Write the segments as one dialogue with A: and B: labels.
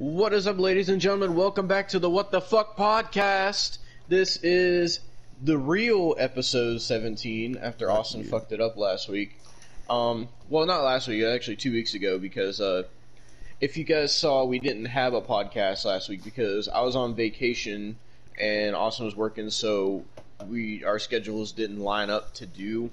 A: What is up, ladies and gentlemen? Welcome back to the What the Fuck podcast. This is the real episode 17 after Austin fucked it up last week. Well, not last week, actually 2 weeks ago, because if you guys saw, we didn't have a podcast last week because I was on vacation and Austin was working, so our schedules didn't line up to do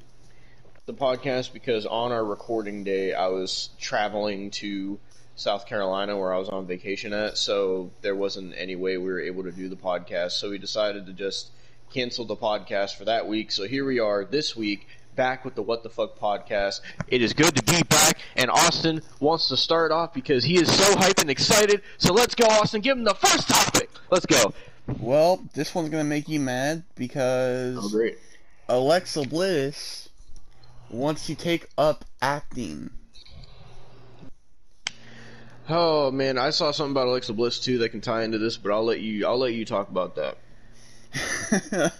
A: the podcast because on our recording day I was traveling to South Carolina where I was on vacation at, so there wasn't any way we were able to do the podcast, so we decided to just cancel the podcast for that week. So here we are this week, back with the What the Fuck podcast. It is good to be back, and Austin wants to start off because he is so hyped and excited. So let's go, Austin, give him the first topic. Let's go.
B: Well, this one's gonna make you mad because
A: great.
B: Alexa Bliss wants to take up acting.
A: Oh man, I saw something about Alexa Bliss too that can tie into this, but I'll let you talk about that.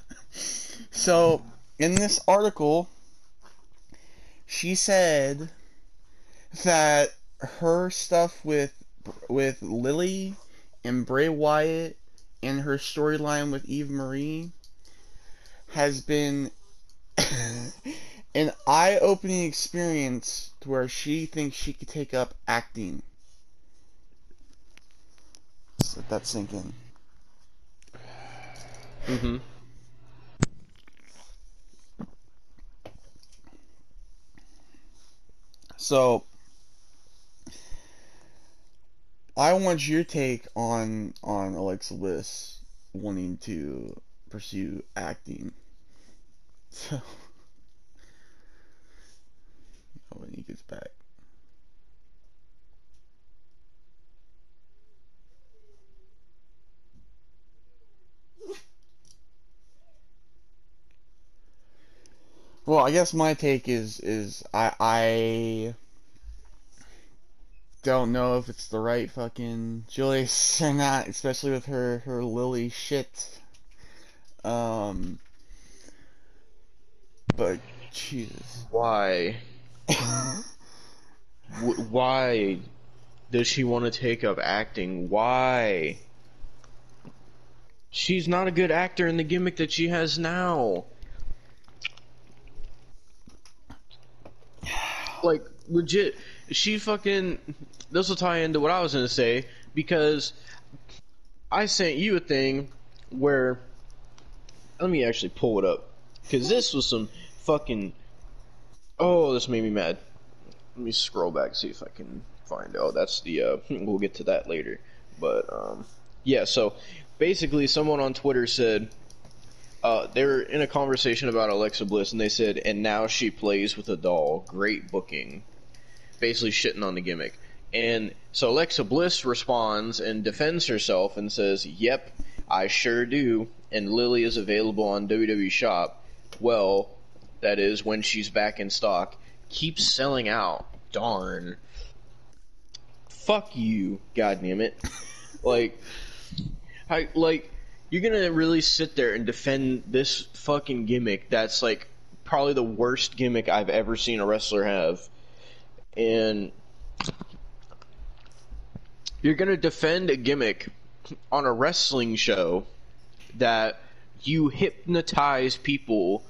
B: So, in this article, she said that her stuff with Lily and Bray Wyatt and her storyline with Eve Marie has been an eye-opening experience to where she thinks she could take up acting. Let that sink in.
A: Mm-hmm.
B: So, I want your take on Alexa Bliss wanting to pursue acting. So, when he gets back. Well, I guess my take is I don't know if it's the right fucking choice or not, especially with her Lily shit. But Jesus,
A: Why? Why does she want to take up acting? Why? She's not a good actor in the gimmick that she has now. Like, legit, she fucking... This will tie into what I was going to say, because I sent you a thing where... Let me actually pull it up, because this was some fucking... Oh, this made me mad. Let me scroll back, see if I can find... Oh, that's the... We'll get to that later. But, yeah, so, basically, someone on Twitter said... they were in a conversation about Alexa Bliss, and they said, and now she plays with a doll. Great booking. Basically shitting on the gimmick. And so Alexa Bliss responds and defends herself and says, yep, I sure do, and Lily is available on WWE Shop. Well, that is, when she's back in stock. Keeps selling out. Darn. Fuck you, goddammit. You're gonna really sit there and defend this fucking gimmick that's, like, probably the worst gimmick I've ever seen a wrestler have. And you're gonna defend a gimmick on a wrestling show that you hypnotize people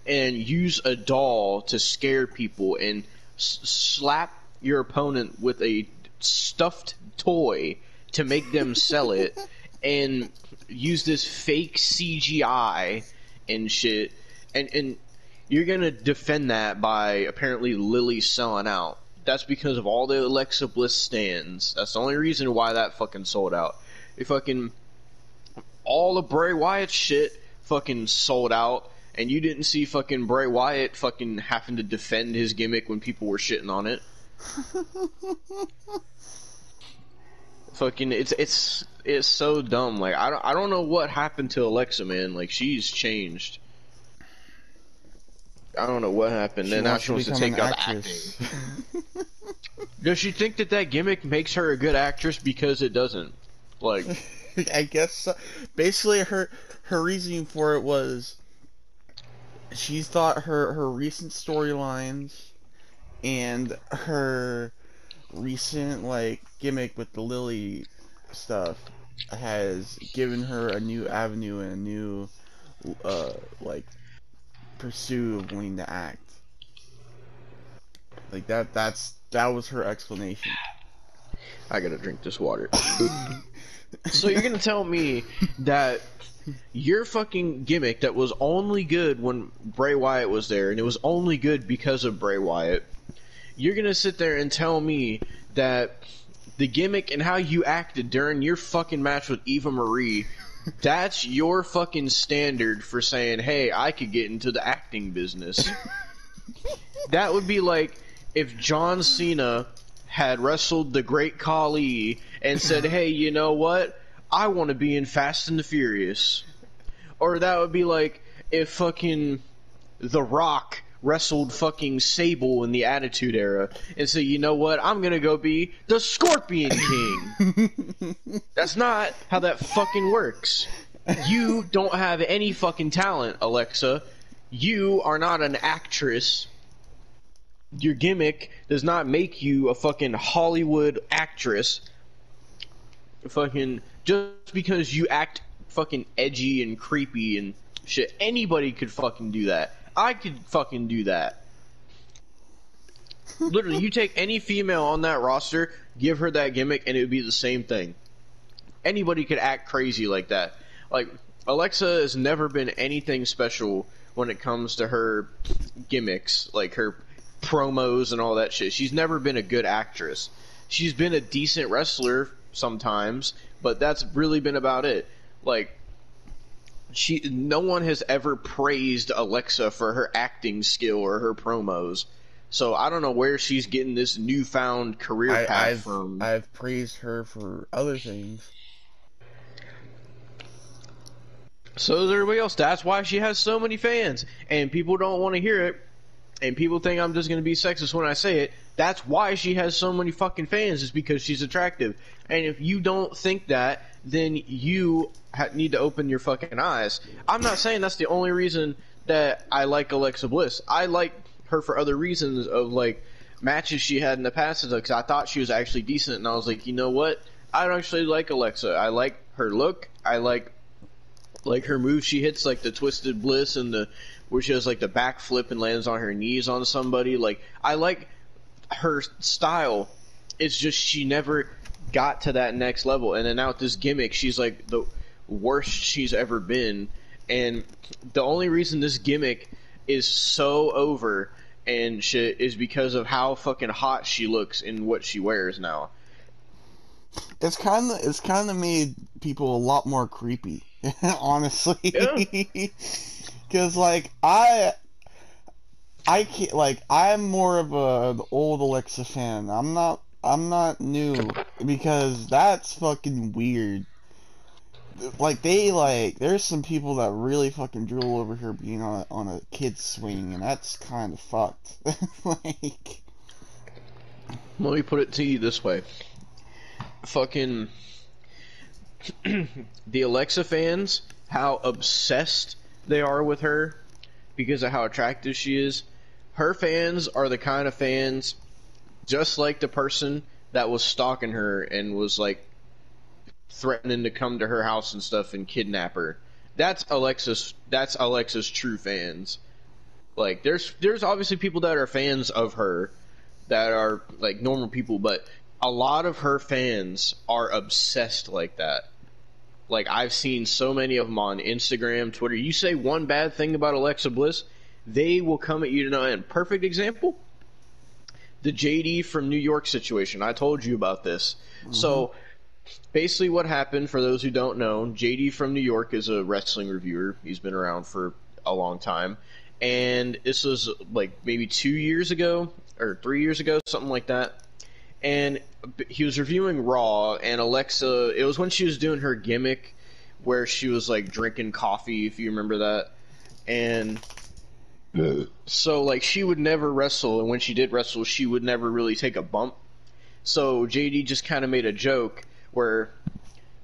A: and use a doll to scare people and slap your opponent with a stuffed toy to make them sell it and use this fake CGI and shit, and you're gonna defend that by apparently Lily selling out. That's because of all the Alexa Bliss stands. That's the only reason why that fucking sold out. It fucking... All the Bray Wyatt shit fucking sold out, and you didn't see fucking Bray Wyatt fucking having to defend his gimmick when people were shitting on it. Fucking, it's so dumb. Like, I don't know what happened to Alexa, man. Like, she's changed. I don't know what happened. Then now she wants to take up acting. Does she think that gimmick makes her a good actress? Because it doesn't. Like,
B: I guess so. Basically her reasoning for it was she thought her recent storylines and her recent, like, gimmick with the Lily stuff has given her a new avenue and a new like pursuit of wanting to act. Like that was her explanation.
A: I gotta drink this water. So you're gonna tell me that your fucking gimmick that was only good when Bray Wyatt was there, and it was only good because of Bray Wyatt, you're gonna sit there and tell me that the gimmick and how you acted during your fucking match with Eva Marie, that's your fucking standard for saying, hey, I could get into the acting business. That would be like if John Cena had wrestled the Great Khali and said, hey, you know what? I want to be in Fast and the Furious. Or that would be like if fucking The Rock wrestled fucking Sable in the Attitude Era and said, you know what? I'm going to go be the Scorpion King. That's not how that fucking works. You don't have any fucking talent, Alexa. You are not an actress. Your gimmick does not make you a fucking Hollywood actress. Fucking just because you act fucking edgy and creepy and shit. Anybody could fucking do that. I could fucking do that. Literally, you take any female on that roster, give her that gimmick, and it would be the same thing. Anybody could act crazy like that. Like, Alexa has never been anything special when it comes to her gimmicks, like her promos and all that shit. She's never been a good actress. She's been a decent wrestler sometimes, but that's really been about it. Like, no one has ever praised Alexa for her acting skill or her promos. So I don't know where she's getting this newfound career path from.
B: I've praised her for other things.
A: So does everybody else. That's why she has so many fans. And people don't want to hear it. And people think I'm just going to be sexist when I say it. That's why she has so many fucking fans, is because she's attractive. And if you don't think that, then you need to open your fucking eyes. I'm not saying that's the only reason that I like Alexa Bliss. I like her for other reasons of, like, matches she had in the past. Because I thought she was actually decent. And I was like, you know what? I don't actually like Alexa. I like her look. I like her move she hits, like the Twisted Bliss and the where she does like the backflip and lands on her knees on somebody. Like, I like her style. It's just she never got to that next level. And then now with this gimmick, she's like the worst she's ever been. And the only reason this gimmick is so over and shit is because of how fucking hot she looks in what she wears now.
B: It's kind of made people a lot more creepy, honestly.
A: Yeah.
B: Because like I can't, like, I'm more of an old Alexa fan. I'm not new, because that's fucking weird. Like, there's some people that really fucking drool over her being on a kid's swing, and that's kind of fucked. Like,
A: let me put it to you this way. Fucking the Alexa fans, how obsessed they are with her because of how attractive she is. Her fans are the kind of fans just like the person that was stalking her and was like threatening to come to her house and stuff and kidnap her. That's Alexa's true fans. Like, there's obviously people that are fans of her that are like normal people, but a lot of her fans are obsessed like that. Like, I've seen so many of them on Instagram, Twitter. You say one bad thing about Alexa Bliss, they will come at you tonight. And perfect example, the JD from New York situation. I told you about this. Mm-hmm. So, basically what happened, for those who don't know, JD from New York is a wrestling reviewer. He's been around for a long time. And this was like maybe 2 years ago, or 3 years ago, something like that. And he was reviewing Raw, and Alexa, it was when she was doing her gimmick where she was like drinking coffee, if you remember that. And so, like, she would never wrestle, and when she did wrestle, she would never really take a bump. So JD just kind of made a joke where,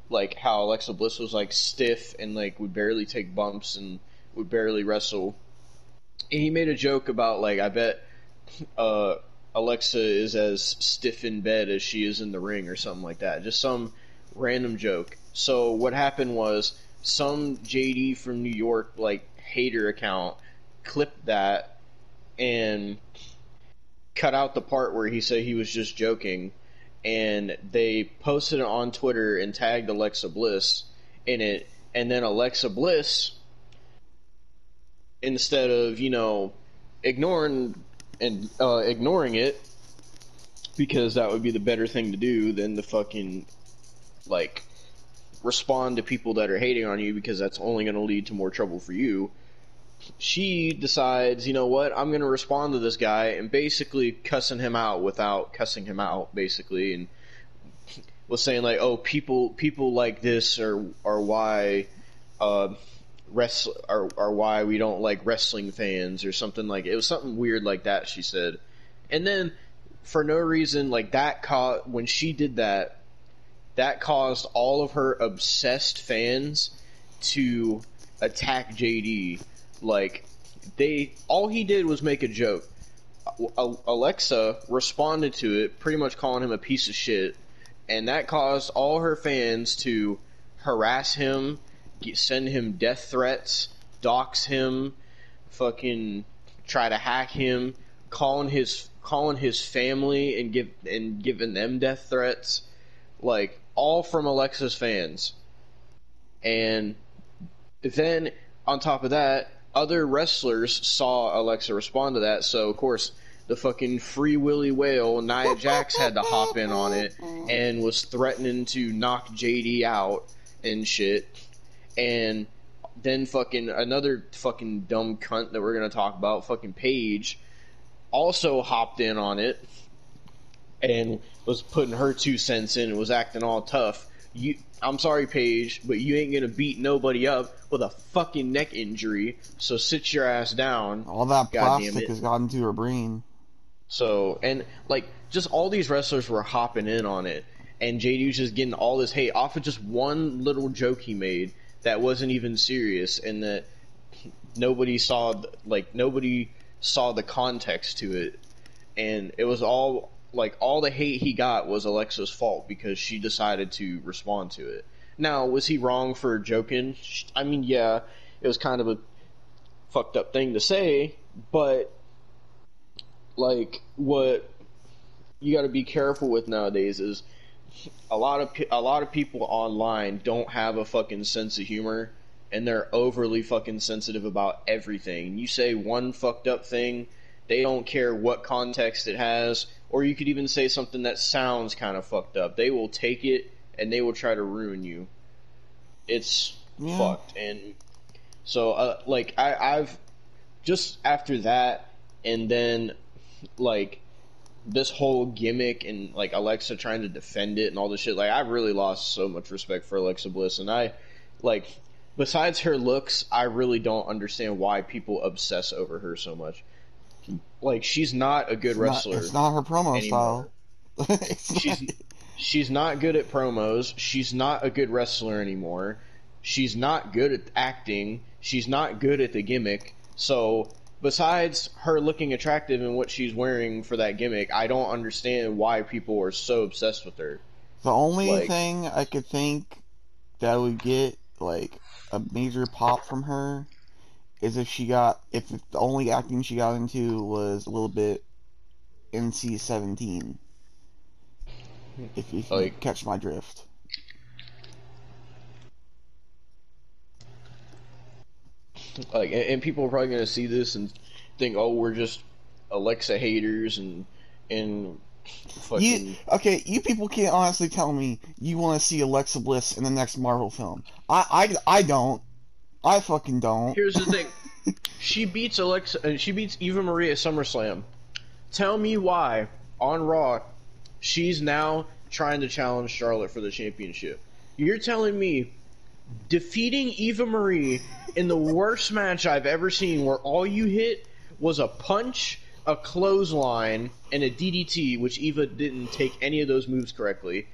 A: like, how Alexa Bliss was like stiff and like would barely take bumps and would barely wrestle. And he made a joke about, like, I bet Alexa is as stiff in bed as she is in the ring, or something like that. Just some random joke. So what happened was some JD from New York like hater account clipped that and cut out the part where he said he was just joking, and they posted it on Twitter and tagged Alexa Bliss in it, and then Alexa Bliss, instead of ignoring it, because that would be the better thing to do than to fucking like respond to people that are hating on you, because that's only going to lead to more trouble for you. She decides, you know what, I'm going to respond to this guy and basically cussing him out without cussing him out, basically, and was saying like, oh, people like this are why are why we don't like wrestling fans, or something. Like, it was something weird like that, she said. And then for no reason, like, when she did that, that caused all of her obsessed fans to attack JD. Like, all he did was make a joke. Alexa responded to it, pretty much calling him a piece of shit, and that caused all her fans to harass him, send him death threats, dox him, fucking try to hack him, calling his family and giving them death threats, like, all from Alexa's fans. And then on top of that, other wrestlers saw Alexa respond to that, so of course the fucking Free Willy Whale, Nia Jax, had to hop in on it and was threatening to knock JD out and shit. And then fucking another fucking dumb cunt that we're gonna talk about, fucking Paige, also hopped in on it and was putting her 2 cents in and was acting all tough. I'm sorry, Paige, but you ain't gonna beat nobody up with a fucking neck injury, so sit your ass down.
B: All that plastic has gotten to her brain.
A: So, and, like, just all these wrestlers were hopping in on it, and JD was just getting all this hate off of just one little joke he made that wasn't even serious, and that nobody saw the context to it, and it was all the hate he got was Alexa's fault because she decided to respond to it. Now, was he wrong for joking? I mean, yeah, it was kind of a fucked up thing to say, but, like, what you got to be careful with nowadays is a lot of people online don't have a fucking sense of humor, and they're overly fucking sensitive about everything. You say one fucked up thing, they don't care what context it has, or you could even say something that sounds kind of fucked up. They will take it and they will try to ruin you. It's fucked. And so, I've just after that, and then, like, this whole gimmick and, like, Alexa trying to defend it and all this shit, like, I've really lost so much respect for Alexa Bliss, and I, like, besides her looks, I really don't understand why people obsess over her so much. Like, she's not a good wrestler.
B: It's not her promo
A: anymore.
B: Style.
A: She's not good at promos. She's not a good wrestler anymore. She's not good at acting. She's not good at the gimmick. So, besides her looking attractive in what she's wearing for that gimmick, I don't understand why people are so obsessed with her.
B: The only thing I could think that would get, like, a major pop from her is if the only acting she got into was a little bit NC-17. If you catch my drift.
A: Like, and people are probably gonna see this and think, oh, we're just Alexa haters and fucking.
B: You people can't honestly tell me you want to see Alexa Bliss in the next Marvel film. I don't. I fucking don't.
A: Here's the thing. She beats Eva Marie at SummerSlam. Tell me why on Raw she's now trying to challenge Charlotte for the championship. You're telling me defeating Eva Marie in the worst match I've ever seen, where all you hit was a punch, a clothesline, and a DDT, which Eva didn't take any of those moves correctly,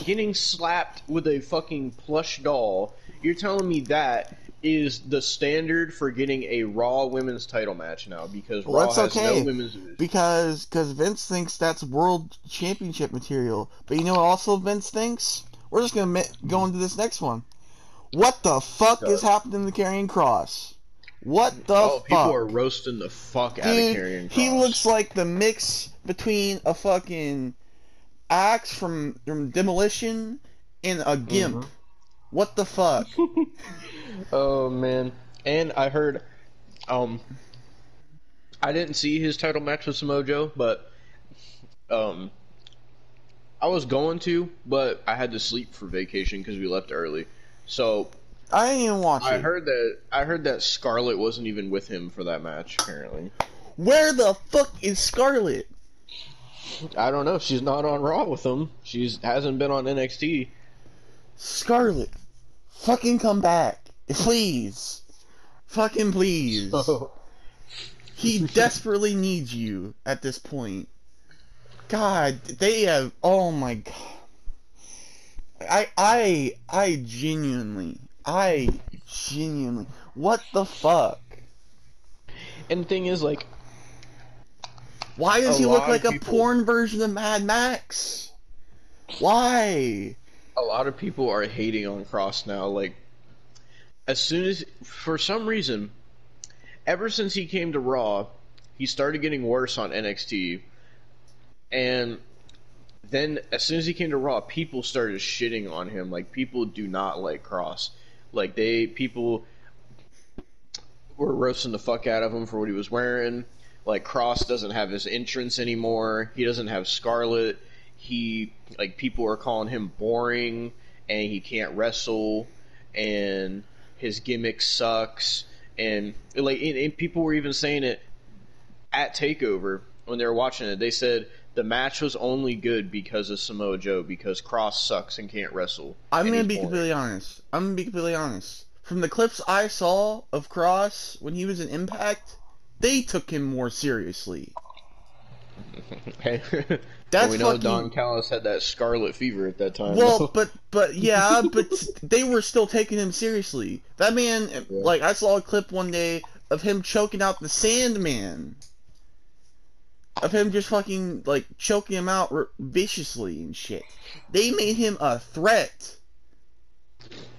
A: getting slapped with a fucking plush doll. You're telling me that is the standard for getting a Raw women's title match now, because Raw has no women's division.
B: Because Vince thinks that's world championship material. But you know what also Vince thinks? We're just gonna go into this next one. What the fuck is happening to Karrion Kross? What the fuck?
A: People are roasting the fuck out of Karrion Kross.
B: He looks like the mix between a fucking axe from Demolition and a gimp. Mm-hmm. What the fuck?
A: Oh man. And I heard I didn't see his title match with Samoa Joe, but I was going to, but I had to sleep for vacation because we left early. So
B: I didn't even watch it.
A: I heard that Scarlett wasn't even with him for that match, apparently.
B: Where the fuck is Scarlett?
A: I don't know. She's not on Raw with him. She hasn't been on NXT.
B: Scarlett, fucking come back. Please. Fucking please. Oh. He desperately needs you at this point. God, they have... Oh my god. I genuinely... What the fuck?
A: And the thing is, like...
B: Why does he look like a porn version of Mad Max? Why?
A: A lot of people are hating on Kross now. Like, as soon as... For some reason, ever since he came to Raw, he started getting worse on NXT. And then, as soon as he came to Raw, people started shitting on him. Like, people do not like Kross. Like, people were roasting the fuck out of him for what he was wearing. Like, Kross doesn't have his entrance anymore. He doesn't have Scarlett. People are calling him boring, and he can't wrestle, and his gimmick sucks. And people were even saying it at TakeOver when they were watching it. They said the match was only good because of Samoa Joe, because Kross sucks and can't wrestle.
B: I'm gonna be completely honest. From the clips I saw of Kross when he was in Impact, they took him more seriously.
A: That's we know fucking... Don Callis had that scarlet fever at that time.
B: Well, but they were still taking him seriously. That man, like, I saw a clip one day of him choking out the Sandman. Of him just fucking, like, choking him out viciously and shit. They made him a threat.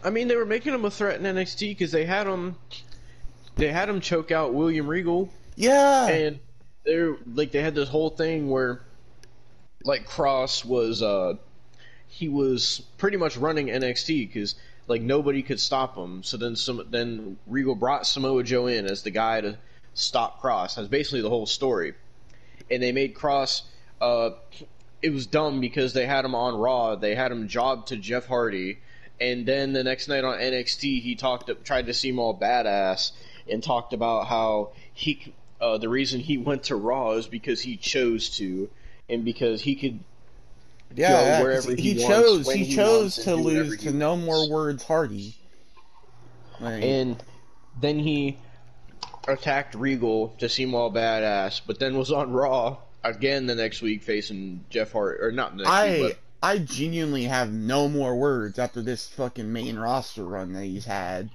A: I mean, they were making him a threat in NXT because they had him choke out William Regal.
B: Yeah.
A: And they had this whole thing where, like, Kross was, he was pretty much running NXT because, like, nobody could stop him. So then Regal brought Samoa Joe in as the guy to stop Kross. That's basically the whole story. And they made Kross, it was dumb because they had him on Raw. They had him job to Jeff Hardy. And then the next night on NXT, he tried to seem all badass and talked about how the reason he went to Raw is because he chose to, and because he could go wherever he wants.
B: He chose to lose to No More Words Hardy.
A: Like, and then he attacked Regal to seem all badass, but then was on Raw again the next week facing Jeff Hardy, or not the next week, but
B: I genuinely have no more words after this fucking main roster run that he's had.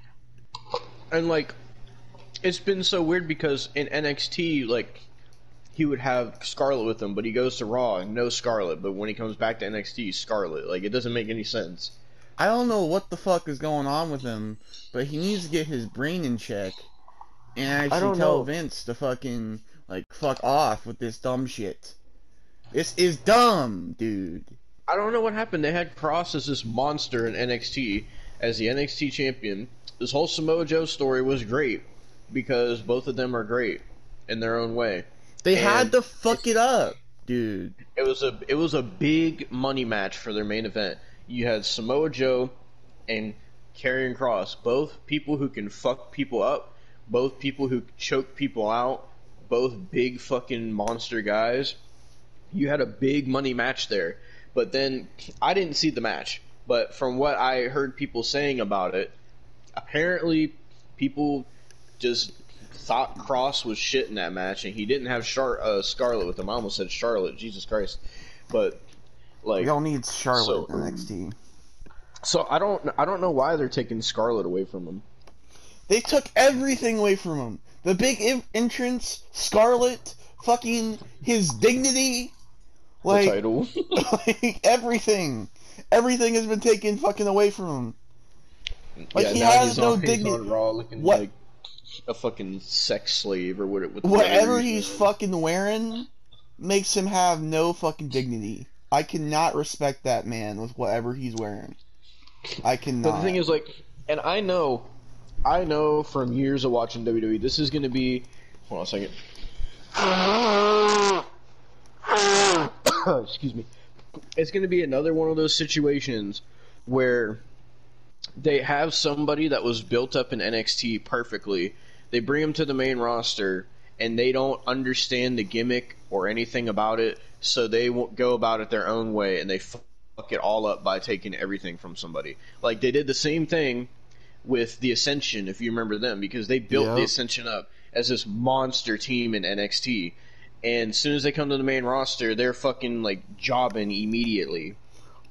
A: And, like, it's been so weird because in NXT, like, he would have Scarlett with him, but he goes to Raw and no Scarlett, but when he comes back to NXT, Scarlett. Like, it doesn't make any sense.
B: I don't know what the fuck is going on with him, but he needs to get his brain in check and actually tell Vince to fucking, like, fuck off with this dumb shit. This is dumb, dude.
A: I don't know what happened. They had Kross as this monster in NXT as the NXT champion. This whole Samoa Joe story was great because both of them are great in their own way.
B: They had to fuck it up, dude.
A: It was a big money match for their main event. You had Samoa Joe and Karrion Kross, both people who can fuck people up, both people who choke people out, both big fucking monster guys. You had a big money match there. But then, I didn't see the match, but from what I heard people saying about it, apparently people just thought Kross was shit in that match, and he didn't have Scarlett with him. I almost said Charlotte, Jesus Christ. But, like...
B: We don't need Charlotte in NXT.
A: So, I don't know why they're taking Scarlett away from him.
B: They took everything away from him. The big entrance, Scarlett, fucking his dignity... Like,
A: the title.
B: Like, everything. everything has been taken fucking away from him. Like,
A: Yeah,
B: he
A: now
B: has
A: he's
B: no
A: on, he's
B: dignity.
A: on Raw looking
B: What?
A: like a fucking sex slave or
B: Whatever he's
A: wearing.
B: fucking wearing makes him have no fucking dignity. I cannot respect that man with whatever he's wearing. I
A: But the
B: cannot.
A: thing is, like, and I know from years of watching WWE, this is gonna be. Hold on a second. Excuse me. It's gonna be another one of those situations where they have somebody that was built up in NXT perfectly. They bring him to the main roster, and they don't understand the gimmick or anything about it, so they won't go about it their own way, and they fuck it all up by taking everything from somebody. Like, they did the same thing with the Ascension, if you remember them, because they built the
B: Yep.
A: Ascension up as this monster team in NXT. And as soon as they come to the main roster, they're fucking, like, jobbing immediately.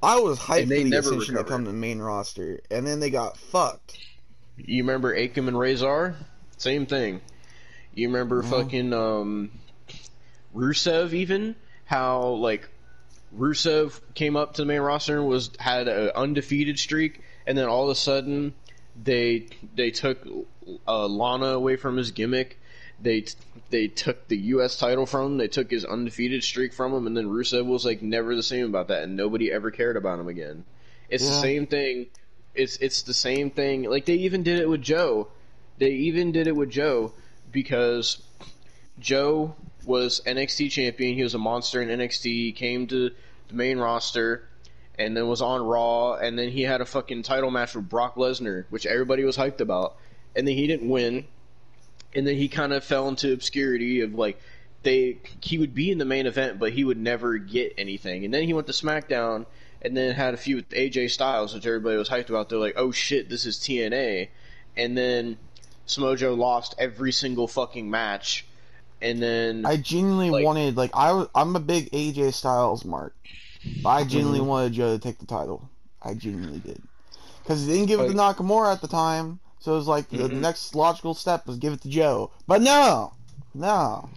B: I was hyped
A: And
B: for
A: they
B: the
A: never
B: Ascension to
A: recover.
B: come to the main roster, and then they got fucked.
A: You remember Akam and Razor? Same thing. You remember fucking Rusev even? How like Rusev came up to the main roster and had an undefeated streak, and then all of a sudden they took Lana away from his gimmick. They took the U.S. title from him. They took his undefeated streak from him, and then Rusev was like never the same about that, and nobody ever cared about him again. It's the
B: Yeah.
A: same thing. It's the same thing. Like they even did it with Joe. They even did it with Joe because Joe was NXT champion. He was a monster in NXT. He came to the main roster and then was on Raw. And then he had a fucking title match with Brock Lesnar, which everybody was hyped about. And then he didn't win. And then he kind of fell into obscurity of like he would be in the main event, but he would never get anything. And then he went to SmackDown and then had a feud with AJ Styles, which everybody was hyped about. They're like, oh shit, this is TNA. And then Samoa Joe lost every single fucking match. And then
B: I genuinely
A: like,
B: wanted, like, I'm a big AJ Styles mark. But I genuinely wanted Joe to take the title. I genuinely did. Because he didn't give it to
A: Like-
B: Nakamura at the time, so it was like the next logical step was give it to Joe. But no! No.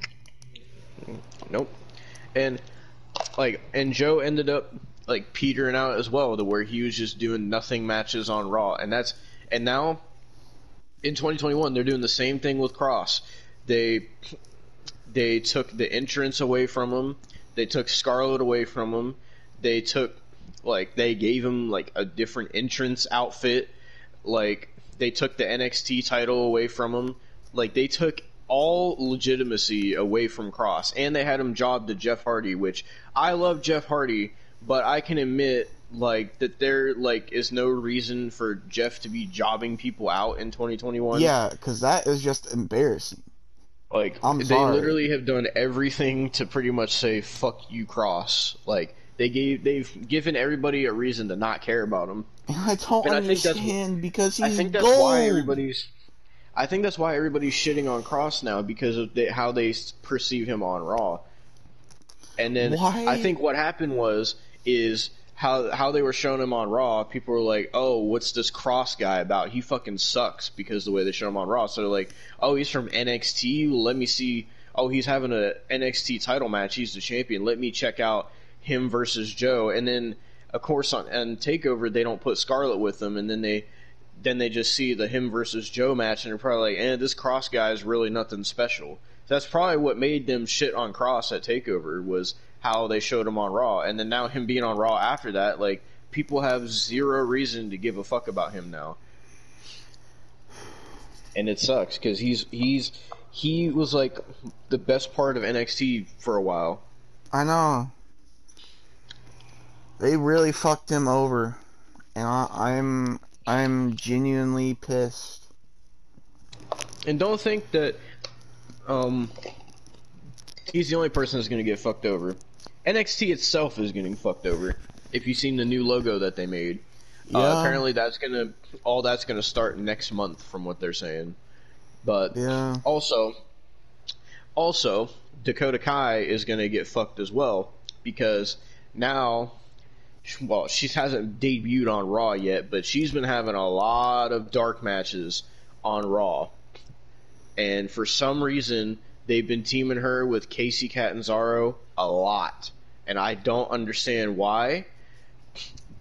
A: nope. And Joe ended up like petering out as well, to where he was just doing nothing matches on Raw, and now in 2021 they're doing the same thing with Cross. They took the entrance away from him. They took Scarlett away from him. They gave him like a different entrance outfit. Like they took the NXT title away from him. Like they took all legitimacy away from Cross, and they had him job to Jeff Hardy, which I love Jeff Hardy, but I can admit like that there like is no reason for Jeff to be jobbing people out in 2021.
B: Yeah, because that is just embarrassing.
A: Like
B: I'm
A: they
B: sorry.
A: literally have done everything to pretty much say "fuck you, Cross." Like they've given everybody a reason to not care about him.
B: And I don't
A: And I think that's
B: understand because he's
A: I think that's
B: gold.
A: why everybody's shitting on Cross now, because of how they perceive him on Raw. And then
B: Why?
A: I think what happened is how they were showing him on Raw. People were like, "Oh, what's this Cross guy about? He fucking sucks," because the way they show him on Raw. So they're like, "Oh, he's from NXT. Let me see. Oh, he's having a NXT title match. He's the champion. Let me check out him versus Joe." And then, of course, on Takeover they don't put Scarlett with them, and then they just see the him versus Joe match, and they're probably like, this Cross guy is really nothing special. So that's probably what made them shit on Cross at Takeover, was how they showed him on Raw. And then now him being on Raw after that, like, people have zero reason to give a fuck about him now. And it sucks, because he was like the best part of NXT for a while.
B: I know. They really fucked him over, and I'm genuinely pissed.
A: And don't think that he's the only person that's going to get fucked over. NXT itself is getting fucked over. If you've seen the new logo that they made,
B: Yeah.
A: apparently that's gonna start next month, from what they're saying. But
B: Yeah.
A: also, Dakota Kai is gonna get fucked as well, because now, well, she hasn't debuted on Raw yet, but she's been having a lot of dark matches on Raw. And for some reason, they've been teaming her with Casey Catanzaro a lot. And I don't understand why,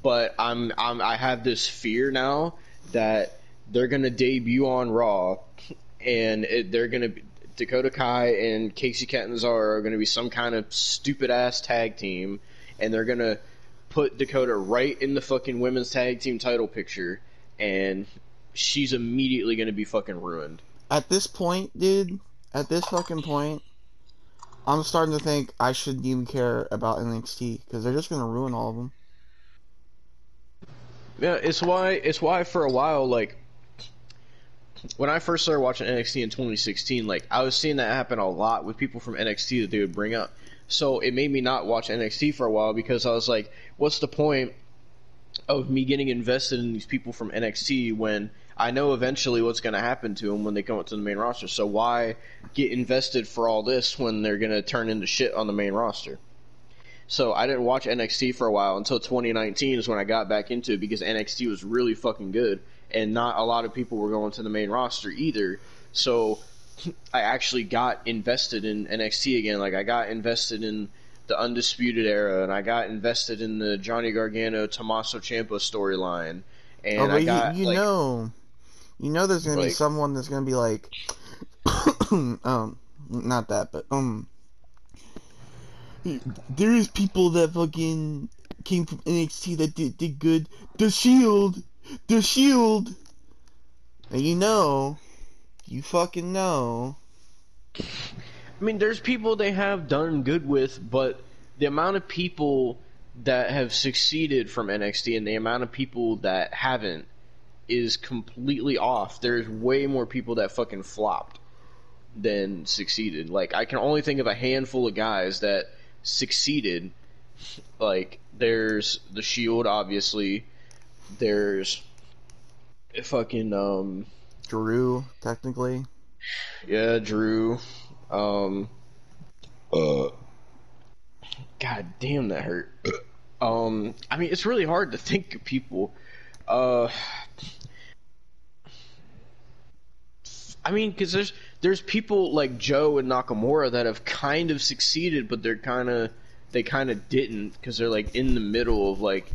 A: but I have this fear now that they're gonna debut on Raw, and they're gonna Dakota Kai and Casey Catanzaro are gonna be some kind of stupid ass tag team, and they're gonna put Dakota right in the fucking women's tag team title picture, and she's immediately gonna be fucking ruined.
B: At this point, dude, at this fucking point, I'm starting to think I shouldn't even care about NXT because they're just gonna ruin all of them.
A: Yeah, it's why for a while, like, when I first started watching NXT in 2016, like, I was seeing that happen a lot with people from NXT that they would bring up. So it made me not watch NXT for a while because I was like, what's the point of me getting invested in these people from NXT when I know eventually what's going to happen to them when they come up to the main roster? So why get invested for all this when they're going to turn into shit on the main roster? So I didn't watch NXT for a while until 2019 is when I got back into it because NXT was really fucking good and not a lot of people were going to the main roster either. So I actually got invested in NXT again. Like, I got invested in the Undisputed Era, and I got invested in the Johnny Gargano Tommaso Ciampa storyline, and I got
B: you know there's gonna be someone that's gonna be like, not that, but there is people that fucking came from NXT that did good. The Shield. And you fucking know.
A: I mean, there's people they have done good with, but the amount of people that have succeeded from NXT and the amount of people that haven't is completely off. There's way more people that fucking flopped than succeeded. Like, I can only think of a handful of guys that succeeded. Like, there's the Shield, obviously. There's fucking
B: Drew, technically.
A: Yeah, Drew. God damn, that hurt. I mean, it's really hard to think of people. I mean, because there's people like Joe and Nakamura that have kind of succeeded, but they kind of didn't because they're like in the middle of like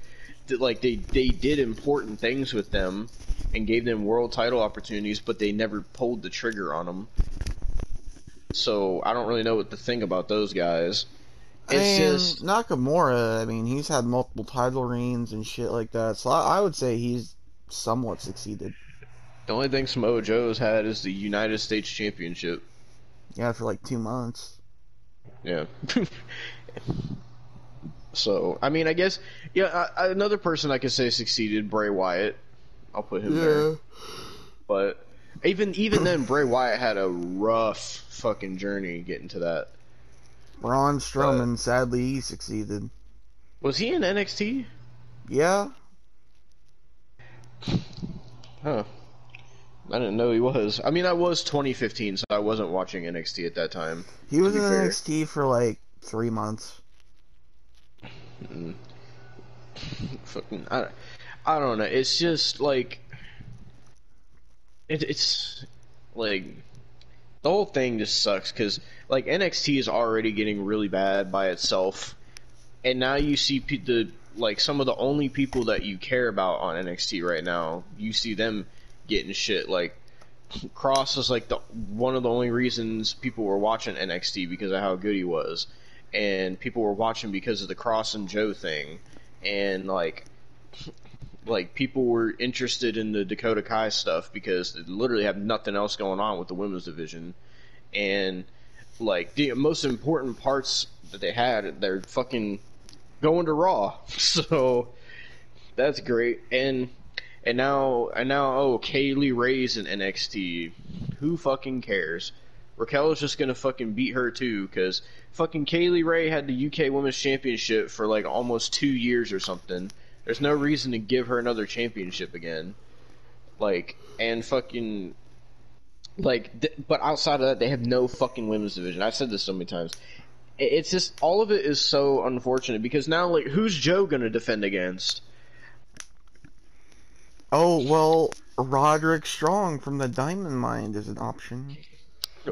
A: they did important things with them and gave them world title opportunities, but they never pulled the trigger on them. So I don't really know what to think about those guys. It's just
B: Nakamura. I mean, he's had multiple title reigns and shit like that. So I would say he's somewhat succeeded.
A: The only thing Samoa Joe's had is the United States Championship.
B: Yeah, for like 2 months.
A: Yeah. So, I mean, I guess, yeah, another person I could say succeeded, Bray Wyatt. I'll put him there. But even then, Bray Wyatt had a rough fucking journey getting to that.
B: Braun Strowman, sadly, he succeeded.
A: Was he in NXT?
B: Yeah.
A: Huh. I didn't know he was. I mean, I was 2015, so I wasn't watching NXT at that time.
B: He was in NXT for like 3 months.
A: Fucking, I don't know. It's just like it's like the whole thing just sucks because like NXT is already getting really bad by itself, and now you see like some of the only people that you care about on NXT right now, you see them getting shit. Like Cross is like one of the only reasons people were watching NXT because of how good he was, and people were watching because of the Cross and Joe thing, and like people were interested in the Dakota Kai stuff because they literally have nothing else going on with the women's division, and like the most important parts that they had, they're fucking going to Raw, so that's great. And now Kaylee Ray's in NXT. Who fucking cares? Raquel is just gonna fucking beat her too, because fucking Kaylee Ray had the UK Women's Championship for like almost 2 years or something. There's no reason to give her another championship again. Like, and fucking, like, but outside of that, they have no fucking women's division. I've said this so many times. It's just, all of it is so unfortunate, because now, like, who's Joe gonna defend against?
B: Oh, well, Roderick Strong from the Diamond Mine is an option.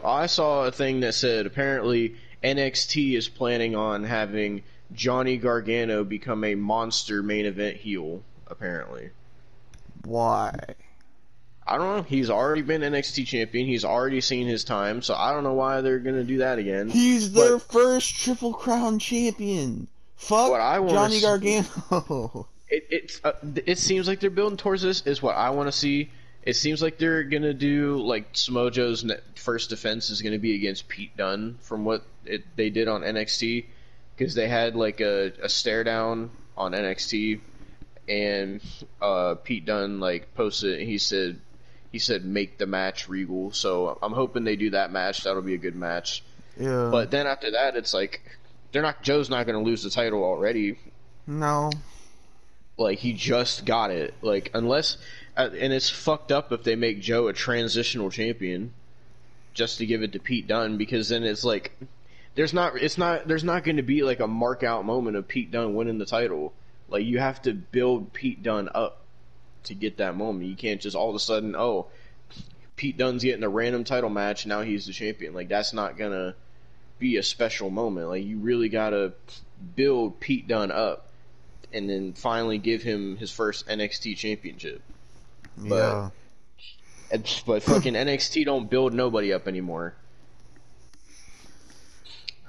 A: I saw a thing that said apparently NXT is planning on having Johnny Gargano become a monster main event heel, apparently.
B: Why?
A: I don't know. He's already been NXT champion. He's already seen his time, so I don't know why they're gonna do that again.
B: He's their first Triple Crown champion. Fuck Johnny Gargano.
A: It seems like they're building towards this. Is what I want to see. It seems like they're gonna do like Samoa's first defense is gonna be against Pete Dunne from what they did on NXT, because they had like a stare down on NXT, and Pete Dunne like posted. He said make the match Regal. So I'm hoping they do that match. That'll be a good match.
B: Yeah.
A: But then after that, it's like Joe's not gonna lose the title already.
B: No.
A: Like, he just got it. Like, unless... and it's fucked up if they make Joe a transitional champion just to give it to Pete Dunne, because then it's like... There's not going to be, like, a mark-out moment of Pete Dunne winning the title. Like, you have to build Pete Dunne up to get that moment. You can't just all of a sudden, oh, Pete Dunne's getting a random title match, now he's the champion. Like, that's not going to be a special moment. Like, you really got to build Pete Dunne up and then finally give him his first NXT championship.
B: Yeah.
A: But fucking NXT don't build nobody up anymore.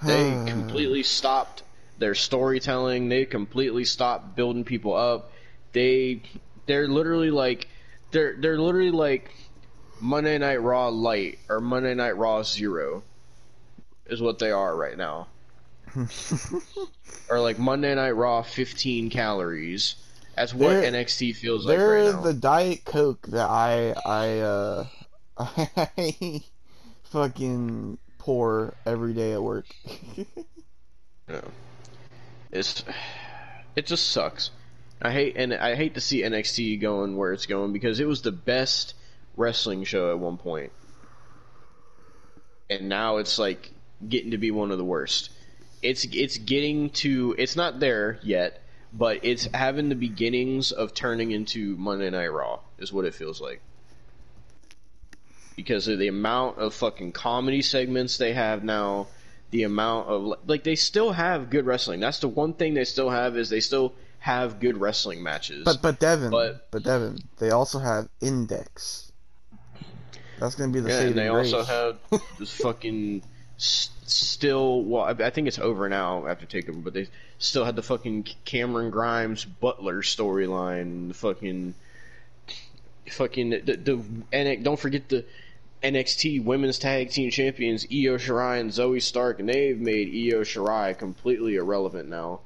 A: They completely stopped their storytelling. They completely stopped building people up. They're literally like Monday Night Raw Light or Monday Night Raw Zero is what they are right now. Or like Monday Night Raw 15 calories. That's what NXT feels like right now.
B: They're the Diet Coke that I fucking pour every day at work.
A: Yeah. It just sucks. I hate to see NXT going where it's going, because it was the best wrestling show at one point. And now it's like getting to be one of the worst. It's getting to... It's not there yet, but it's having the beginnings of turning into Monday Night Raw, is what it feels like. Because of the amount of fucking comedy segments they have now, the amount of... Like, they still have good wrestling. That's the one thing they still have, is they still have good wrestling matches.
B: But Devin, they also have Index. That's going to be the saving grace.
A: And they also have this fucking... Still, well, I think it's over now after Takeover, but they still had the fucking Cameron Grimes Butler storyline. Don't forget the NXT Women's Tag Team Champions Io Shirai and Zoe Stark, and they've made Io Shirai completely irrelevant now.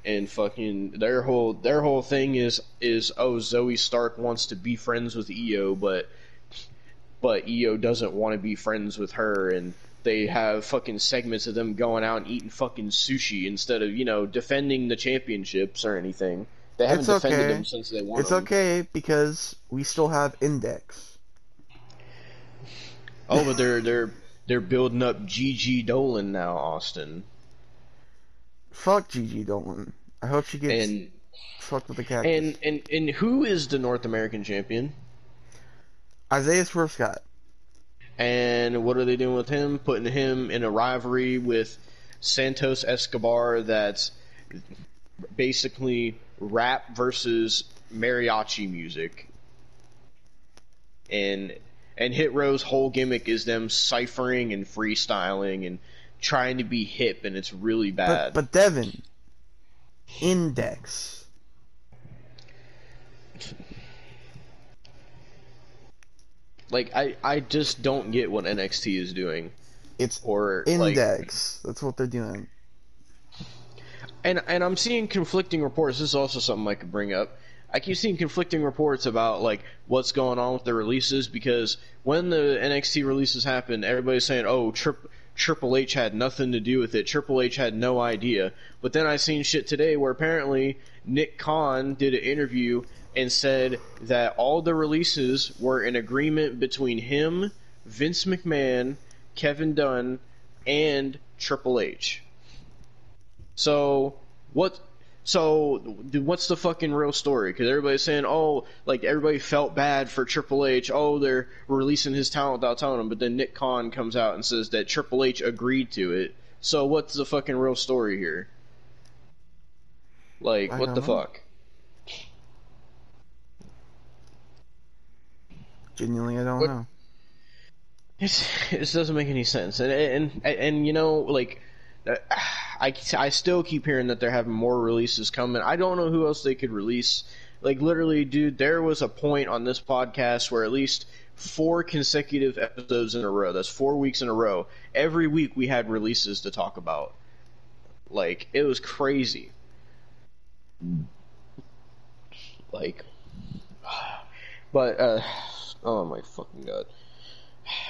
A: And fucking their whole thing is Zoe Stark wants to be friends with Io, but Io doesn't want to be friends with her, and they have fucking segments of them going out and eating fucking sushi instead of, defending the championships or anything. They haven't defended them since they won them.
B: It's okay, because we still have Index.
A: Oh, but they're building up Gigi Dolan now, Austin.
B: Fuck Gigi Dolan. I hope she gets fucked with the cactus.
A: And who is the North American champion?
B: Isaiah Swerve Scott.
A: And what are they doing with him? Putting him in a rivalry with Santos Escobar that's basically rap versus mariachi music. And Hit Row's whole gimmick is them ciphering and freestyling and trying to be hip, and it's really bad.
B: But Devin, Index.
A: Like, I just don't get what NXT is doing.
B: It's
A: or
B: Index. That's what they're doing.
A: And I'm seeing conflicting reports. This is also something I could bring up. I keep seeing conflicting reports about like what's going on with the releases, because when the NXT releases happen, everybody's saying, "Oh, Triple H had nothing to do with it. Triple H had no idea." But then I seen shit today where apparently Nick Khan did an interview and said that all the releases were an agreement between him, Vince McMahon, Kevin Dunn, and Triple H. So what's the fucking real story? Because everybody's saying, oh, like everybody felt bad for Triple H. Oh, they're releasing his talent without telling him. But then Nick Khan comes out and says that Triple H agreed to it. So what's the fucking real story here? Like,
B: I
A: what
B: don't
A: the
B: know.
A: fuck?
B: Genuinely, I don't
A: What?
B: know.
A: It doesn't make any sense. And you know, like, uh, I still keep hearing that they're having more releases coming. I don't know who else they could release. Like, literally, dude, there was a point on this podcast where at least 4 consecutive episodes in a row, that's 4 weeks in a row, every week we had releases to talk about. Like, it was crazy. Like, but, oh my fucking god.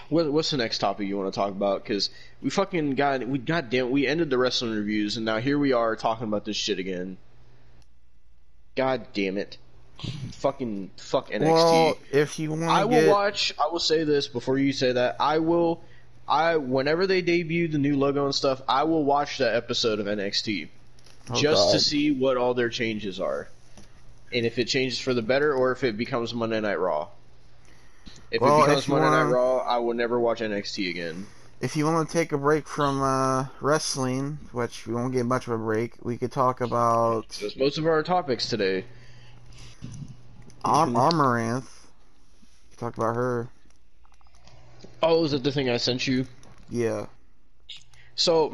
A: What's the next topic you want to talk about? Because we ended the wrestling reviews, and now here we are talking about this shit again. God damn it. Fuck NXT.
B: Well, if you want
A: I
B: to
A: will
B: get,
A: watch. I will say this before you say that. Whenever they debut the new logo and stuff, I will watch that episode of NXT
B: oh
A: just to
B: god,
A: see what all their changes are, and if it changes for the better or if it becomes Monday Night Raw. If it
B: well,
A: becomes Monday Night Raw, I will never watch NXT again.
B: if you want to take a break from wrestling, which we won't get much of a break, we could talk about
A: That's most of our topics today.
B: Amaranth. Talk about her.
A: Oh, is it the thing I sent you?
B: Yeah.
A: So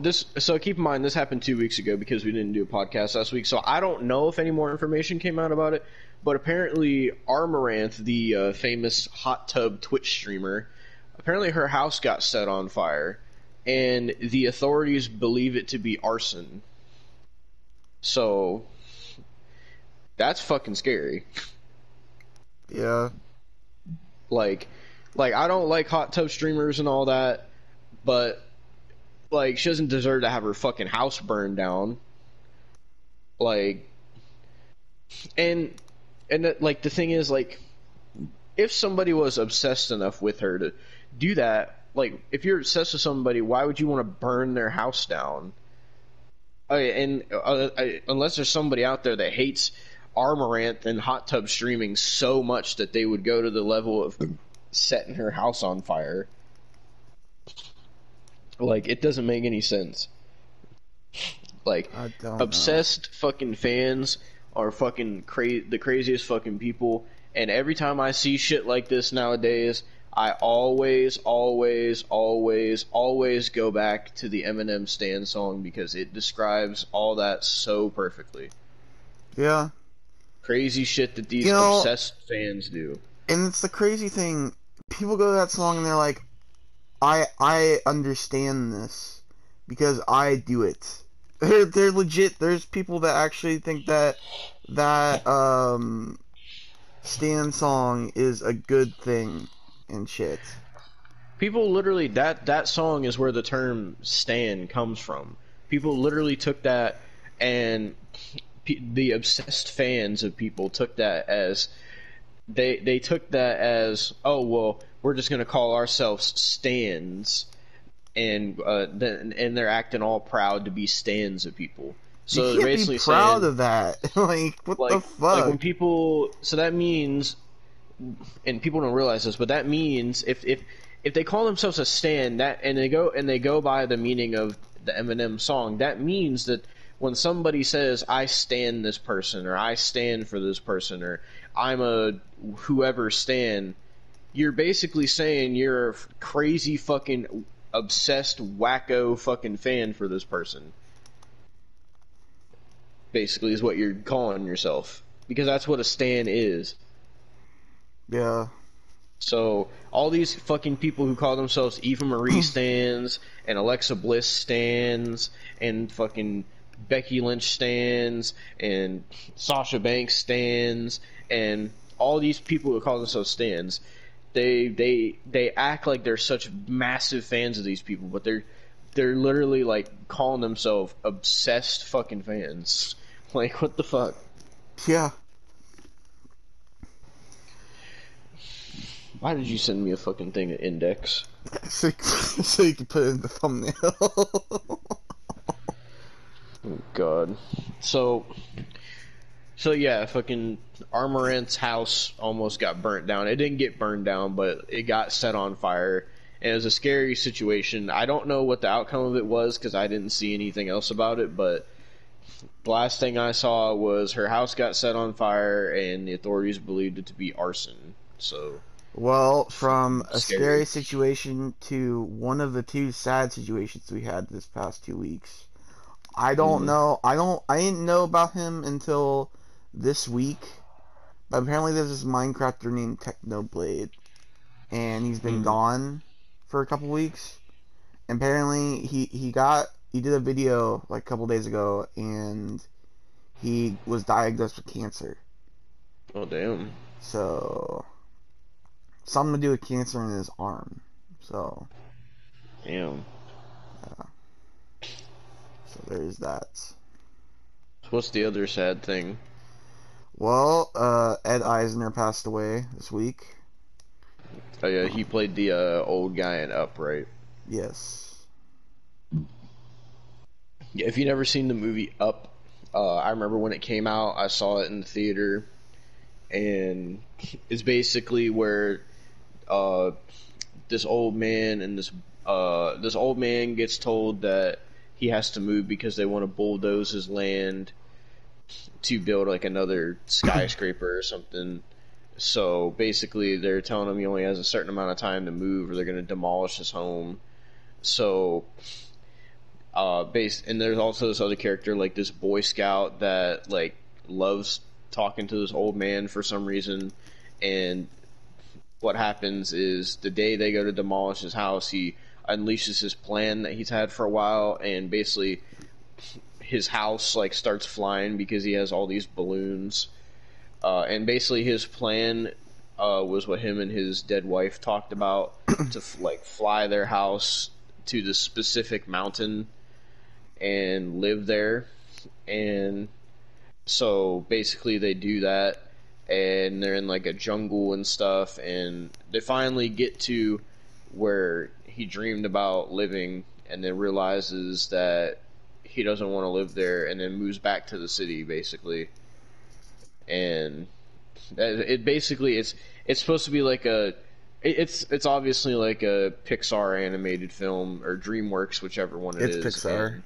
A: keep in mind this happened 2 weeks ago because we didn't do a podcast last week. So I don't know if any more information came out about it, but apparently Amaranth, the famous hot tub Twitch streamer, apparently her house got set on fire, and the authorities believe it to be arson. So that's fucking scary.
B: Yeah.
A: Like I don't like hot tub streamers and all that, but like she doesn't deserve to have her fucking house burned down. Like, and like the thing is, like, if somebody was obsessed enough with her to do that, like if you're obsessed with somebody, why would you want to burn their house down? Unless there's somebody out there that hates Amaranth and hot tub streaming so much that they would go to the level of setting her house on fire. Like, it doesn't make any sense. Like,
B: I don't
A: obsessed fucking fans are fucking the craziest fucking people. And every time I see shit like this nowadays, I always, always, always, always go back to the Eminem Stan song because it describes all that so perfectly.
B: know. Yeah.
A: Crazy shit that these
B: You know,
A: obsessed fans do.
B: and it's the crazy thing. People go to that song and they're like, I understand this because I do it. They're legit. There's people that actually think that Stan song is a good thing and shit.
A: People literally, that song is where the term stan comes from. People literally took that, and the obsessed fans of people took that as they took that as, oh well, we're just gonna call ourselves stans, and they're acting all proud to be stans of people. So
B: You
A: they're
B: can't
A: basically
B: be proud
A: saying,
B: of that. Like, what the
A: like when
B: fuck?
A: people, so that means, and people don't realize this, but that means if they call themselves a stan, that and they go by the meaning of the Eminem song, that means that when somebody says I stan this person or I stand for this person or I'm a whoever stan, you're basically saying you're a crazy fucking obsessed wacko fucking fan for this person. Basically is what you're calling yourself because that's what a stan is.
B: Yeah.
A: So all these fucking people who call themselves Eva Marie stans and Alexa Bliss stans and fucking Becky Lynch stans and Sasha Banks stans and all these people who call themselves stans, they act like they're such massive fans of these people, but they're literally like calling themselves obsessed fucking fans. Like, what the fuck?
B: Yeah.
A: Why did you send me a fucking thing at Index?
B: So you can put it in the thumbnail.
A: Oh god. So yeah, fucking Amaranth's house almost got burnt down. It didn't get burned down, but it got set on fire. And it was a scary situation. I don't know what the outcome of it was because I didn't see anything else about it, but The last thing I saw was her house got set on fire, and the authorities believed it to be arson. So,
B: Well, from a
A: scary.
B: scary situation to one of the two sad situations we had this past 2 weeks. I don't
A: Mm.
B: know. I didn't know about him until this week. But apparently there's this Minecrafter named Technoblade, and he's been
A: Mm.
B: gone for a couple weeks. And apparently he did a video like a couple days ago, and he was diagnosed with cancer.
A: Oh, damn.
B: So something to do with cancer in his arm. So
A: Damn.
B: so there's that.
A: What's the other sad thing?
B: Well, Ed Eisner passed away this week.
A: Oh, yeah, he played the old guy in Up, right?
B: Yes.
A: Yeah, if you never seen the movie Up, I remember when it came out, I saw it in the theater, and it's basically where uh, this old man and this old man gets told that he has to move because they want to bulldoze his land to build like another skyscraper or something. So basically, they're telling him he only has a certain amount of time to move, or they're going to demolish his home. So, and there's also this other character, like this Boy Scout that like loves talking to this old man for some reason. And what happens is the day they go to demolish his house, he unleashes his plan that he's had for a while, and basically his house like starts flying because he has all these balloons. And basically his plan was what him and his dead wife talked about to like fly their house to the specific mountain and live there. And so basically they do that, and they're in like a jungle and stuff, and they finally get to where he dreamed about living, and then realizes that he doesn't want to live there, and then moves back to the city basically. And it basically it's supposed to be like it's obviously like a Pixar animated film, or DreamWorks, whichever one it
B: It's
A: is.
B: Pixar.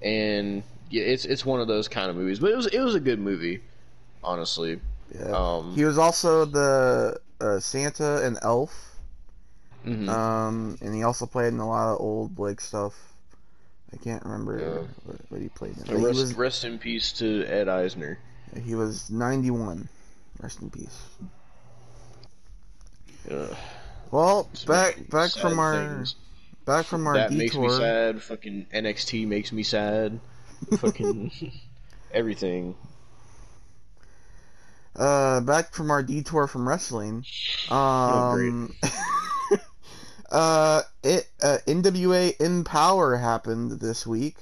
A: And yeah, it's one of those kind of movies, but it was a good movie, honestly.
B: Yeah. He was also the Santa and Elf.
A: Mhm.
B: And he also played in a lot of old like stuff. I can't remember what he played in. But
A: Rest in peace to Ed Eisner.
B: he was 91. Rest in peace. Well, back
A: Sad
B: from our
A: things.
B: detour.
A: That makes me sad. Fucking NXT makes me sad. Fucking
B: everything. Back from our detour from wrestling.
A: Oh,
B: NWA Empower happened this week.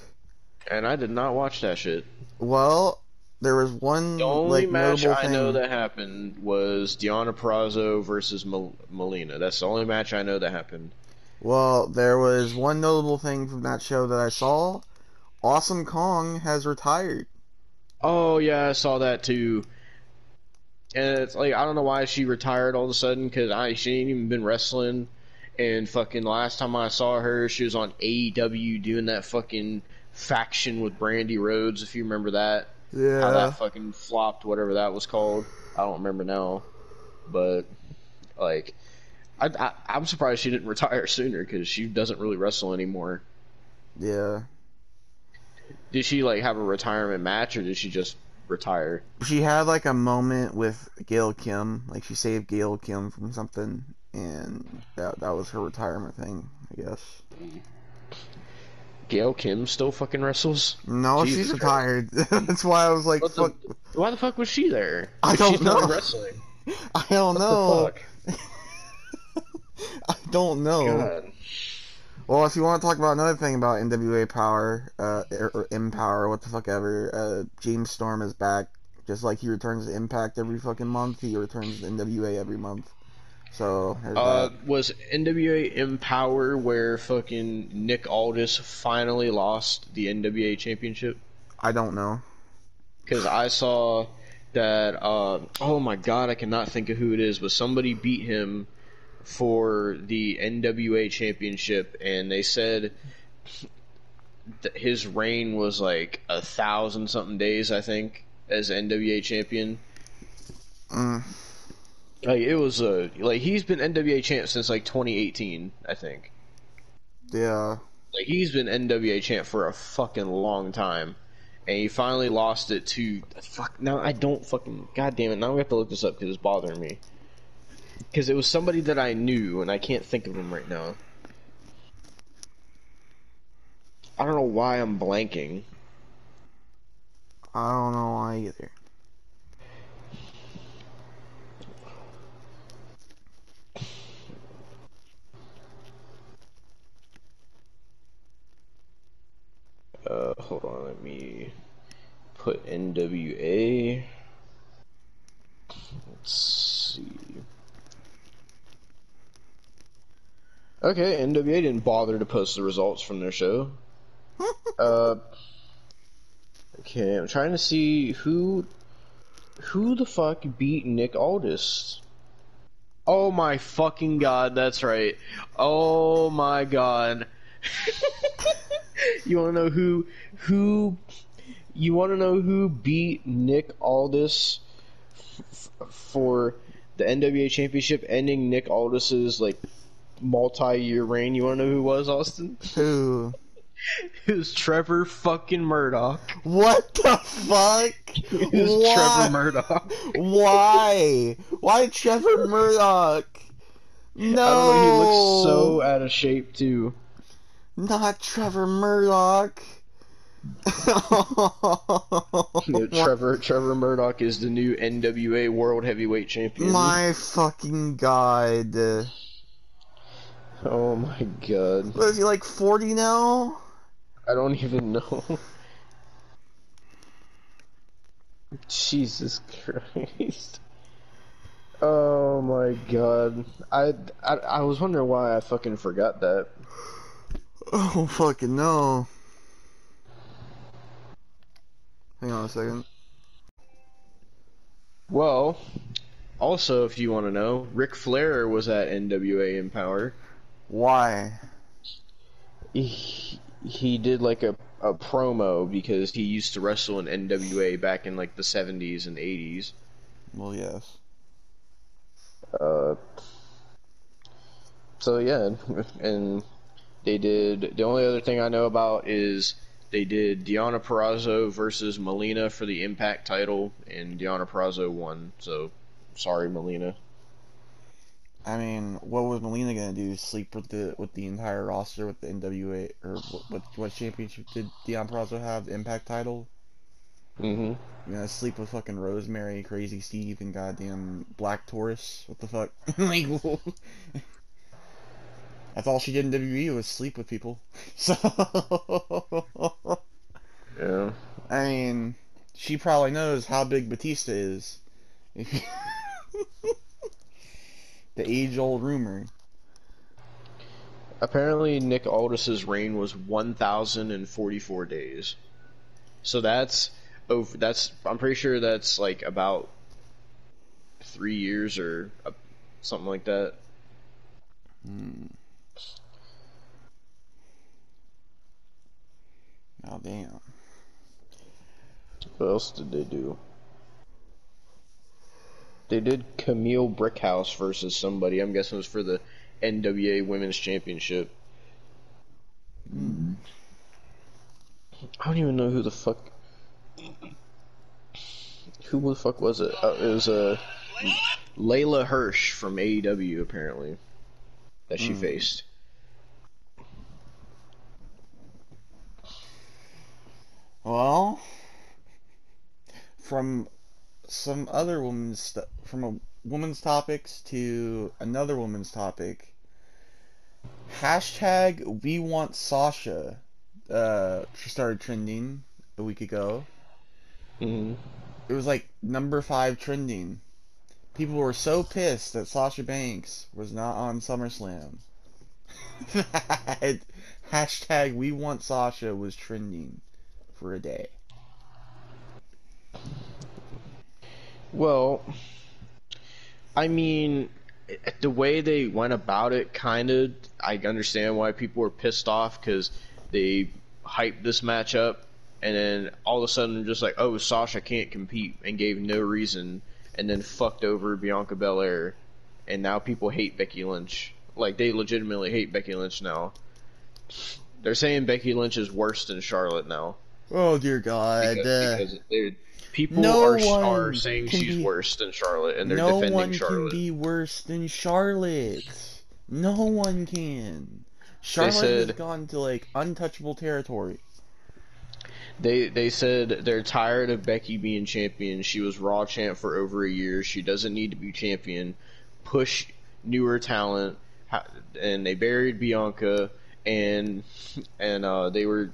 A: and I did not watch that shit.
B: Well, there was one
A: The only match
B: notable
A: I
B: thing.
A: know that happened was Deonna Purrazzo versus Melina. That's the only match I know that happened.
B: Well, there was one notable thing from that show that I saw. Awesome Kong has retired.
A: Oh yeah, I saw that too. And it's like, I don't know why she retired all of a sudden, because she ain't even been wrestling. And fucking last time I saw her, she was on AEW doing that fucking faction with Brandy Rhodes, if you remember that.
B: Yeah.
A: How that fucking flopped, whatever that was called. I don't remember now. But, like, I'm surprised she didn't retire sooner, because she doesn't really wrestle anymore.
B: Yeah.
A: Did she, like, have a retirement match, or did she just retire?
B: She had like a moment with Gail Kim, like she saved Gail Kim from something, and that was her retirement thing, I guess.
A: Gail Kim still fucking wrestles?
B: No,
A: Jesus
B: she's retired. That's why I was like, fuck.
A: Why the fuck was she there?
B: I don't
A: She's not
B: know.
A: wrestling.
B: I don't know.
A: The fuck?
B: I don't know.
A: God.
B: Well, if you want to talk about another thing about NWA Power, or Empower, what the fuck ever, James Storm is back. Just like he returns to Impact every fucking month, he returns to NWA every month. So, there's that.
A: Was NWA Empower where fucking Nick Aldis finally lost the NWA championship?
B: I don't know.
A: Because I saw that, oh my god, I cannot think of who it is, but somebody beat him for the NWA championship, and they said his reign was like 1,000 something days, I think, as NWA champion.
B: Mm.
A: Like it was like he's been NWA champ since like 2018, I think.
B: Yeah.
A: Like he's been NWA champ for a fucking long time, and he finally lost it to fuck. Now I don't fucking goddamn it. Now we have to look this up because it's bothering me. Because it was somebody that I knew, and I can't think of him right now. I don't know why I'm blanking.
B: I don't know why either.
A: Hold on, let me put NWA. Let's see. Okay, NWA didn't bother to post the results from their show. Okay, I'm trying to see who the fuck beat Nick Aldis. Oh my fucking god, that's right. Oh my god. You wanna know who you wanna know who beat Nick Aldis for the NWA Championship, ending Nick Aldis's like multi-year reign? You wanna know who it was, Austin?
B: Who?
A: It was Trevor fucking Murdoch.
B: What the fuck?
A: It was Trevor Murdoch.
B: Why? Why Trevor Murdoch? No.
A: I don't know, he looks so out of shape too.
B: Not Trevor Murdoch.
A: Trevor Murdoch is the new NWA World Heavyweight Champion.
B: My fucking god.
A: Oh my god.
B: What, is he like 40 now?
A: I don't even know. Jesus Christ. Oh my god. I was wondering why I fucking forgot that.
B: Oh fucking no. Hang on a second.
A: Well, also if you want to know, Ric Flair was at NWA Empower.
B: Why?
A: He did like a promo because he used to wrestle in NWA back in like the 70s and 80s.
B: Well, yes.
A: So yeah, and they did, the only other thing I know about is they did Deonna Purrazzo versus Melina for the Impact title, and Deonna Purrazzo won, so sorry Melina.
B: I mean, what was Melina gonna do? Sleep with the entire roster with the NWA, or what championship did Deonna Purrazzo have? The Impact title.
A: Mm-hmm.
B: You gonna sleep with fucking Rosemary, Crazy Steve, and goddamn Black Taurus? What the fuck? Like, that's all she did in WWE was sleep with people. So,
A: Yeah.
B: I mean, she probably knows how big Batista is. The age-old rumor.
A: Apparently Nick Aldis's reign was 1,044 days. So that's over. I'm pretty sure that's like about 3 years or something like that.
B: Oh damn.
A: What else did they do? They did Camille Brickhouse versus somebody. I'm guessing it was for the NWA Women's Championship. I don't even know who the fuck. Who the fuck was it? It was Layla Hirsch from AEW apparently that she faced.
B: Well, from some other from a woman's topics to another woman's topic. Hashtag We Want Sasha. She started trending a week ago.
A: Mm-hmm.
B: It was like number 5 trending. People were so pissed that Sasha Banks was not on SummerSlam. Hashtag We Want Sasha was trending for a day.
A: Well, I mean, the way they went about it, kind of, I understand why people were pissed off, because they hyped this match up, and then all of a sudden just like, oh, Sasha can't compete, and gave no reason, and then fucked over Bianca Belair, and now people hate Becky Lynch. Like, they legitimately hate Becky Lynch now. They're saying Becky Lynch is worse than Charlotte now.
B: Oh dear God!
A: Because people
B: No
A: are
B: one
A: saying
B: can
A: she's
B: be-
A: worse than Charlotte, and they're
B: no
A: defending
B: one
A: Charlotte.
B: can be worse than Charlotte. No one can. Charlotte has
A: said-
B: gone to like untouchable territory.
A: They said they're tired of Becky being champion. She was Raw champ for over a year. She doesn't need to be champion. Push newer talent, and they buried Bianca, and they were,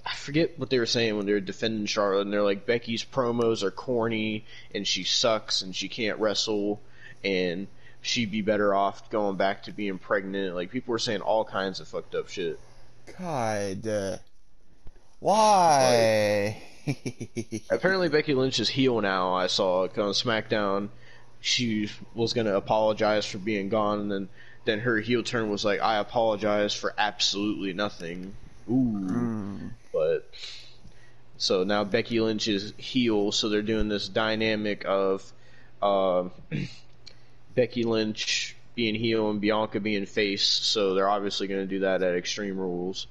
A: I forget what they were saying when they were defending Charlotte, and they're like, Becky's promos are corny, and she sucks, and she can't wrestle, and she'd be better off going back to being pregnant. Like, people were saying all kinds of fucked up shit.
B: God, why?
A: Apparently Becky Lynch is heel now. I saw on SmackDown. She was going to apologize for being gone, and then her heel turn was like, I apologize for absolutely nothing. Ooh. But so now Becky Lynch is heel, so they're doing this dynamic of Becky Lynch being heel and Bianca being face, so they're obviously going to do that at Extreme Rules.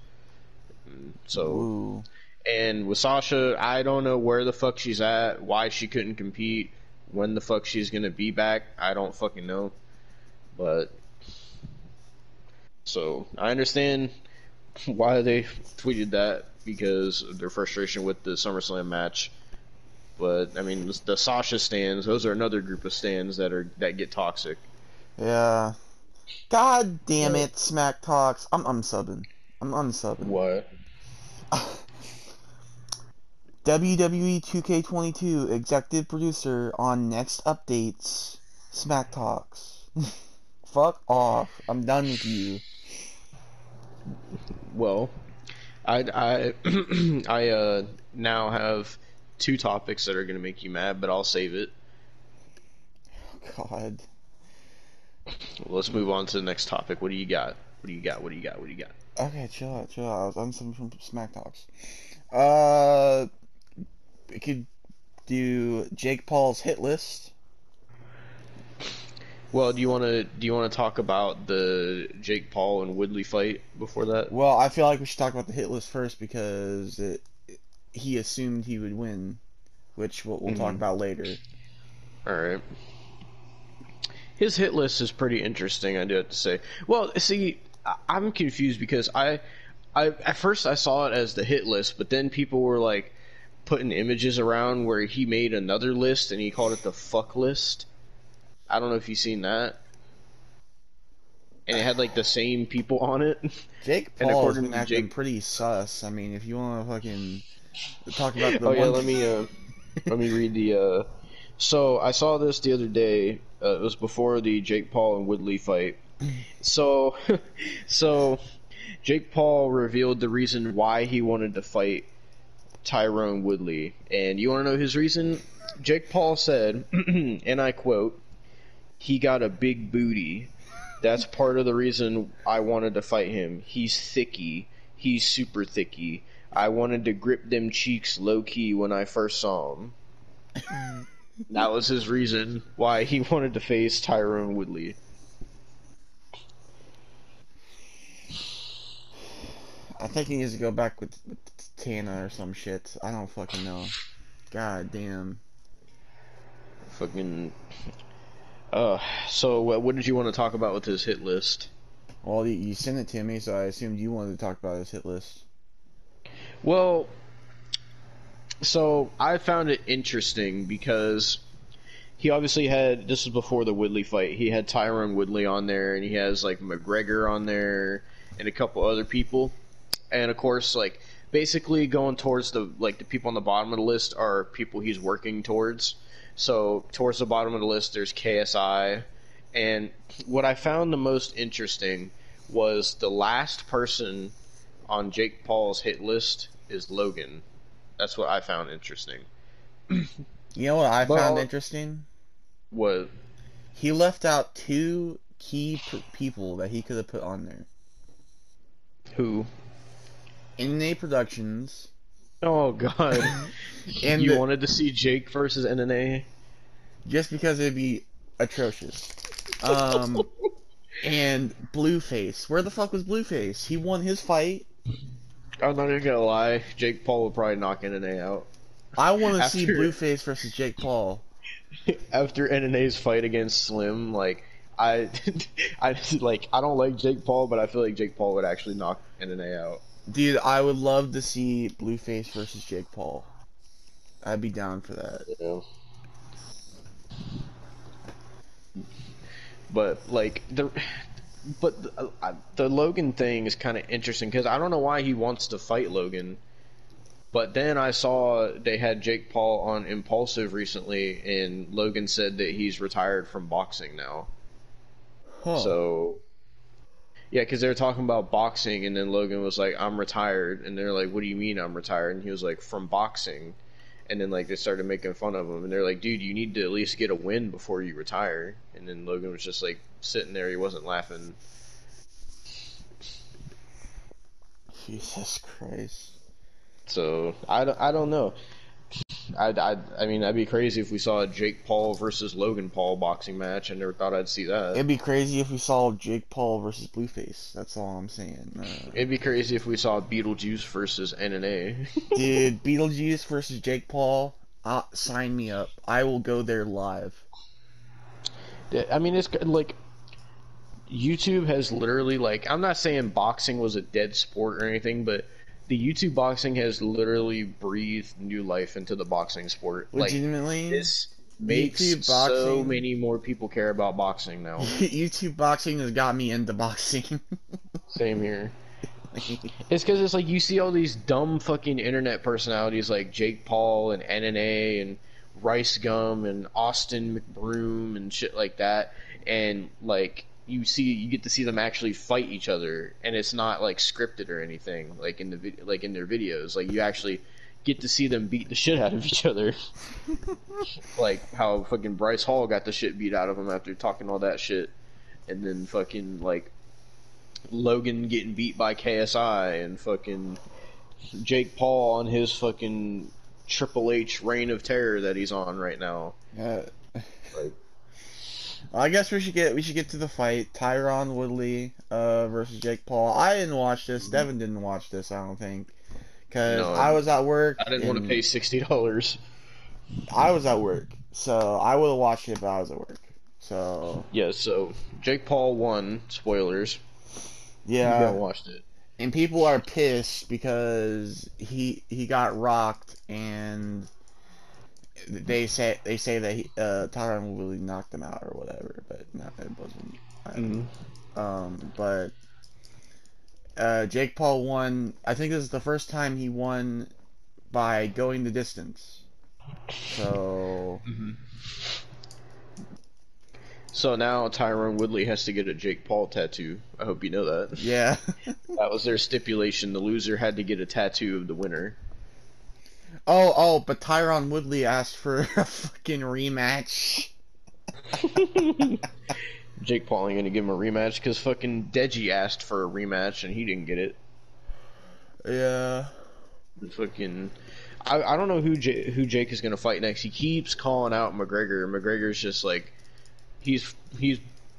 A: So,
B: Ooh.
A: and with Sasha, I don't know where the fuck she's at, why she couldn't compete, when the fuck she's going to be back, I don't fucking know. But, so, I understand why they tweeted that, because of their frustration with the SummerSlam match. But I mean, the Sasha stands; those are another group of stands that get toxic.
B: Yeah. God damn it, Smack Talks. I'm unsubbing. I'm unsubbing.
A: What?
B: WWE 2K22 executive producer on next updates. Smack Talks. Fuck off. I'm done with you.
A: Well, I now have two topics that are going to make you mad, but I'll save it.
B: God.
A: Let's move on to the next topic. What do you got? What do you got? What do you got? What do you got?
B: Okay, chill out. I was on some from Smack Talks. We could do Jake Paul's hit list.
A: Well, do you want to talk about the Jake Paul and Woodley fight before that?
B: Well, I feel like we should talk about the hit list first because he assumed he would win, which we'll talk about later.
A: All right. His hit list is pretty interesting, I do have to say. Well, see, I'm confused because I at first I saw it as the hit list, but then people were like putting images around where he made another list and he called it the fuck list. I don't know if you've seen that. And it had like the same people on it.
B: Jake Paul has been acting pretty sus. I mean, if you want to fucking talk about the
A: let me read the so I saw this the other day. It was before the Jake Paul and Woodley fight. So Jake Paul revealed the reason why he wanted to fight Tyrone Woodley. And you want to know his reason? Jake Paul said, and I quote, "He got a big booty. That's part of the reason I wanted to fight him. He's thicky. He's super thicky. I wanted to grip them cheeks low-key when I first saw him." That was his reason why he wanted to face Tyrone Woodley.
B: I think he needs to go back with Tana or some shit. I don't fucking know. God damn.
A: Fucking... so what did you want to talk about with his hit list?
B: Well, you sent it to me, so I assumed you wanted to talk about his hit list.
A: Well, so I found it interesting because he obviously had, this was before the Woodley fight, he had Tyrone Woodley on there, and he has like McGregor on there, and a couple other people. And of course, like, basically going towards the people on the bottom of the list are people he's working towards. So towards the bottom of the list, there's KSI. And what I found the most interesting was the last person on Jake Paul's hit list is Logan. That's what I found interesting.
B: You know what I found interesting?
A: What?
B: He left out two key people that he could have put on there.
A: Who?
B: NNA Productions,
A: Oh god.
B: and
A: You wanted to see Jake versus NNA?
B: just because it'd be atrocious. Um, and Blueface. Where the fuck was Blueface? He won his fight.
A: I'm not even gonna lie, Jake Paul would probably knock NNA out.
B: I want to see
A: After
B: Blueface versus Jake Paul.
A: after NNA's fight against Slim, like I I don't like Jake Paul, but I feel like Jake Paul would actually knock NNA out.
B: Dude, I would love to see Blueface versus Jake Paul. I'd be down for that.
A: Yeah. But like the Logan thing is kind of interesting because I don't know why he wants to fight Logan. But then I saw they had Jake Paul on Impulsive recently, and Logan said that he's retired from boxing now.
B: Huh.
A: So, yeah, because they were talking about boxing, and then Logan was like, "I'm retired," and they're like, "What do you mean I'm retired?" And he was like, "From boxing," and then like they started making fun of him, and they're like, "Dude, you need to at least get a win before you retire." And then Logan was just like sitting there, he wasn't laughing.
B: Jesus Christ.
A: So I don't know. I mean, that'd be crazy if we saw a Jake Paul versus Logan Paul boxing match. I never thought I'd see that.
B: It'd be crazy if we saw Jake Paul versus Blueface. That's all I'm saying.
A: It'd be crazy if we saw Beetlejuice versus NNA.
B: Dude, Beetlejuice versus Jake Paul. Sign me up. I will go there live.
A: I mean, it's like YouTube has literally like I'm not saying boxing was a dead sport or anything, but the YouTube boxing has literally breathed new life into the boxing sport.
B: Legitimately,
A: like, this makes so many more people care about boxing now.
B: YouTube boxing has got me into boxing.
A: Same here. It's because it's like you see all these dumb fucking internet personalities like Jake Paul and NNA and Rice Gum and Austin McBroom and shit like that, and like you get to see them actually fight each other, and it's not like scripted or anything like in their videos. Like you actually get to see them beat the shit out of each other. Like how fucking Bryce Hall got the shit beat out of him after talking all that shit, and then fucking like Logan getting beat by KSI, and fucking Jake Paul on his fucking Triple H reign of terror that he's on right now. Like,
B: I guess we should get to the fight. Tyron Woodley versus Jake Paul. I didn't watch this. Devin didn't watch this, I don't think. Because I was at work.
A: I didn't want to pay $60.
B: I was at work. So I would have watched it, but I was at work. So
A: yeah, so Jake Paul won. Spoilers.
B: Yeah.
A: You haven't watched it.
B: And people are pissed because he got rocked, and they say that Tyron Woodley knocked him out or whatever, but no, it wasn't. But Jake Paul won. I think this is the first time he won by going the distance. So.
A: So now Tyron Woodley has to get a Jake Paul tattoo. I hope you know that.
B: Yeah.
A: That was their stipulation. The loser had to get a tattoo of the winner.
B: But Tyron Woodley asked for a fucking rematch.
A: Jake Paul ain't gonna give him a rematch because fucking Deji asked for a rematch and he didn't get it.
B: Yeah.
A: Fucking, I don't know who Jake is gonna fight next. He keeps calling out McGregor. McGregor's just like, he's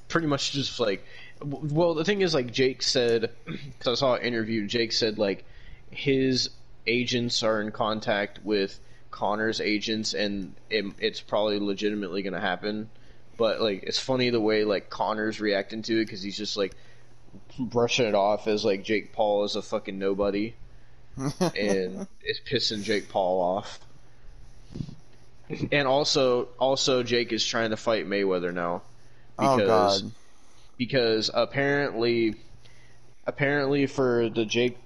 A: pretty much just like, well, the thing is, like, Jake said, because I saw an interview, Jake said like his agents are in contact with Conor's agents, and it's probably legitimately gonna happen. But like, it's funny the way like Conor's reacting to it, because he's just like brushing it off as like Jake Paul is a fucking nobody, and it's pissing Jake Paul off. And also Jake is trying to fight Mayweather now, because apparently for the Jake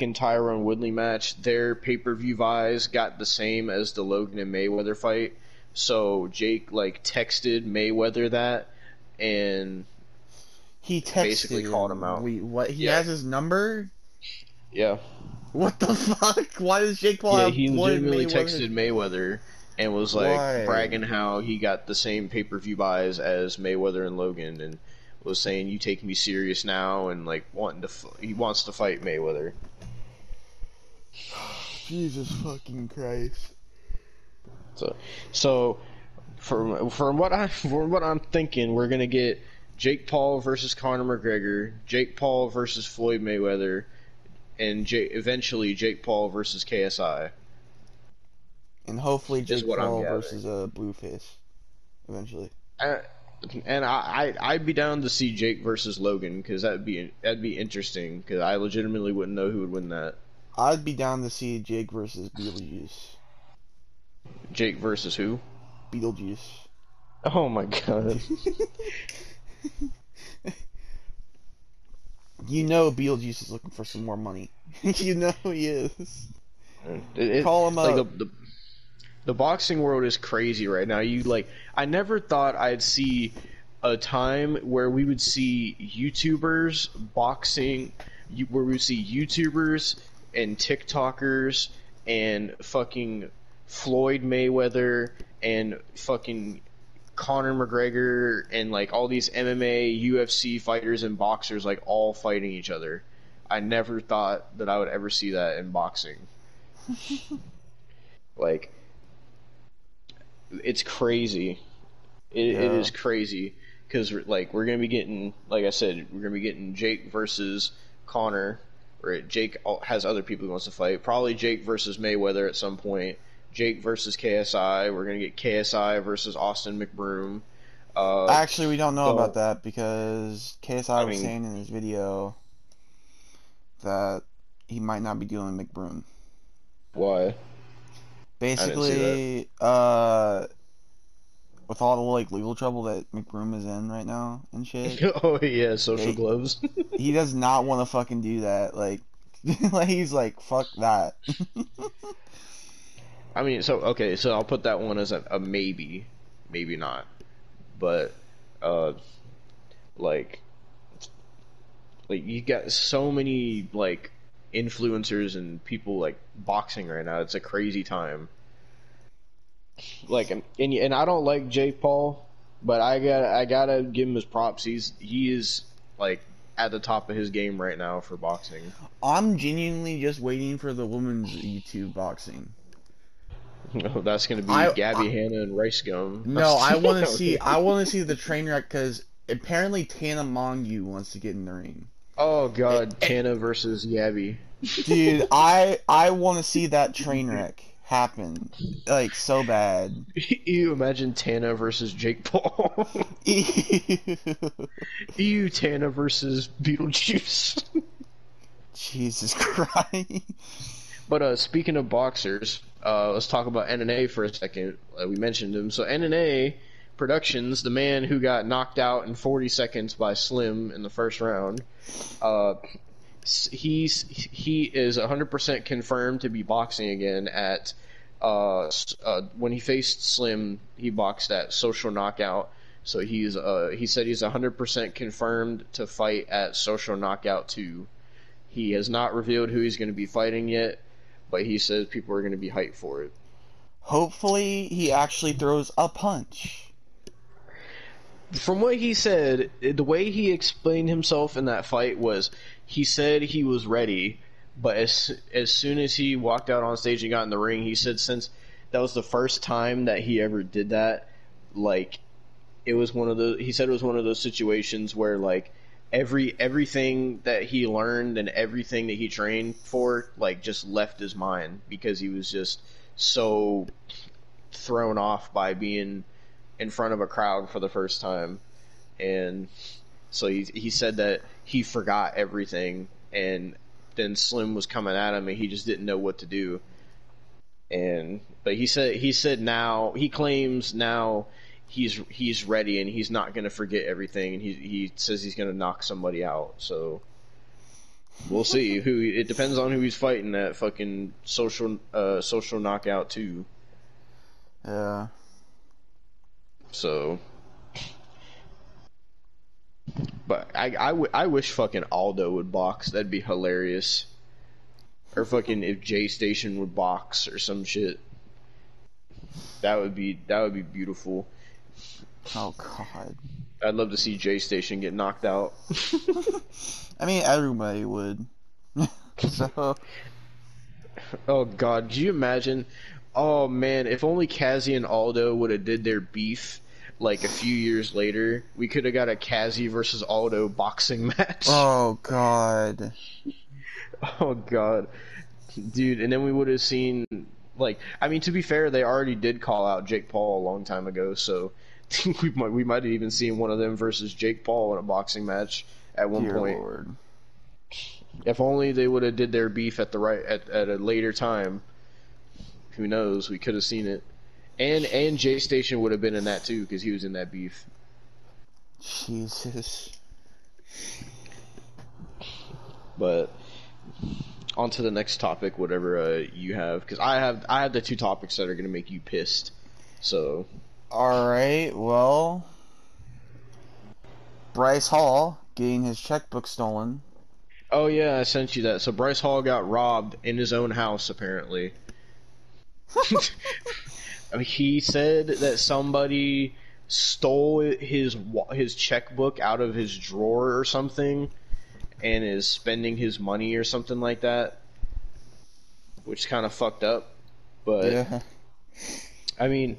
A: and Tyron Woodley match, their pay-per-view buys got the same as the Logan and Mayweather fight. So Jake like texted Mayweather that, and
B: he
A: basically called him out.
B: What? He has his number?
A: Yeah.
B: What the fuck? Why does Jake Paul have
A: he legitimately
B: Mayweather?
A: texted Mayweather and was like bragging how he got the same pay-per-view buys as Mayweather and Logan, and was saying, "You take me serious now," and like he wants to fight Mayweather.
B: Jesus fucking Christ.
A: So from what I'm thinking, we're gonna get Jake Paul versus Conor McGregor, Jake Paul versus Floyd Mayweather, and eventually Jake Paul versus KSI.
B: And hopefully
A: Is
B: Jake
A: what I'm
B: Paul
A: gathering.
B: versus Blueface. Eventually.
A: And I'd be down to see Jake versus Logan because that'd be interesting because I legitimately wouldn't know who would win that.
B: I'd be down to see Jake versus Beetlejuice.
A: Jake versus who?
B: Beetlejuice.
A: Oh my god.
B: You know Beetlejuice is looking for some more money. You know he is.
A: It,
B: Call him
A: like
B: up.
A: the boxing world is crazy right now. I never thought I'd see a time where we would see YouTubers boxing, where we would see YouTubers and TikTokers and fucking Floyd Mayweather and fucking Conor McGregor and like all these MMA, UFC fighters and boxers like all fighting each other. I never thought that I would ever see that in boxing. Like, it's crazy. It
B: Yeah.
A: is crazy because like we're gonna be getting, like I said, we're gonna be getting Jake versus Connor, or Jake has other people he wants to fight. Probably Jake versus Mayweather at some point. Jake versus KSI. We're gonna get KSI versus Austin McBroom.
B: Actually, we don't know about
A: Don't.
B: that because KSI
A: I
B: was
A: mean,
B: saying in his video that he might not be dealing McBroom.
A: why? I didn't see that.
B: Basically, with all the like legal trouble that McBroom is in right now and shit,
A: Oh yeah, social
B: they,
A: gloves.
B: he does not want to fucking do that. Like, like he's like, fuck that.
A: I mean, so okay, so I'll put that one as a maybe, maybe not, but uh, like you got so many like influencers and people like boxing right now. It's a crazy time. Like, and I don't like Jake Paul, but I gotta give him his props. He is like at the top of his game right now for boxing.
B: I'm genuinely just waiting for the women's YouTube boxing.
A: That's gonna be
B: I
A: Gabby Hanna and Rice Gum.
B: no, I want to see. I want to see the train wreck because apparently Tana Mongeau wants to get in the ring.
A: Oh God,
B: Eh,
A: Tana versus Gabby.
B: dude, I want to see that train wreck happen, like so bad.
A: You imagine Tana versus Jake Paul. You Tana versus Beetlejuice.
B: Jesus Christ.
A: But speaking of boxers, let's talk about NNA for a second. We mentioned him. So NNA Productions, the man who got knocked out in 40 seconds by Slim in the first round, uh, he is 100% confirmed to be boxing again at when he faced Slim, he boxed at Social Knockout. So he said he's 100% confirmed to fight at Social Knockout 2. He has not revealed who he's going to be fighting yet, but he says people are going to be hyped for it.
B: Hopefully, he actually throws a punch.
A: From what he said, the way he explained himself in that fight was he said he was ready, but as soon as he walked out on stage and got in the ring, he said since that was the first time that he ever did that, like it was one of those. He said it was one of those situations where like everything that he learned and everything that he trained for like just left his mind because he was just so thrown off by being in front of a crowd for the first time. And so he said that he forgot everything, and then Slim was coming at him and he just didn't know what to do. And but he said now he claims now he's ready and he's not going to forget everything, and he says he's going to knock somebody out. So we'll see who. It depends on who he's fighting at fucking social knockout too.
B: Yeah.
A: So, but I wish fucking Aldo would box. That'd be hilarious. Or fucking if J Station would box or some shit. That would be beautiful.
B: Oh God.
A: I'd love to see J Station get knocked out.
B: I mean, everybody would. So
A: Oh God, could you imagine? Oh man, if only Cassie and Aldo would have did their beef like a few years later, we could have got a Cassie versus Aldo boxing match.
B: Oh God.
A: Oh God, dude, and then we would have seen like I mean to be fair, they already did call out Jake Paul a long time ago, so we might have even seen one of them versus Jake Paul in a boxing match at one
B: Dear
A: point.
B: Lord.
A: If only they would have did their beef at the right at a later time. Who knows? We could have seen it. And Jay Station would have been in that too because he was in that beef.
B: Jesus.
A: But on to the next topic, whatever you have, because I have the two topics that are gonna make you pissed. So.
B: Alright, well, Bryce Hall getting his checkbook stolen.
A: Oh yeah, I sent you that. So Bryce Hall got robbed in his own house apparently. I mean, he said that somebody stole his checkbook out of his drawer or something, and is spending his money or something like that, which is kind of fucked up. But
B: Yeah.
A: I mean,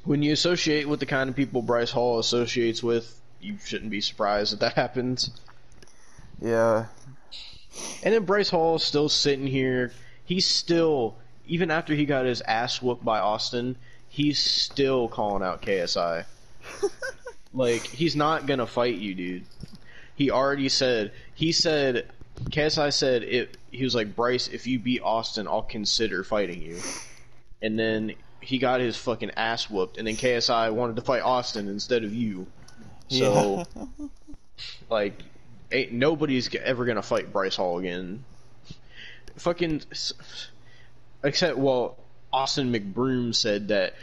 A: when you associate with the kind of people Bryce Hall associates with, you shouldn't be surprised that happens.
B: Yeah.
A: And then Bryce Hall is still sitting here. He's still, even after he got his ass whooped by Austin, he's still calling out KSI. Like, he's not gonna fight you, dude. He already said, KSI said, he was like, Bryce, if you beat Austin, I'll consider fighting you. And then he got his fucking ass whooped, and then KSI wanted to fight Austin instead of you. So,
B: Yeah.
A: like, nobody's ever gonna fight Bryce Hall again. Fucking, except, well, Austin McBroom said that,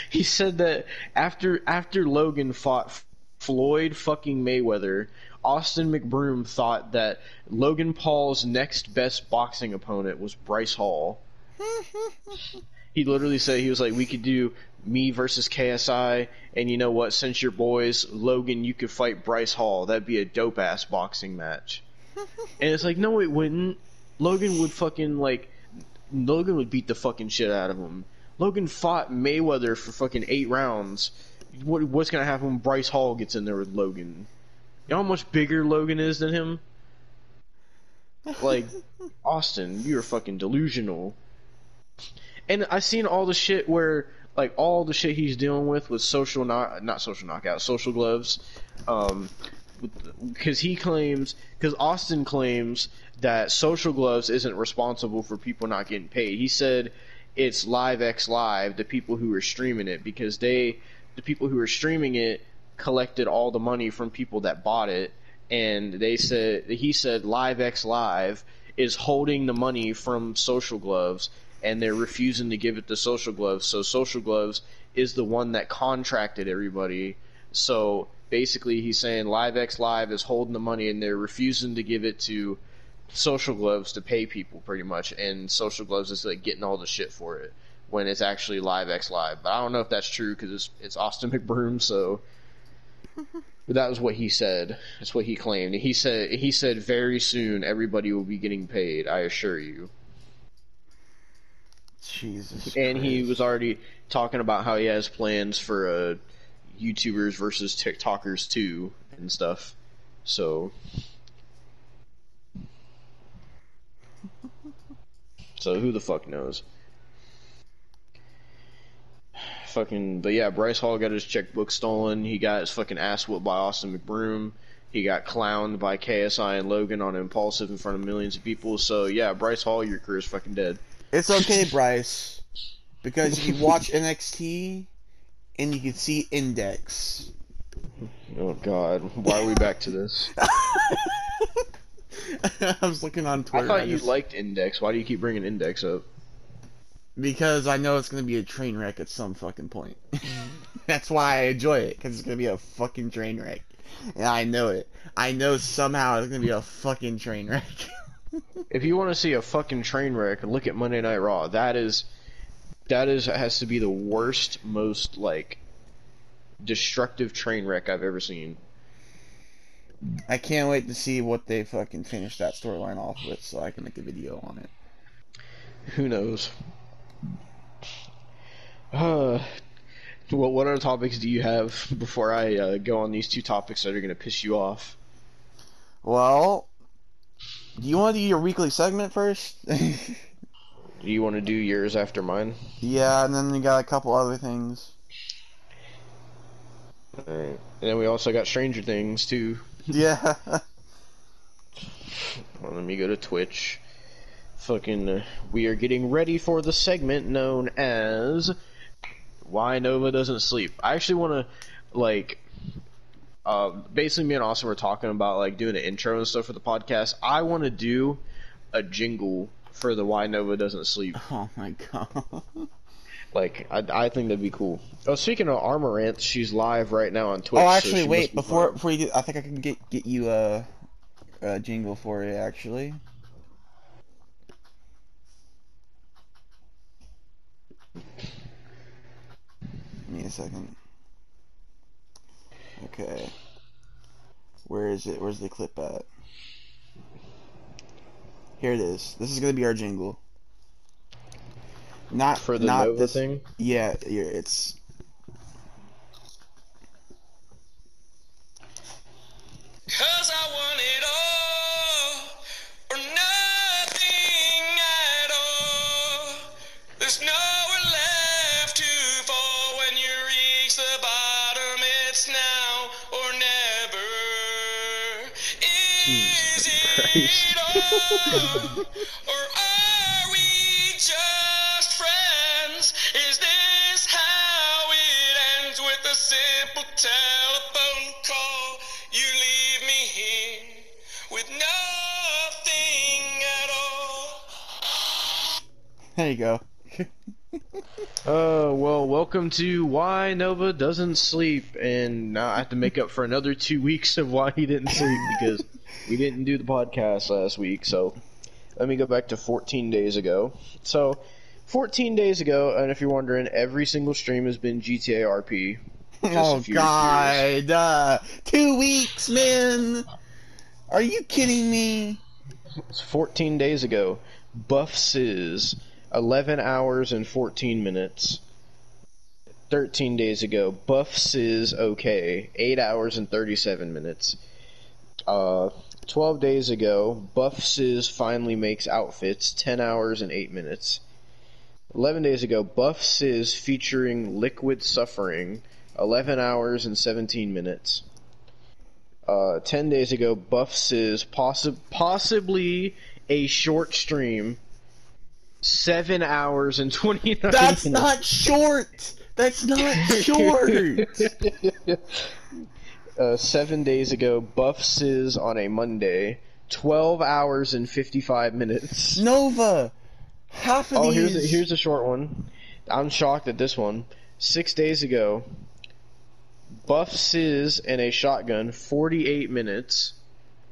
A: he said that after Logan fought Floyd fucking Mayweather, Austin McBroom thought that Logan Paul's next best boxing opponent was Bryce Hall. He literally said, he was like, we could do me versus KSI, and you know what, since you're boys, Logan, you could fight Bryce Hall. That'd be a dope-ass boxing match. And it's like, no, it wouldn't. Logan would beat the fucking shit out of him. Logan fought Mayweather for fucking 8 rounds. What's gonna happen when Bryce Hall gets in there with Logan? You know how much bigger Logan is than him? Like, Austin, you're fucking delusional. And I seen all the shit where, like, all the shit he's dealing with social knockouts, social gloves, because Austin claims that social gloves isn't responsible for people not getting paid. He said it's LiveX Live, the people who are streaming it, because the people who are streaming it collected all the money from people that bought it, and he said LiveX Live is holding the money from social gloves, and they're refusing to give it to Social Gloves. So Social Gloves is the one that contracted everybody. So basically he's saying LiveX Live is holding the money and they're refusing to give it to Social Gloves to pay people pretty much, and Social Gloves is like getting all the shit for it when it's actually LiveX Live. But I don't know if that's true because it's Austin McBroom, so but that was what he said. That's what he claimed. He said very soon everybody will be getting paid, I assure you.
B: Jesus
A: And he
B: Christ.
A: was already talking about how he has plans for YouTubers versus TikTokers too and stuff. So who the fuck knows? But yeah, Bryce Hall got his checkbook stolen. He got his fucking ass whooped by Austin McBroom. He got clowned by KSI and Logan on Impulsive in front of millions of people. So yeah, Bryce Hall, your career's fucking dead.
B: It's okay, Bryce, because you can watch NXT and you can see Index.
A: Oh god, why are we back to this?
B: I was looking on Twitter.
A: I thought you liked Index. Why do you keep bringing Index up?
B: Because I know it's going to be a train wreck at some fucking point. That's why I enjoy it, because it's going to be a fucking train wreck. And I know it. I know somehow it's going to be a fucking train wreck.
A: If you want to see a fucking train wreck, look at Monday Night Raw. That has to be the worst, most, like, destructive train wreck I've ever seen.
B: I can't wait to see what they fucking finish that storyline off with, so I can make a video on it.
A: Who knows? What other topics do you have before I go on these two topics that are going to piss you off?
B: Well, do you want to do your weekly segment first?
A: Do you want to do yours after mine?
B: Yeah, and then we got a couple other things.
A: Alright. And then we also got Stranger Things, too.
B: Yeah.
A: Well, let me go to Twitch. We are getting ready for the segment known as Why Nova Doesn't Sleep. I actually want to, basically me and Austin were talking about, doing an intro and stuff for the podcast. I want to do a jingle for the Why Nova Doesn't Sleep.
B: Oh my god.
A: I think that'd be cool. Oh, speaking of Armorant, she's live right now on Twitch.
B: Oh, actually,
A: so
B: wait, before you do, I think I can get you a jingle for it, actually. Give me a second. Okay. Where is it? Where's the clip at? Here it is. This is gonna be our jingle. Not
A: for the
B: not
A: Nova
B: this
A: thing?
B: Yeah, it's.
C: Cause I want it all, or nothing at all. There's nowhere left to fall when you reach the bottom. It's now or never. Is it all, or are we just friends? Is this how it ends, with a simple telephone call? You leave me here with nothing at all.
B: There you go.
A: Well, welcome to Why Nova Doesn't Sleep, and now I have to make up for another 2 weeks of why he didn't sleep, because we didn't do the podcast last week, so let me go back to 14 days ago. So, 14 days ago, and if you're wondering, every single stream has been GTA RP.
B: Oh god, 2 weeks, man! Are you kidding me?
A: It's 14 days ago. Buff Sizz, 11 hours and 14 minutes. 13 days ago, Buff Sizz OK, 8 hours and 37 minutes. 12 days ago, Buff Sizz finally makes outfits, 10 hours and 8 minutes. 11 days ago, Buff Sizz featuring Liquid Suffering, 11 hours and 17 minutes. 10 days ago, Buff Sizz, possibly a short stream, 7 hours and 29
B: That's
A: minutes.
B: not short! That's not short!
A: 7 days ago, Buff Sizz on a Monday, 12 hours and 55 minutes.
B: Nova! Half of these...
A: here's a short one. I'm shocked at this one. 6 days ago, Buff Sizz and a shotgun, 48 minutes.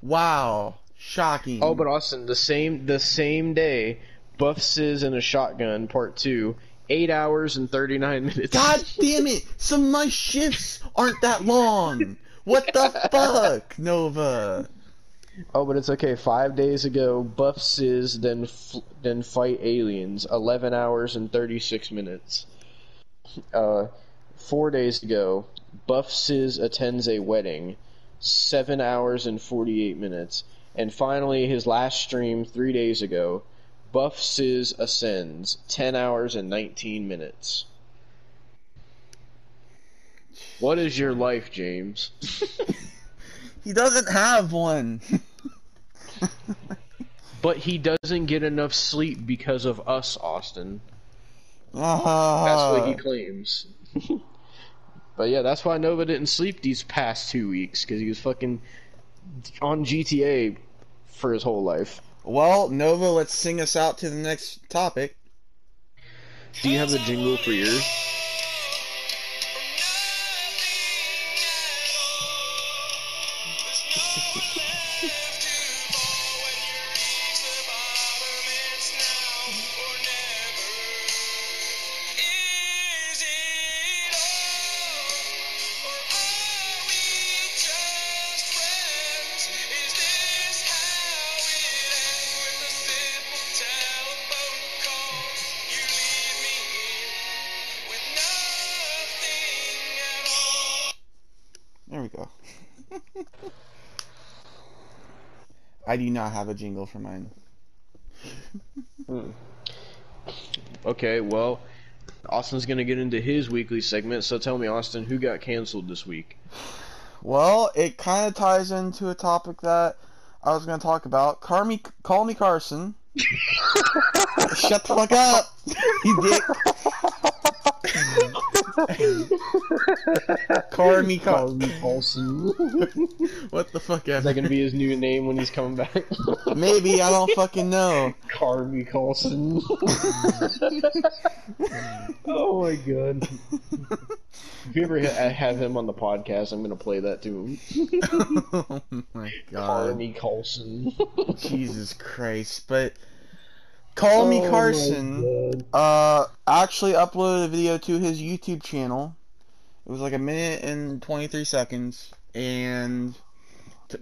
B: Wow. Shocking.
A: Oh, but Austin, the same day, Buff Sizz and a shotgun, part 2, 8 hours and 39 minutes.
B: God damn it! Some of my shifts aren't that long! What the fuck, Nova?
A: Oh, but it's okay. 5 days ago, Buff Sizz then fight aliens, 11 hours and 36 minutes. 4 days ago, Buff Sizz attends a wedding, 7 hours and 48 minutes. And finally, his last stream 3 days ago, Buff Sizz ascends, 10 hours and 19 minutes. What is your life, James?
B: He doesn't have one.
A: But he doesn't get enough sleep because of us, Austin. That's what he claims. But yeah, that's why Nova didn't sleep these past 2 weeks, because he was fucking on GTA for his whole life.
B: Well, Nova, let's sing us out to the next topic.
A: Do you have the jingle for yours?
B: we go. I do not have a jingle for mine.
A: Okay, well, Austin's gonna get into his weekly segment, so tell me, Austin, who got canceled this week?
B: Well, it kind of ties into a topic that I was going to talk about. Call me Carson. Shut the fuck up, you dick. Carmy
A: Carson.
B: What the fuck
A: Is that gonna be his new name when he's coming back?
B: Maybe, I don't fucking know.
A: Carmy Carson. Oh my god. If you ever have him on the podcast, I'm gonna play that to him.
B: Oh my god.
A: Carmy Carson.
B: Jesus Christ. But Call Me Carson actually uploaded a video to his YouTube channel. It was like 1 minute and 23 seconds, and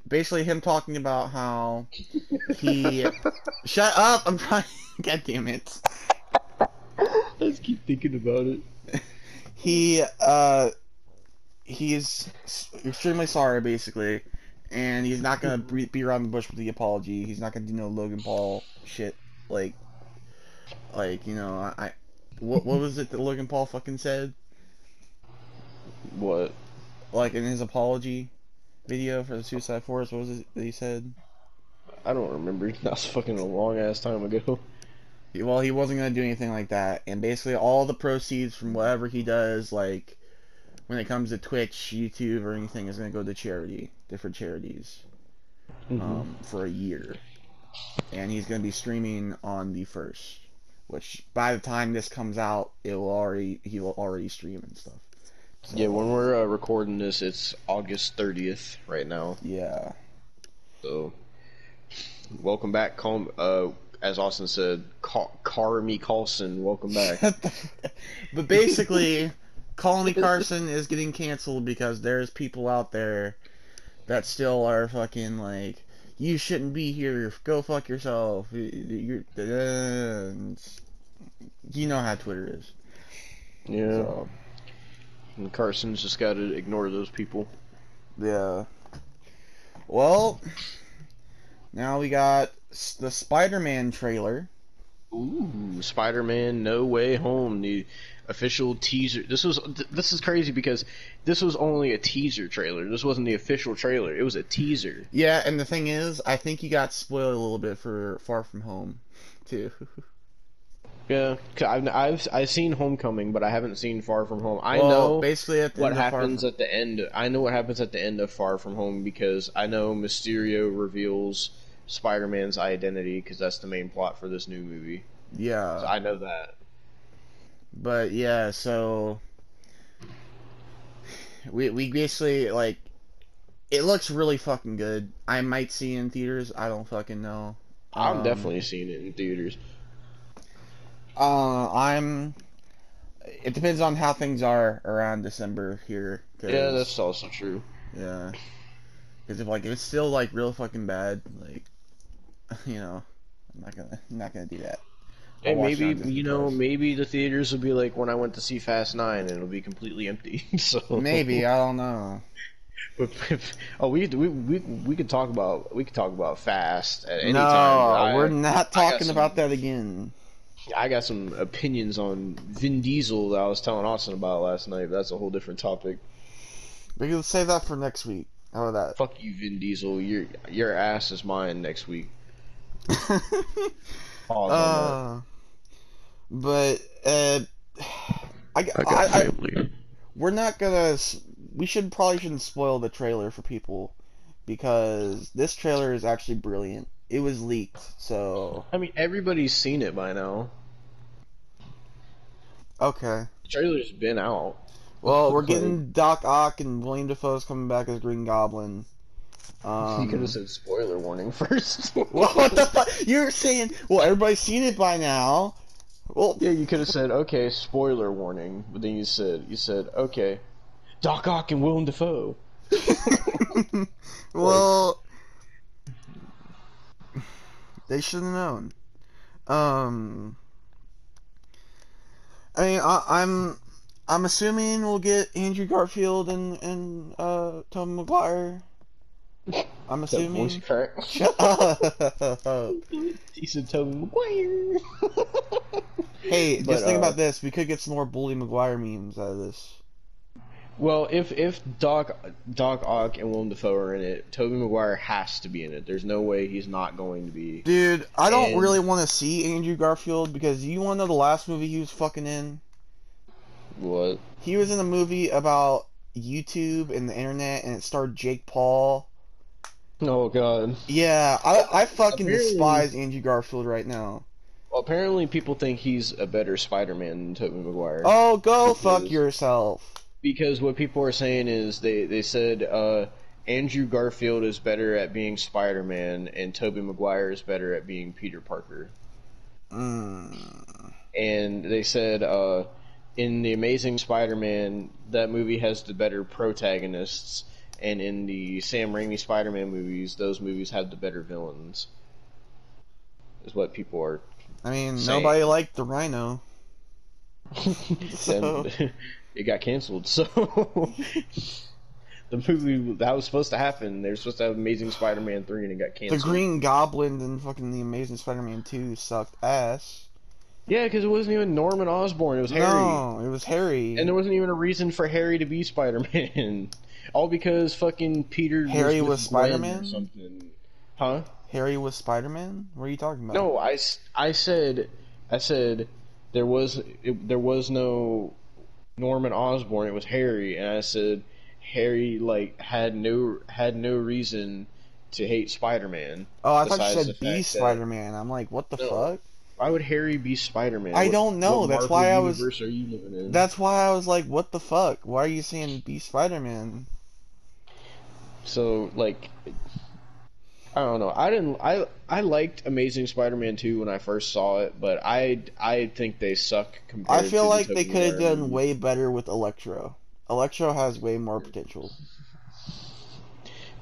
B: basically him talking about how he shut up, I'm trying. God damn it.
A: I just keep thinking about it.
B: He's extremely sorry, basically, and he's not gonna be around the bush with the apology. He's not gonna do no Logan Paul shit, like you know, what was it that Logan Paul fucking said?
A: What?
B: Like in his apology video for the Suicide Force, what was it that he said?
A: I don't remember. That was fucking a long ass time ago.
B: Well, he wasn't gonna do anything like that, and basically all the proceeds from whatever he does, like when it comes to Twitch, YouTube, or anything, is gonna go to charity, different charities, for a year, and he's gonna be streaming on the 1st, which by the time this comes out, he will already stream and stuff. So,
A: Yeah, when we're recording this, it's August 30th right now.
B: Yeah.
A: So, welcome back. As Austin said, Carmy Carson, welcome back.
B: But basically, Call Me Carson is getting canceled because there's people out there that still are fucking like, you shouldn't be here, go fuck yourself. You know how Twitter is.
A: Yeah.
B: So,
A: And Carson's just got to ignore those people.
B: yeah. Well, now we got the Spider-Man trailer.
A: Ooh, Spider-Man No Way Home, the official teaser. This is crazy because this was only a teaser trailer. This wasn't the official trailer. It was a teaser.
B: Yeah, and the thing is, I think you got spoiled a little bit for Far From Home, too.
A: Yeah, 'cause I've seen Homecoming, but I haven't seen Far From Home. I
B: Well,
A: know
B: basically at the
A: what
B: end of
A: happens at the end. I know what happens at the end of Far From Home because I know Mysterio reveals Spider-Man's identity because that's the main plot for this new movie.
B: Yeah.
A: So I know that.
B: But yeah, so we basically, like, it looks really fucking good. I might see it in theaters. I don't fucking know.
A: I'm definitely seeing it in theaters.
B: It depends on how things are around December here.
A: Yeah, that's also true.
B: Yeah. Because if it's still like real fucking bad, like, you know, I'm not gonna do that.
A: And
B: I'll watch it
A: maybe
B: on Disney Plus.
A: maybe the theaters will be like when I went to see Fast 9 and it'll be completely empty. So
B: Maybe, I don't know.
A: But, we could talk about Fast at any
B: No,
A: time.
B: we're not talking about that again.
A: I got some opinions on Vin Diesel that I was telling Austin about last night, but that's a whole different topic.
B: We can save that for next week. How about that?
A: Fuck you, Vin Diesel. Your ass is mine next week.
B: But
A: I got family.
B: we're not gonna. We shouldn't spoil the trailer for people because this trailer is actually brilliant. It was leaked, so
A: I mean, everybody's seen it by now.
B: okay.
A: The trailer's been out.
B: Well, we're getting Doc Ock and William Dafoe's coming back as Green Goblin.
A: You could have said spoiler warning first.
B: Well, what the fuck? You're saying, well, everybody's seen it by now. Well,
A: yeah, you could have said, okay, spoiler warning, but then you said, okay, Doc Ock and Willem Dafoe.
B: Well, they should have known. I mean, I'm assuming we'll get Andrew Garfield and Tobey Maguire. I'm
A: That voice
B: assuming.
A: crack.
B: Shut up.
A: He said Tobey Maguire.
B: Hey,
A: But,
B: just think about this. We could get some more Bully Maguire memes out of this.
A: Well, if Doc Ock and Willem Dafoe are in it, Tobey Maguire has to be in it. There's no way he's not going to be.
B: Dude, I don't
A: And-
B: really want to see Andrew Garfield because you want to know the last movie he was fucking in?
A: What?
B: He was in a movie about YouTube and the internet, and it starred Jake Paul.
A: Oh God.
B: Yeah, I fucking
A: Apparently-
B: despise Andrew Garfield right now.
A: Well, apparently people think he's a better Spider-Man than Tobey Maguire.
B: Oh, go fuck
A: Because-
B: yourself.
A: Because what people are saying is they said Andrew Garfield is better at being Spider-Man and Tobey Maguire is better at being Peter Parker.
B: Mm.
A: And they said in the Amazing Spider-Man, that movie has the better protagonists, and in the Sam Raimi Spider-Man movies, those movies have the better villains. Is what people are.
B: I mean,
A: Same.
B: nobody liked the Rhino. So-
A: And it got canceled. So the movie that was supposed to happen, they were supposed to have Amazing Spider-Man 3, and it got
B: The
A: canceled.
B: Green Goblin and fucking The Amazing Spider-Man 2 sucked ass.
A: Yeah, because it wasn't even Norman Osborn. It was Harry.
B: No, it was Harry.
A: And there wasn't even a reason for Harry to be Spider-Man. All because fucking Peter
B: Harry
A: with
B: was
A: Gwen
B: Spider-Man?
A: or something. Huh?
B: Harry was Spider-Man? What are you talking about?
A: No, I said there was no Norman Osborn. It was Harry, and I said Harry like had no reason to hate Spider-Man.
B: Oh, I thought you
A: besides
B: said
A: the
B: be
A: fact that-
B: Spider-Man. I'm like, what the
A: No.
B: fuck?
A: Why would Harry be Spider-Man?
B: I don't know,
A: What
B: that's
A: Marvel
B: why I was-
A: universe are you living in?
B: That's why I was like, what the fuck? Why are you saying be Spider-Man?
A: So like, I don't know. I liked Amazing Spider-Man 2 when I first saw it, but I think they suck compared
B: I feel
A: to the
B: like they
A: Tobey
B: could have
A: Maguire
B: done
A: movies.
B: way better with Electro. Electro has way more potential.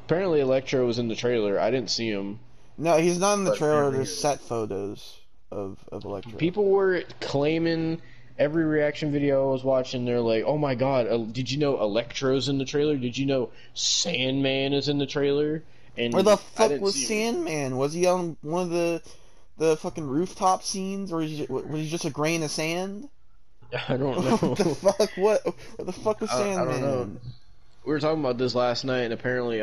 A: Apparently Electro was in the trailer. I didn't see him.
B: No, he's not in the
A: But
B: trailer.
A: apparently
B: There's
A: he is.
B: set photos of Electro.
A: People were claiming every reaction video I was watching. They're like, "Oh my god, did you know Electro's in the trailer? Did you know Sandman is in the trailer?" And
B: Where the
A: I
B: fuck
A: didn't
B: was
A: see him.
B: Sandman? Was he on one of the fucking rooftop scenes, or was he just a grain of sand?
A: I don't know.
B: What the fuck? Where the fuck was
A: I
B: Sandman?
A: don't know. We were talking about this last night, and apparently,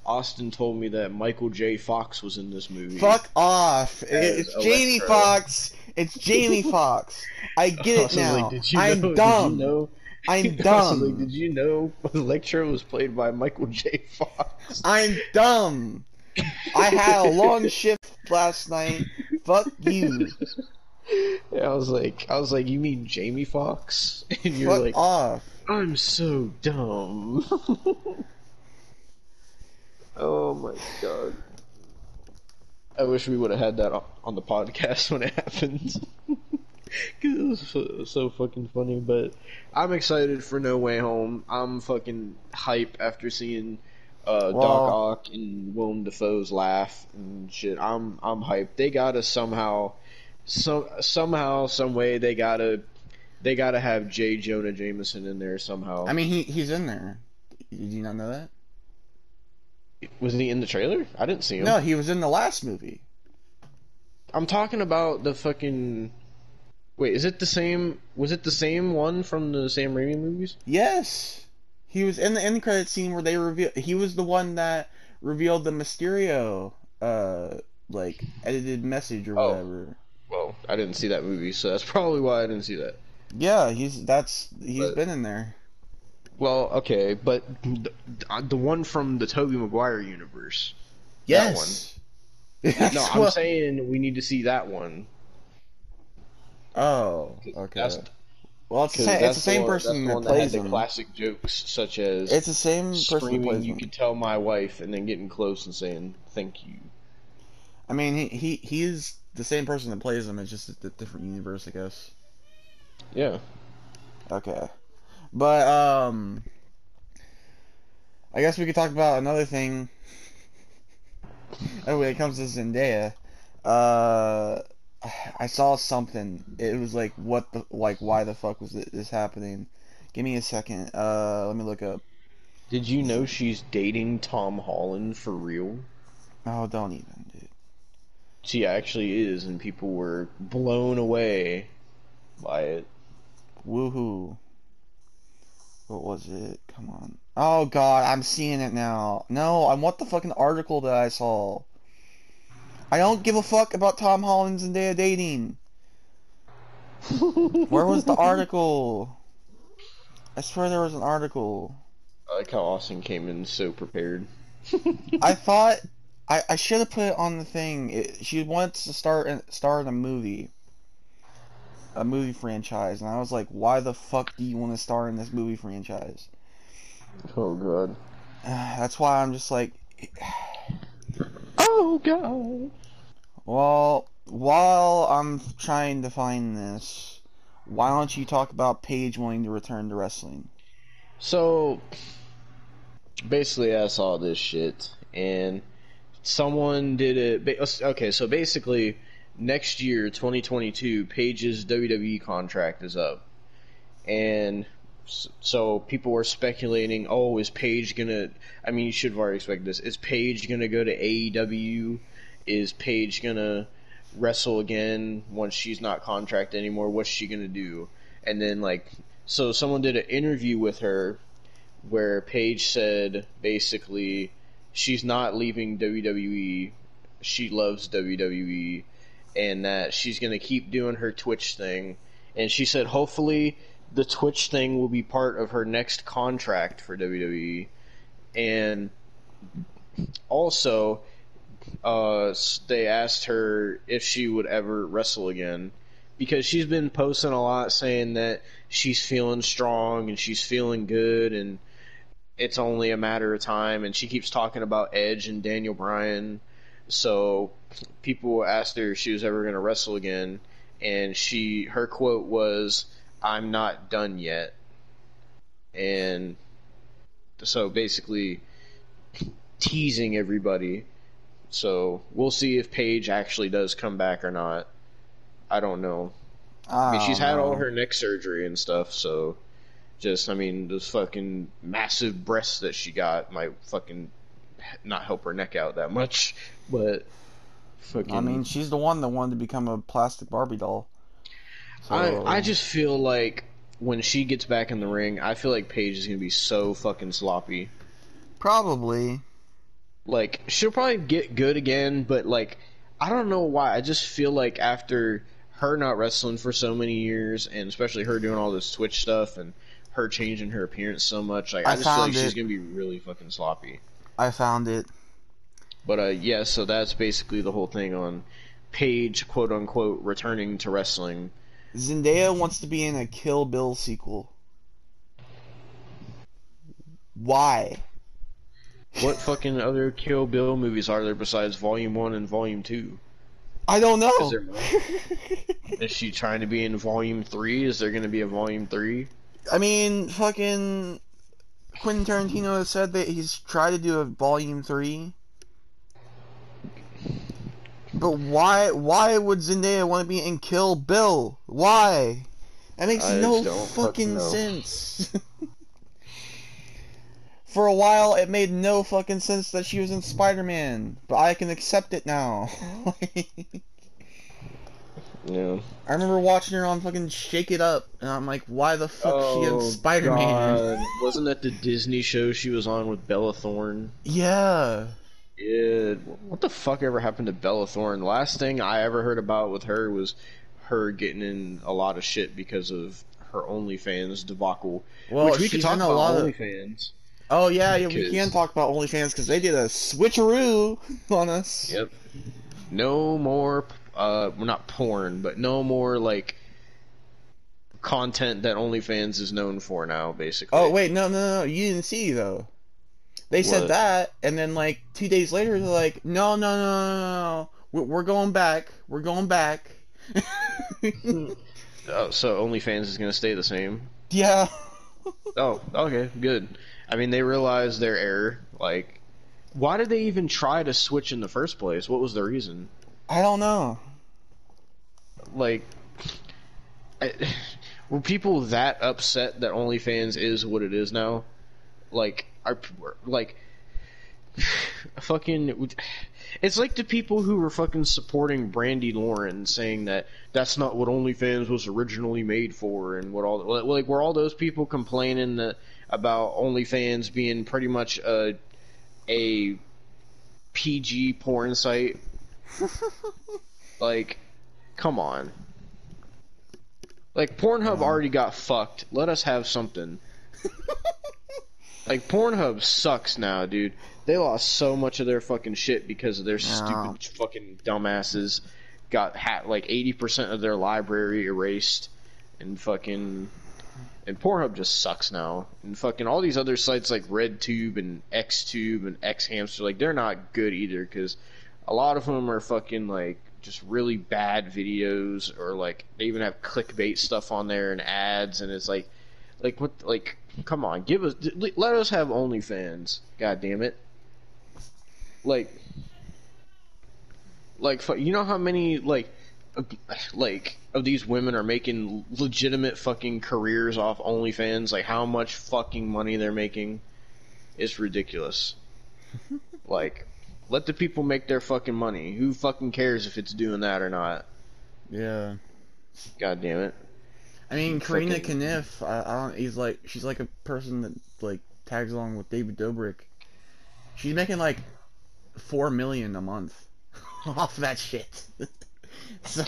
A: Austin told me that Michael J. Fox was in this movie.
B: Fuck off!
A: As
B: It's Jamie
A: Electro.
B: Fox. It's Jamie Fox. I get it
A: I was
B: now.
A: like, did you
B: I'm
A: know,
B: dumb.
A: Did you know?
B: I'm
A: I was
B: dumb.
A: like, did you know Electro was played by Michael J. Fox?
B: I'm dumb. I had a long shift last night. Fuck you.
A: Yeah, I was like, you mean Jamie Foxx? And you're
B: Fuck
A: like,
B: off.
A: I'm so dumb. Oh my god. I wish we would have had that on the podcast when it happened. Cause it was so fucking funny, but I'm excited for No Way Home. I'm fucking hype after seeing Doc Ock and Willem Dafoe's laugh and shit. I'm hyped. They gotta somehow, some way they gotta have J. Jonah Jameson in there somehow.
B: I mean, he's in there. Did you not know that?
A: Wasn't he in the trailer? I didn't see him.
B: No, he was in the last movie.
A: I'm talking about the fucking. Wait, is it the same? Was it the same one from the Sam Raimi movies?
B: Yes, he was in the end credit scene where they reveal. He was the one that revealed the Mysterio, like edited message or
A: Oh.
B: whatever.
A: Well, I didn't see that movie, so that's probably why I didn't see that.
B: Yeah, he's
A: But-
B: been in there.
A: Well, okay, but the one from the Tobey Maguire universe.
B: Yes. Yes,
A: No, I'm saying we need to see that one.
B: Oh, okay.
A: That's,
B: Well, it's the
A: 'cause
B: same, it's
A: that's
B: the same
A: one,
B: person
A: that's the
B: that
A: one that had
B: plays
A: the
B: him.
A: classic jokes, such as
B: It's the same person that
A: screaming,
B: plays
A: "You
B: him.
A: could tell my wife," and then getting close and saying "thank you."
B: I mean, he is the same person that plays him. It's just a different universe, I guess.
A: Yeah.
B: Okay, but I guess we could talk about another thing. Oh, when it comes to Zendaya, I saw something. It was like, why the fuck was this happening? Give me a second. Let me look up.
A: Did you know she's dating Tom Holland for real?
B: Oh, don't even, dude.
A: She actually is, and people were blown away by it.
B: Woohoo. What was it? Come on. Oh god, I'm seeing it now. No, I want the fucking article that I saw. I don't give a fuck about Tom Holland's and Zendaya dating. Where was the article? I swear there was an article.
A: I like how Austin came in so prepared.
B: I thought I should have put it on the thing. She wants to star in a movie franchise, and I was like, why the fuck do you want to star in this movie franchise?
A: Oh god.
B: That's why I'm just like,
A: oh god.
B: well, while I'm trying to find this, why don't you talk about Paige wanting to return to wrestling?
A: So basically, I saw this shit, and someone did it. Okay, so basically, next year, 2022, Paige's WWE contract is up, and so people were speculating, oh, is Paige gonna? I mean, you should have already expected this. Is Paige gonna go to AEW? Is Paige gonna wrestle again once she's not contracted anymore? What's she gonna do? And then so someone did an interview with her where Paige said basically she's not leaving WWE. She loves WWE, and that she's gonna keep doing her Twitch thing. And she said hopefully the Twitch thing will be part of her next contract for WWE. And also, they asked her if she would ever wrestle again, because she's been posting a lot saying that she's feeling strong and she's feeling good and it's only a matter of time, and she keeps talking about Edge and Daniel Bryan. So people asked her if she was ever going to wrestle again, and her quote was, "I'm not done yet." And so basically teasing everybody. So we'll see if Paige actually does come back or not. I don't know. I mean, she's had all her neck surgery and stuff, so those fucking massive breasts that she got might fucking not help her neck out that much, but fucking...
B: I mean, she's the one that wanted to become a plastic Barbie doll. So...
A: I just feel like when she gets back in the ring, I feel like Paige is gonna be so fucking sloppy.
B: Probably.
A: Like, she'll probably get good again, but I don't know why. I just feel like after her not wrestling for so many years, and especially her doing all this Twitch stuff and her changing her appearance so much, I just feel like she's gonna be really fucking sloppy.
B: I found it.
A: But yeah, so that's basically the whole thing on Paige, quote unquote, returning to wrestling.
B: Zendaya wants to be in a Kill Bill sequel. Why?
A: What fucking other Kill Bill movies are there besides Volume 1 and Volume 2?
B: I don't know.
A: Is there more? Is she trying to be in Volume 3? Is there going to be a Volume 3?
B: I mean, fucking Quentin Tarantino has said that he's tried to do a Volume 3. But why would Zendaya want to be in Kill Bill? Why? That makes no fucking sense. For a while, it made no fucking sense that she was in Spider-Man, but I can accept it now.
A: Yeah.
B: I remember watching her on fucking Shake It Up, and I'm like, why the fuck is she in Spider-Man?
A: God. Wasn't that the Disney show she was on with Bella Thorne?
B: Yeah.
A: Yeah. What the fuck ever happened to Bella Thorne? The last thing I ever heard about with her was her getting in a lot of shit because of her OnlyFans debacle.
B: Well,
A: which we could talk about OnlyFans.
B: Oh yeah, we can talk about OnlyFans because they did a switcheroo on us.
A: Yep. No more, well, not porn, but no more content that OnlyFans is known for now, basically.
B: Oh wait, no, you didn't see though. They said that, and then 2 days later they're like, no, we're going back. We're going back.
A: Oh, so OnlyFans is gonna stay the same?
B: Yeah.
A: Oh, okay, good. I mean, they realized their error. Why did they even try to switch in the first place? What was the reason?
B: I don't know.
A: were people that upset that OnlyFans is what it is now? Like, like, fucking, it's like the people who were fucking supporting Brandy Lauren, saying that that's not what OnlyFans was originally made for, and what all, like, were all those people complaining about OnlyFans being pretty much a PG porn site? Like, come on. Like, Pornhub already got fucked. Let us have something. Like, Pornhub sucks now, dude. They lost so much of their fucking shit because of their stupid fucking dumbasses got like 80% of their library erased, and Pornhub just sucks now. And fucking all these other sites like RedTube and XTube and XHamster, like, they're not good either, because a lot of them are fucking like just really bad videos, or like they even have clickbait stuff on there and ads, and it's like what, like, come on, let us have OnlyFans, god damn it. Like, you know how many like of these women are making legitimate fucking careers off OnlyFans? Like, how much fucking money they're making is ridiculous. Like, let the people make their fucking money. Who fucking cares if it's doing that or not?
B: Yeah.
A: God damn it.
B: I mean, Karina Kniff, she's like a person that like tags along with David Dobrik. She's making like $4 million a month off that shit. So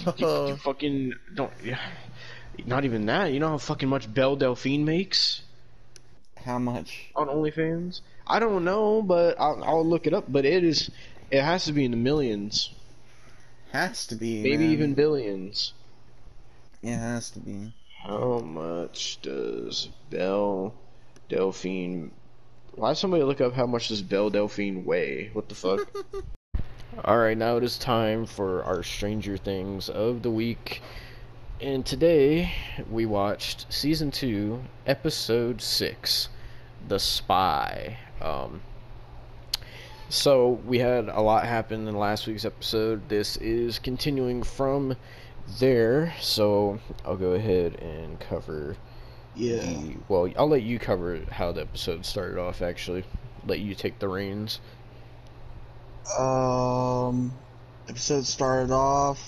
A: you fucking don't. Not even that. You know how fucking much Belle Delphine makes?
B: How much
A: on OnlyFans? I don't know, but I'll look it up. But it has to be in the millions.
B: Has to be.
A: Maybe
B: man.
A: even billions.
B: It has to be.
A: How much does Belle Delphine? Why does somebody look up how much does Belle Delphine weigh? What the fuck? Alright, now it is time for our Stranger Things of the week. And today, we watched Season 2, Episode 6, The Spy. So, we had a lot happen in last week's episode. This is continuing from there, so I'll go ahead and cover... Well, I'll let you cover how the episode started off, actually. Let you take the reins.
B: Episode started off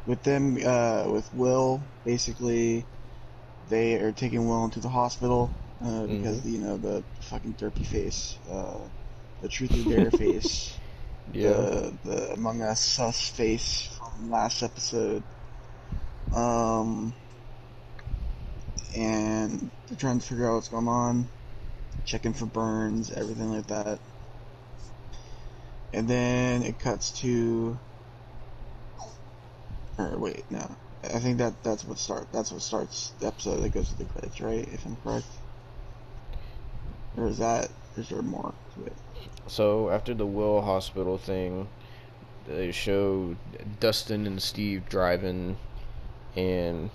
B: with them, with Will. Basically, they are taking Will into the hospital, because, the fucking derpy face, the truth or dare face, the Among Us sus face from last episode, and they're trying to figure out what's going on, checking for burns, everything like that. And then it cuts to, or wait, no, I think that's what starts the episode that goes to the credits, right? If I'm correct, or is there more to it?
A: So after the Will hospital thing, they show Dustin and Steve driving, and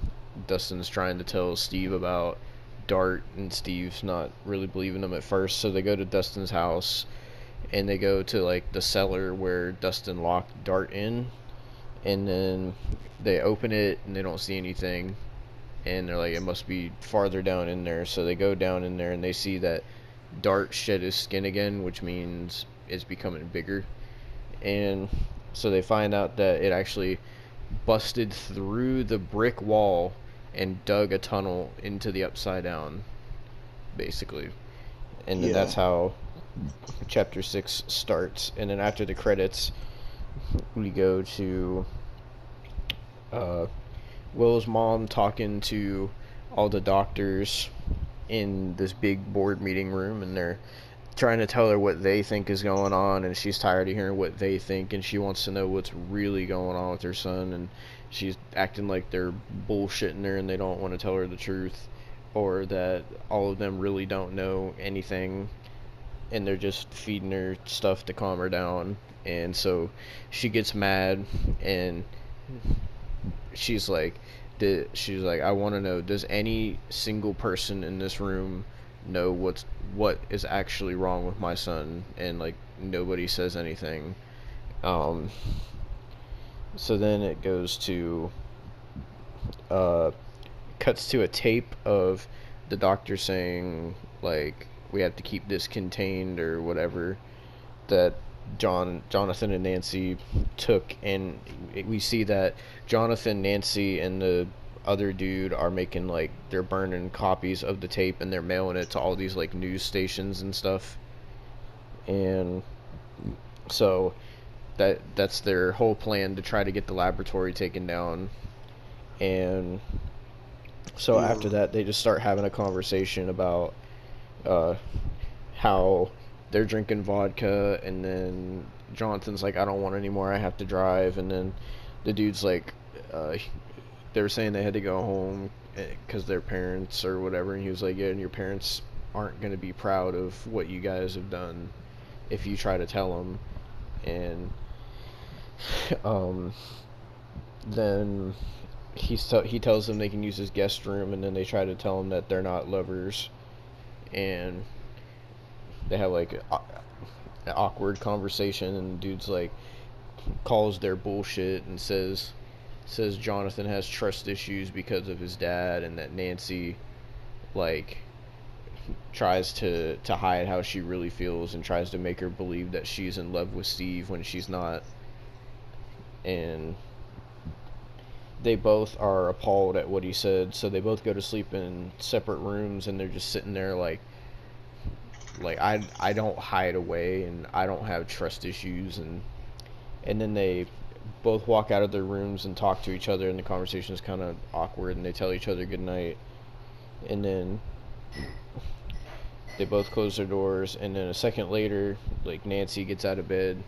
A: Dustin's trying to tell Steve about Dart, and Steve's not really believing him at first, so they go to Dustin's house, and they go to like the cellar where Dustin locked Dart in, and then they open it and they don't see anything, and they're like, it must be farther down in there, so they go down in there and they see that Dart shed his skin again, which means it's becoming bigger, and so they find out that it actually busted through the brick wall and dug a tunnel into the Upside Down, basically. And then that's how Chapter 6 starts. And then after the credits, we go to Will's mom talking to all the doctors in this big board meeting room, and they're trying to tell her what they think is going on, and she's tired of hearing what they think, and she wants to know what's really going on with her son, and she's acting like they're bullshitting her and they don't want to tell her the truth, or that all of them really don't know anything and they're just feeding her stuff to calm her down. And so she gets mad, and she's like, I want to know, does any single person in this room know what is actually wrong with my son? And like, nobody says anything. So then it goes to uh, cuts to a tape of the doctor saying, like, we have to keep this contained or whatever, that Jonathan and Nancy took, and we see that Jonathan, Nancy, and the other dude are making, like, they're burning copies of the tape and they're mailing it to all these, like, news stations and stuff. And so that's their whole plan, to try to get the laboratory taken down. And so after that, they just start having a conversation about how they're drinking vodka, and then Jonathan's like, I don't want any more, I have to drive. And then the dude's like, they were saying they had to go home because their parents or whatever, and he was like, yeah, and your parents aren't going to be proud of what you guys have done if you try to tell them. And then he tells them they can use his guest room, and then they try to tell him that they're not lovers, and they have like an awkward conversation, and the dude's like, calls their bullshit and says Jonathan has trust issues because of his dad, and that Nancy, like, tries to hide how she really feels and tries to make her believe that she's in love with Steve when she's not. And they both are appalled at what he said, so they both go to sleep in separate rooms, and they're just sitting there like I don't hide away, and I don't have trust issues. And then they both walk out of their rooms and talk to each other, and the conversation is kind of awkward, and they tell each other goodnight. And then they both close their doors, and then a second later, like, Nancy gets out of bed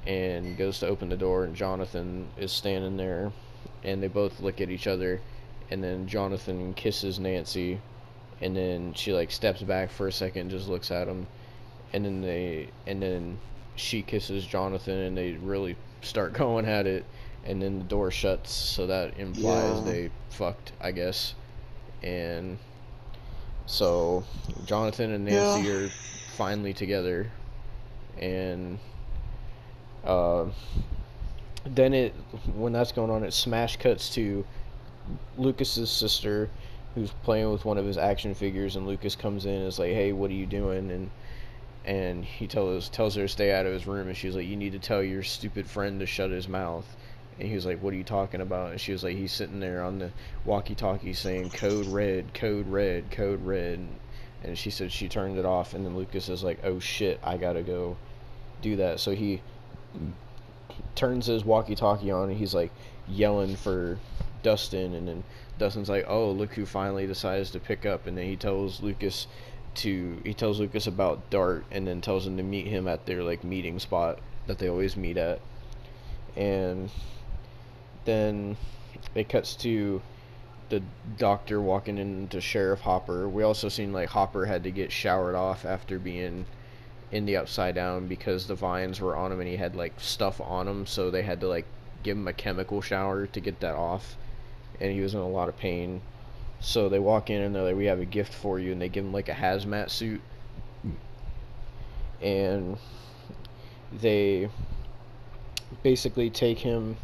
A: and goes to open the door, and Jonathan is standing there, and they both look at each other, and then Jonathan kisses Nancy, and then she, like, steps back for a second and just looks at him, and then she kisses Jonathan, and they really start going at it, and then the door shuts, so that implies they fucked, I guess. And so Jonathan and Nancy are finally together, and then when that's going on, it smash cuts to Lucas's sister, who's playing with one of his action figures, and Lucas comes in and is like, hey, what are you doing? And he tells her to stay out of his room, and she's like, you need to tell your stupid friend to shut his mouth. And he was like, what are you talking about? And she was like, he's sitting there on the walkie-talkie saying, code red, code red, code red. And she said she turned it off, and then Lucas is like, oh shit, I gotta go do that. So he turns his walkie-talkie on, and he's like yelling for Dustin, and then Dustin's like, oh, look who finally decides to pick up. And then he tells Lucas about Dart, and then tells him to meet him at their, like, meeting spot that they always meet at. And then it cuts to the doctor walking into Sheriff Hopper. We also seen, like, Hopper had to get showered off after being in the Upside Down because the vines were on him and he had, like, stuff on him, so they had to, like, give him a chemical shower to get that off, and he was in a lot of pain. So they walk in and they're like, we have a gift for you, and they give him, like, a hazmat suit, and they basically take him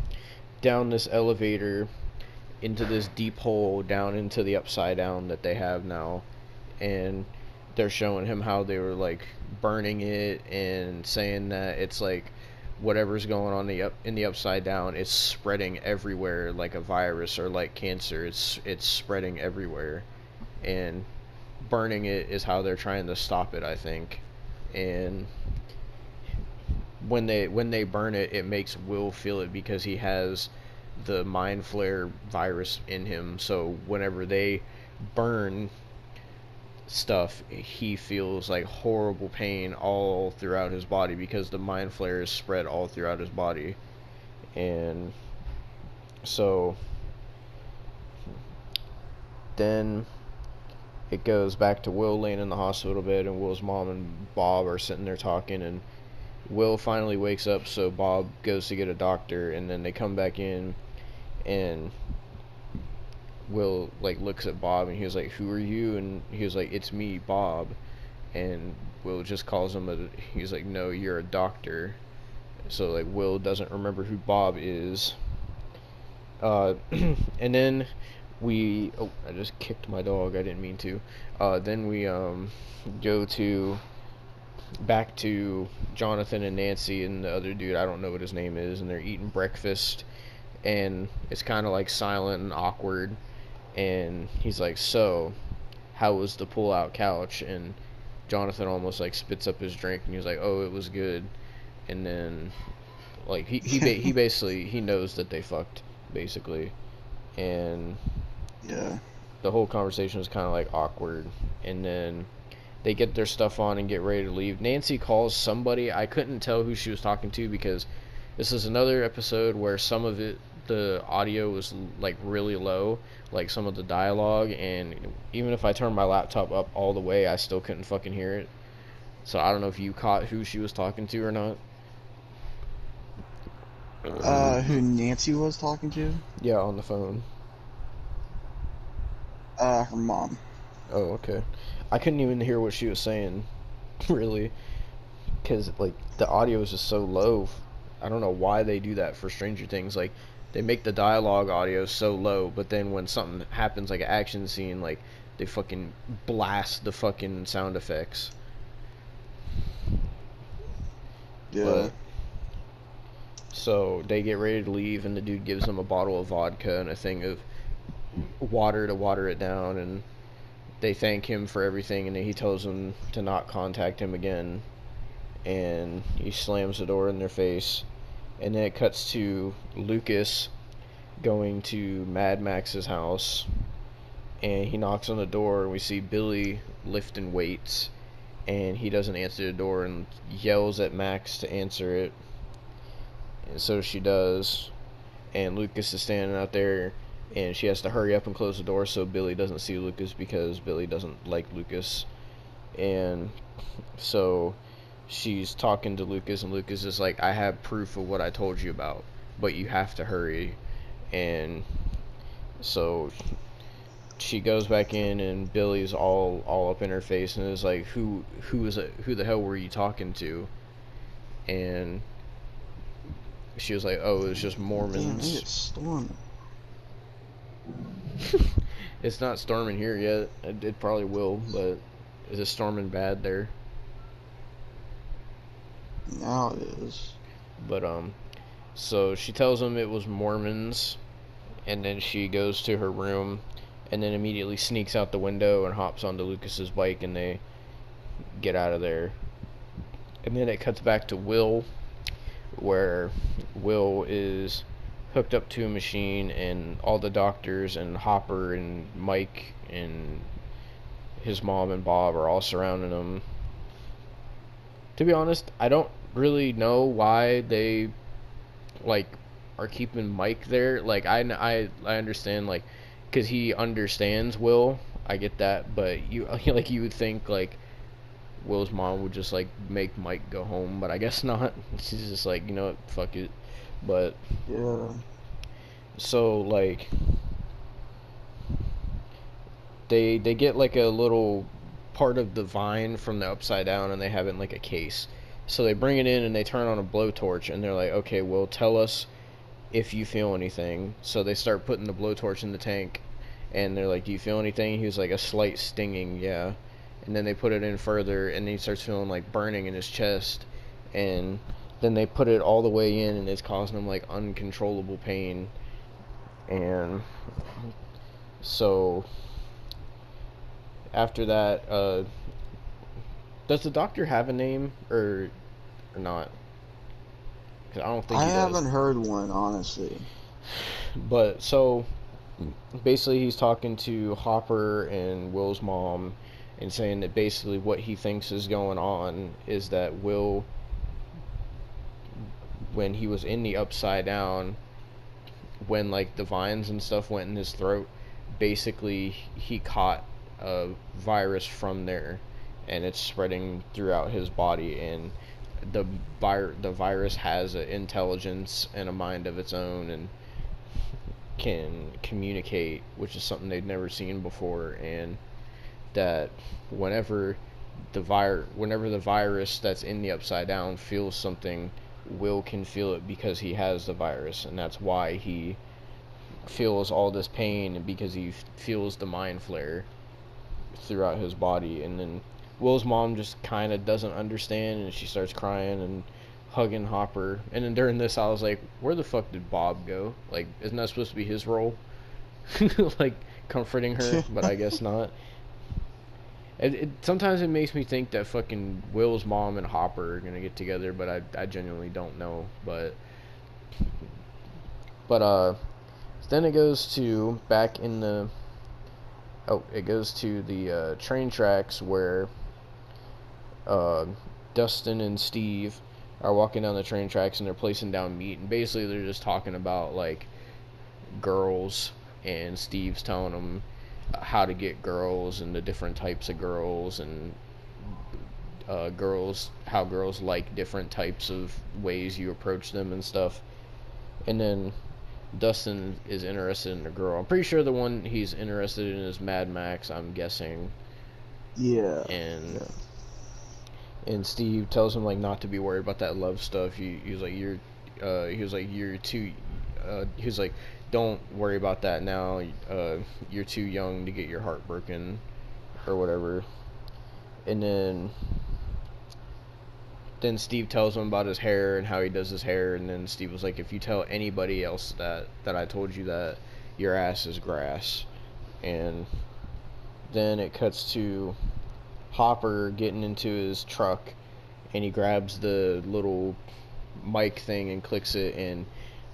A: down this elevator into this deep hole down into the Upside Down that they have now, and they're showing him how they were, like, burning it and saying that it's like whatever's going on in the Upside Down, it's spreading everywhere like a virus or like cancer. It's spreading everywhere, and burning it is how they're trying to stop it, I think. And when they burn it, it makes Will feel it because he has the Mind Flare virus in him. So whenever they burn stuff, he feels like horrible pain all throughout his body because the Mind Flare is spread all throughout his body. And so then it goes back to Will laying in the hospital bed, and Will's mom and Bob are sitting there talking, and Will finally wakes up, so Bob goes to get a doctor, and then they come back in, and Will, like, looks at Bob, and he was like, who are you? And he was like, it's me, Bob. And Will just calls him he's like, no, you're a doctor. So, like, Will doesn't remember who Bob is. And then I just kicked my dog. I didn't mean to. Then we go to back to Jonathan and Nancy and the other dude. I don't know what his name is, and they're eating breakfast, and it's kind of like silent and awkward. And he's like, "So, how was the pull-out couch?" And Jonathan almost like spits up his drink, and he's like, "Oh, it was good." And then, like he basically he knows that they fucked basically, and
B: Yeah.
A: the whole conversation was kind of like awkward. And then they get their stuff on and get ready to leave. Nancy calls somebody. I couldn't tell who she was talking to because this is another episode where some of it, the audio was like really low, like some of the dialogue, and even if I turned my laptop up all the way, I still couldn't fucking hear it. So I don't know if you caught who she was talking to or not.
B: Who Nancy was talking to?
A: Yeah, on the phone.
B: Her mom.
A: Oh, okay. I couldn't even hear what she was saying, really, because like the audio is just so low. I don't know why they do that for Stranger Things. Like they make the dialogue audio so low, but then when something happens, like an action scene, like they fucking blast the fucking sound effects.
B: Yeah.
A: But so they get ready to leave, and the dude gives them a bottle of vodka and a thing of water to water it down, and they thank him for everything, and then he tells them to not contact him again, and he slams the door in their face. And then it cuts to Lucas going to Mad Max's house, and he knocks on the door, and we see Billy lifting weights, and he doesn't answer the door and yells at Max to answer it, and so she does, and Lucas is standing out there, and she has to hurry up and close the door so Billy doesn't see Lucas because Billy doesn't like Lucas. And so she's talking to Lucas, and Lucas is like, "I have proof of what I told you about, but you have to hurry." And so she goes back in, and Billy's all up in her face and is like, who is it? Who the hell were you talking to? And she was like, "Oh, it was just
B: Damn,
A: Mormons."
B: it's storming.
A: It's not storming here yet. It probably will, but is it storming bad there?
B: Now it is.
A: But so she tells him it was Mormons, and then she goes to her room, and then immediately sneaks out the window and hops onto Lucas's bike, and they get out of there. And then it cuts back to Will, where Will is hooked up to a machine, and all the doctors and Hopper and Mike and his mom and Bob are all surrounding him. To be honest, I don't really know why they like are keeping Mike there. Like I understand, like, because he understands Will. I get that, but you like you would think like Will's mom would just like make Mike go home, but I guess not. She's just like, you know what, fuck it. But
B: Yeah.
A: so like they get like a little part of the vine from the Upside Down, and they have it in like a case. So they bring it in and they turn on a blowtorch, and they're like, "Okay, well, tell us if you feel anything." So they start putting the blowtorch in the tank, and they're like, "Do you feel anything?" He was like, "A slight stinging, yeah." And then they put it in further, and he starts feeling like burning in his chest, and then they put it all the way in, and it's causing him like uncontrollable pain. And so after that, does the doctor have a name or not? Because I don't think
B: I
A: he does.
B: haven't heard one, honestly.
A: But so basically, he's talking to Hopper and Will's mom, and saying that basically what he thinks is going on is that Will, when he was in the Upside Down, when like the vines and stuff went in his throat, basically he caught a virus from there, and it's spreading throughout his body, and the virus has an intelligence and a mind of its own, and can communicate, which is something they'd never seen before. And that whenever the virus that's in the Upside Down feels something, Will can feel it because he has the virus, and that's why he feels all this pain because he feels the mind flare throughout his body. And then Will's mom just kind of doesn't understand, and she starts crying and hugging Hopper. And then during this, I was like, where the fuck did Bob go? Like, isn't that supposed to be his role? Like, comforting her, but I guess not. Sometimes it makes me think that fucking Will's mom and Hopper are gonna get together, but I genuinely don't know. But then it goes to back in the it goes to the train tracks where Dustin and Steve are walking down the train tracks, and they're placing down meat, and basically they're just talking about like girls, and Steve's telling them how to get girls and the different types of girls, and how girls like different types of ways you approach them and stuff. And then Dustin is interested in a girl. I'm pretty sure the one he's interested in is Mad Max, I'm guessing.
B: Yeah.
A: And Steve tells him like not to be worried about that love stuff. He was like, don't worry about that now. You're too young to get your heart broken, or whatever. And then Steve tells him about his hair and how he does his hair. And then Steve was like, if you tell anybody else that I told you that, your ass is grass. And then it cuts to Hopper getting into his truck, and he grabs the little mic thing and clicks it, and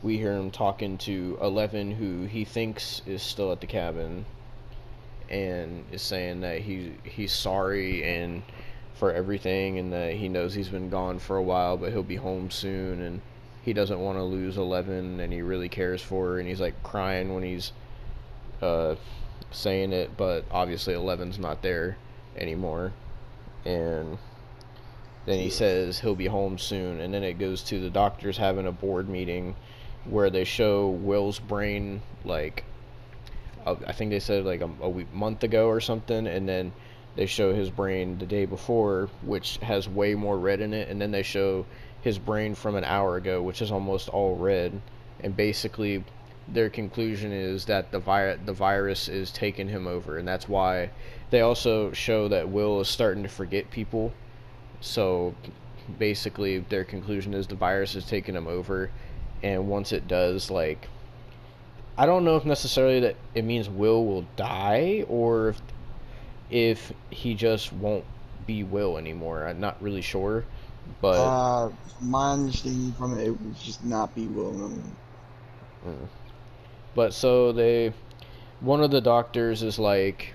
A: we hear him talking to Eleven, who he thinks is still at the cabin, and is saying that he's sorry and for everything, and that he knows he's been gone for a while, but he'll be home soon, and he doesn't want to lose Eleven, and he really cares for her, and he's like crying when he's saying it, but obviously Eleven's not there anymore. And then he says he'll be home soon, and then it goes to the doctors having a board meeting where they show Will's brain, like I think they said like a month ago or something, and then they show his brain the day before, which has way more red in it, and then they show his brain from an hour ago, which is almost all red. And basically their conclusion is that the virus is taking him over, and that's why they also show that Will is starting to forget people. So basically their conclusion is the virus is taking him over, and once it does, like, I don't know if necessarily that it means Will will die, or if he just won't be Will anymore. I'm not really sure, but
B: my understanding from it would just not be Will no more.
A: But so one of the doctors is like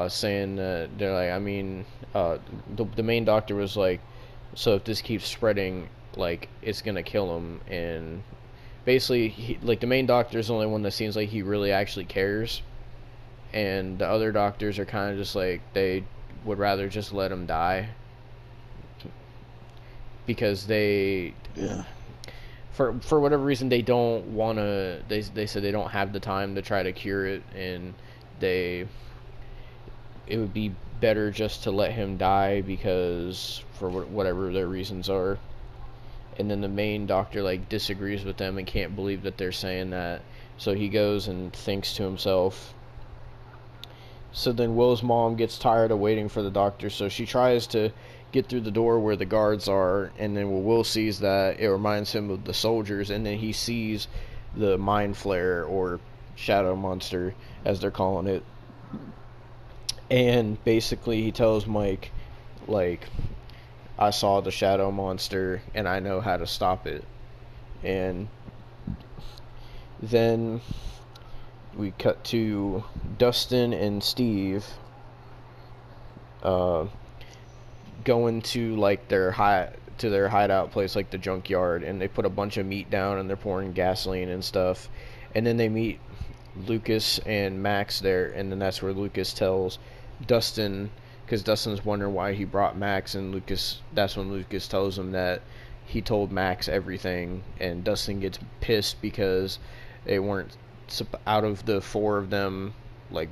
A: saying that they're like, I mean, the main doctor was like, so if this keeps spreading, like, it's gonna kill him. And basically like the main doctor is the only one that seems like he really actually cares, and the other doctors are kind of just like, they would rather just let him die, because they for whatever reason they don't want to, they said they don't have the time to try to cure it, and it would be better just to let him die, because for whatever their reasons are. And then the main doctor like disagrees with them and can't believe that they're saying that, so he goes and thinks to himself. So then Will's mom gets tired of waiting for the doctor, so she tries to get through the door where the guards are, and then Will sees that it reminds him of the soldiers, and then he sees the mind flare, or shadow monster as they're calling it. And basically he tells Mike, like, I saw the shadow monster and I know how to stop it. And then we cut to Dustin and Steve going to like their hideout place, like the junkyard, and they put a bunch of meat down and they're pouring gasoline and stuff. And then they meet Lucas and Max there, and then that's where Lucas tells Dustin, because Dustin's wondering why he brought Max, and that's when Lucas tells him that he told Max everything. And Dustin gets pissed because they weren't, out of the four of them, like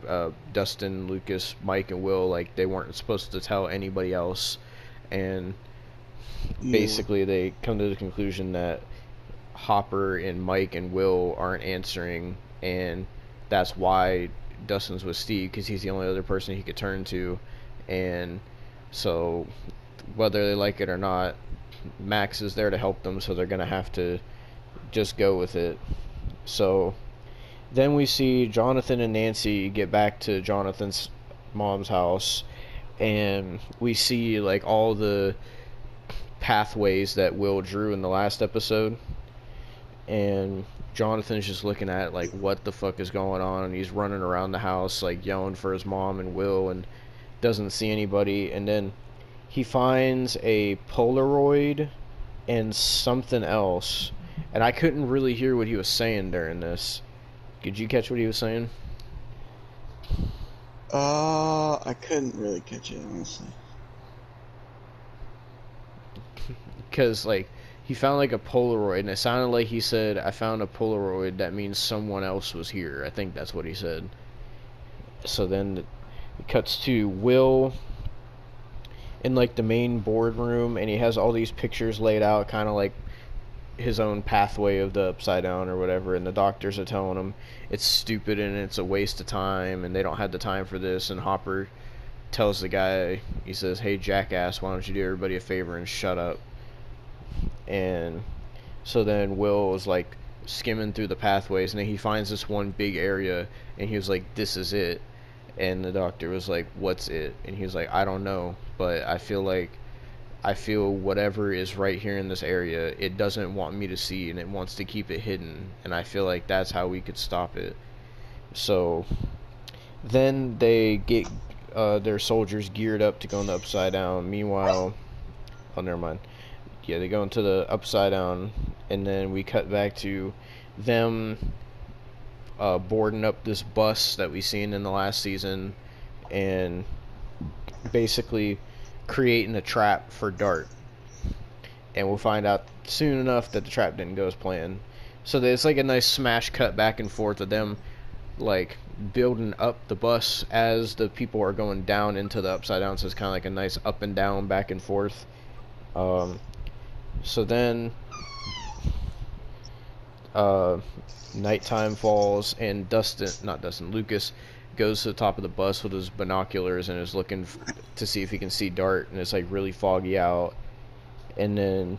A: Dustin, Lucas, Mike, and Will, like, they weren't supposed to tell anybody else. And basically they come to the conclusion that Hopper and Mike and Will aren't answering and that's why Dustin's with Steve, because he's the only other person he could turn to. And so whether they like it or not, Max is there to help them, so they're gonna have to just go with it. So then we see Jonathan and Nancy get back to Jonathan's mom's house, and we see like all the pathways that Will drew in the last episode, and Jonathan's just looking at it like, what the fuck is going on, and he's running around the house like yelling for his mom and Will, and doesn't see anybody. And then he finds a Polaroid and something else, and I couldn't really hear what he was saying during this. Did you catch what he was saying?
B: I couldn't really catch it, honestly.
A: Because like he found like a Polaroid, and it sounded like he said, "I found a Polaroid. That means someone else was here." I think that's what he said. So then it cuts to Will in like the main boardroom, and he has all these pictures laid out, kind of like his own pathway of the upside down or whatever, and the doctors are telling him it's stupid and it's a waste of time and they don't have the time for this. And Hopper tells the guy, he says, "Hey jackass, why don't you do everybody a favor and shut up?" And so then Will was like skimming through the pathways, and then he finds this one big area, and he was like, "This is it." And the doctor was like, "What's it?" And he was like, "I don't know, but I feel whatever is right here in this area, it doesn't want me to see, and it wants to keep it hidden, and I feel like that's how we could stop it." So then they get their soldiers geared up to go in the upside down. Meanwhile, oh, never mind. Yeah, they go into the upside down, and then we cut back to them boarding up this bus that we seen in the last season, and basically creating a trap for Dart. And we'll find out soon enough that the trap didn't go as planned. So there's like a nice smash cut back and forth of them like building up the bus as the people are going down into the upside down. So it's kind of like a nice up and down, back and forth. So then nighttime falls, and Lucas goes to the top of the bus with his binoculars and is looking to see if he can see Dart, and it's like really foggy out. And then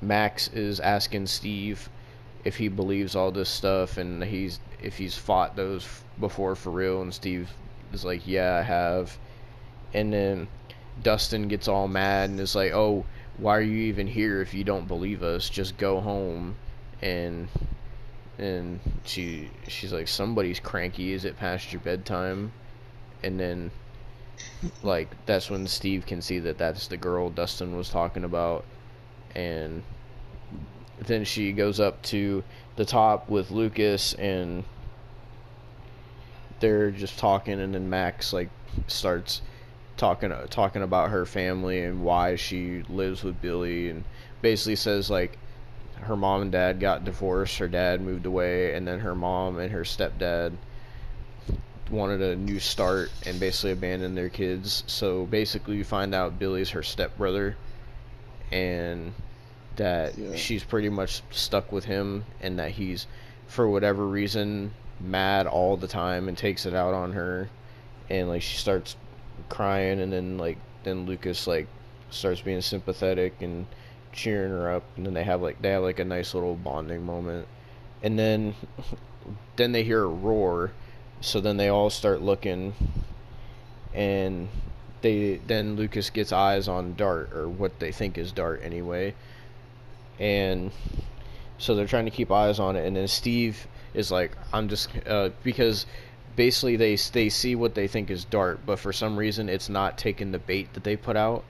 A: Max is asking Steve if he believes all this stuff, and if he's fought those before for real, and Steve is like, "Yeah, I have." And then Dustin gets all mad and is like, "Oh, why are you even here if you don't believe us? Just go home." And she's like, "Somebody's cranky. Is it past your bedtime?" And then like that's when Steve can see that that's the girl Dustin was talking about. And then she goes up to the top with Lucas, and they're just talking, and then Max like starts talking about her family and why she lives with Billy, and basically says like her mom and dad got divorced, her dad moved away, and then her mom and her stepdad wanted a new start and basically abandoned their kids. So basically you find out Billy's her stepbrother, and that she's pretty much stuck with him, and that he's for whatever reason mad all the time and takes it out on her. And like she starts crying, and then Lucas like starts being sympathetic and cheering her up, and then they have like a nice little bonding moment. And then they hear a roar, so then they all start looking, and then Lucas gets eyes on Dart, or what they think is Dart anyway, and so they're trying to keep eyes on it. And then Steve is like, "I'm just because basically they see what they think is Dart, but for some reason it's not taking the bait that they put out.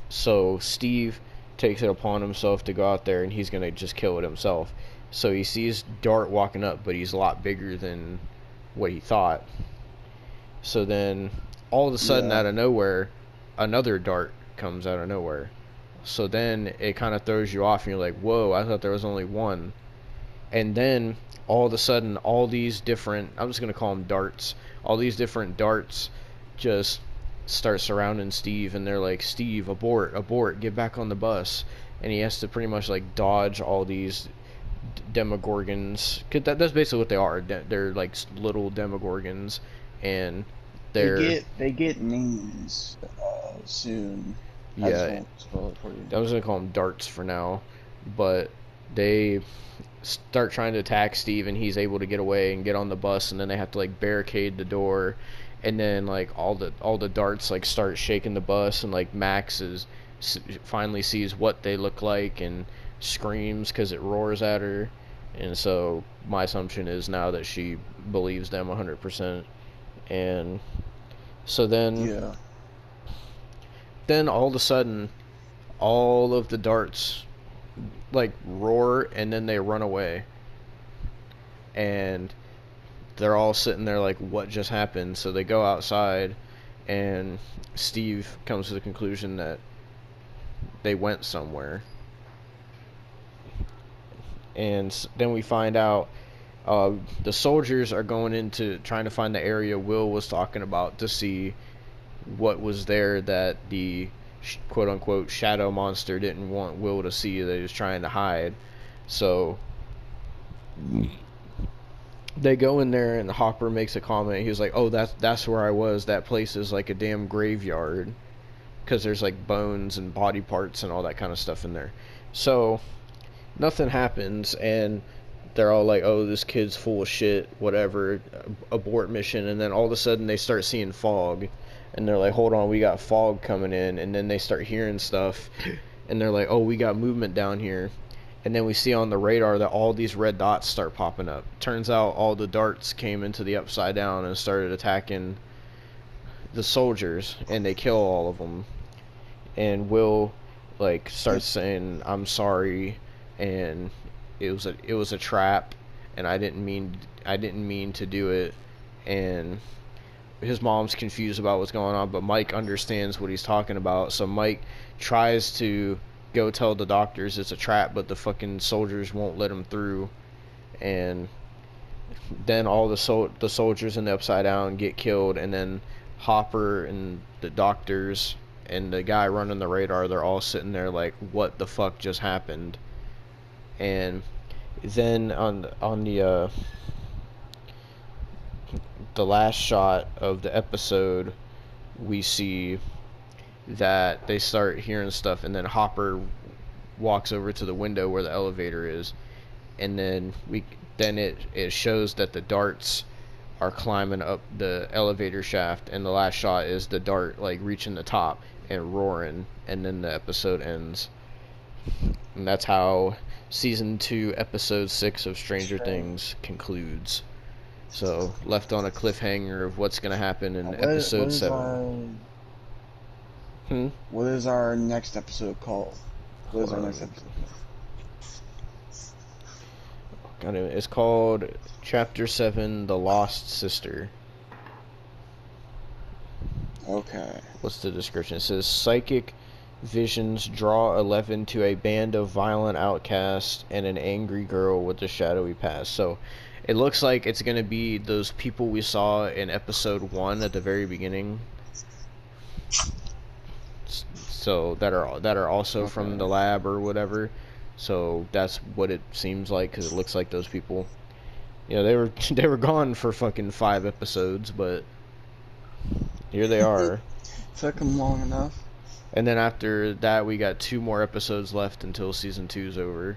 A: So Steve takes it upon himself to go out there, and he's gonna just kill it himself. So he sees Dart walking up, but he's a lot bigger than what he thought. So then all of a sudden out of nowhere, another Dart comes out of nowhere. So then it kind of throws you off, and you're like, whoa, I thought there was only one. And then all of a sudden, all these different, I'm just going to call them darts, all these different darts just start surrounding Steve, and they're like, "Steve, abort, get back on the bus." And he has to pretty much like dodge all these Demogorgons. 'Cause that's basically what they are. They're like little Demogorgons, and they're
B: They get names soon. I just
A: yeah.
B: won't spoil it for you.
A: I was gonna call them darts for now, but they start trying to attack Steve, and he's able to get away and get on the bus, and then they have to like barricade the door, and then like all the darts like start shaking the bus, and like finally sees what they look like and screams because it roars at her, and so my assumption is now that she believes them 100%, and so
B: Yeah.
A: then all of a sudden all of the darts like roar, and then they run away, and they're all sitting there like, what just happened? So they go outside, and Steve comes to the conclusion that they went somewhere, and then we find out the soldiers are going into trying to find the area Will was talking about to see what was there that the quote-unquote shadow monster didn't want Will to see, that he was trying to hide. So they go in there, and Hopper makes a comment. He was like, oh, that's where I was. That place is like a damn graveyard, because there's like bones and body parts and all that kind of stuff in there. So nothing happens, and they're all like, oh, this kid's full of shit, whatever, abort mission. And then all of a sudden they start seeing fog, and they're like, hold on, we got fog coming in. And then they start hearing stuff, and they're like, oh, we got movement down here. And then we see on the radar that all these red dots start popping up. Turns out all the darts came into the Upside Down and started attacking the soldiers, and they kill all of them. And Will like starts saying, I'm sorry, and it was a trap, and I didn't mean to do it. And his mom's confused about what's going on, but Mike understands what he's talking about. So Mike tries to go tell the doctors it's a trap, but the fucking soldiers won't let him through. And then all the soldiers in the Upside Down get killed, and then Hopper and the doctors and the guy running the radar, they're all sitting there like, what the fuck just happened? And then on the last shot of the episode, we see that they start hearing stuff, and then Hopper walks over to the window where the elevator is, and then it shows that the darts are climbing up the elevator shaft, and the last shot is the dart like reaching the top and roaring, and then the episode ends. And that's how season 2 episode 6 of Stranger Things concludes. So left on a cliffhanger of what's gonna happen in episode 7.
B: What is our next episode called? What is our next episode?
A: Got it. It's called Chapter 7, The Lost Sister.
B: Okay.
A: What's the description? It says, psychic visions draw 11 to a band of violent outcasts and an angry girl with a shadowy past. So it looks like it's going to be those people we saw in episode 1 at the very beginning. So that are also from the lab or whatever. So that's what it seems like, because it looks like those people. You know, they were gone for fucking 5 episodes, but here they are.
B: Took them long enough.
A: And then after that, we got 2 more episodes left until season 2's over.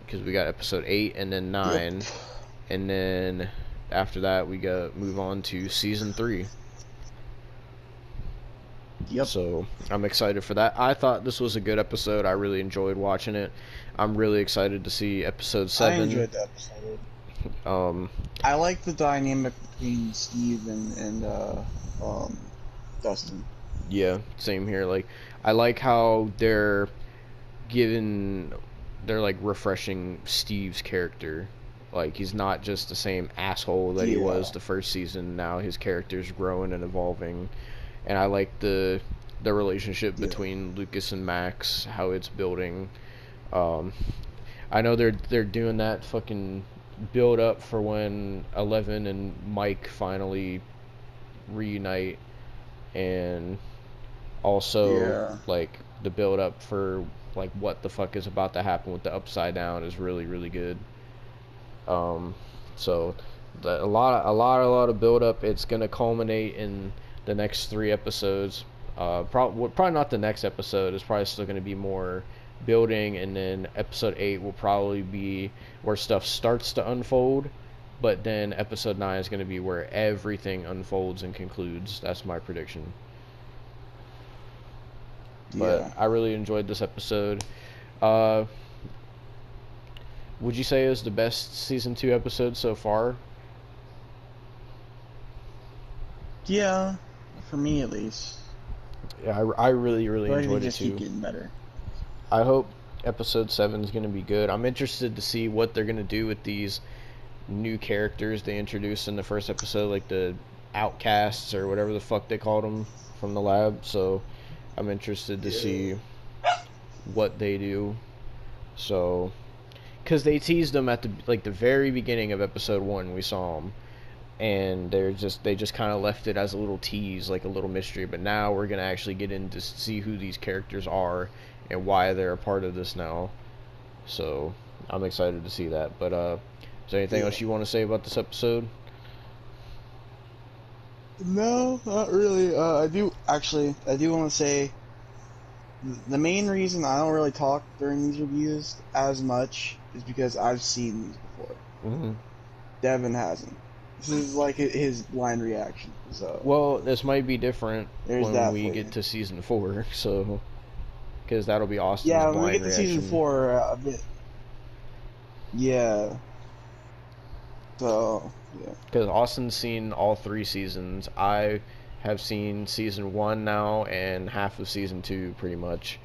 A: Because we got episode 8 and then 9. Yep. And then after that, we move on to season 3.
B: Yep.
A: So I'm excited for that. I thought this was a good episode. I really enjoyed watching it. I'm really excited to see episode 7.
B: I enjoyed that episode. I like the dynamic between Steve and Dustin.
A: Yeah, same here. Like, I like how they're like refreshing Steve's character. Like, he's not just the same asshole that he was the first season. Now his character's growing and evolving. And I like the relationship between Lucas and Max, how it's building. I know they're doing that fucking build up for when 11 and Mike finally reunite, and also like the build up for like what the fuck is about to happen with the Upside Down is really really good. So a lot of build up. It's gonna culminate in the next 3 episodes. Probably not the next episode. It's probably still gonna be more building, and then episode 8 will probably be where stuff starts to unfold. But then episode 9 is going to be where everything unfolds and concludes. That's my prediction. But
B: Yeah.
A: I really enjoyed this episode. Would you say it was the best season 2 episode so far?
B: Yeah, for me at least.
A: Yeah, I really, really
B: But
A: enjoyed
B: they
A: it
B: just keep
A: too.
B: getting better.
A: I hope episode 7 is going to be good. I'm interested to see what they're going to do with these new characters they introduced in the first episode, like the outcasts or whatever the fuck they called them from the lab. So I'm interested to see what they do. So, because they teased them at the very beginning of episode 1, we saw them, and they just kind of left it as a little tease, like a little mystery. But now we're gonna actually get in to see who these characters are and why they're a part of this now. So I'm excited to see that. But is there anything else you want to say about this episode?
B: No, not really. I do want to say the main reason I don't really talk during these reviews as much is because I've seen these before.
A: Mm-hmm.
B: Devin hasn't. This is like his blind reaction. So
A: Well, this might be different
B: there's
A: when
B: that
A: we
B: for
A: get
B: you.
A: to season 4, so because that'll be Austin's
B: Yeah, when
A: blind
B: we get to
A: reaction.
B: season 4, a bit. Yeah. So yeah.
A: Because Austin's seen all 3 seasons. I have seen season 1 now and half of season 2 pretty much.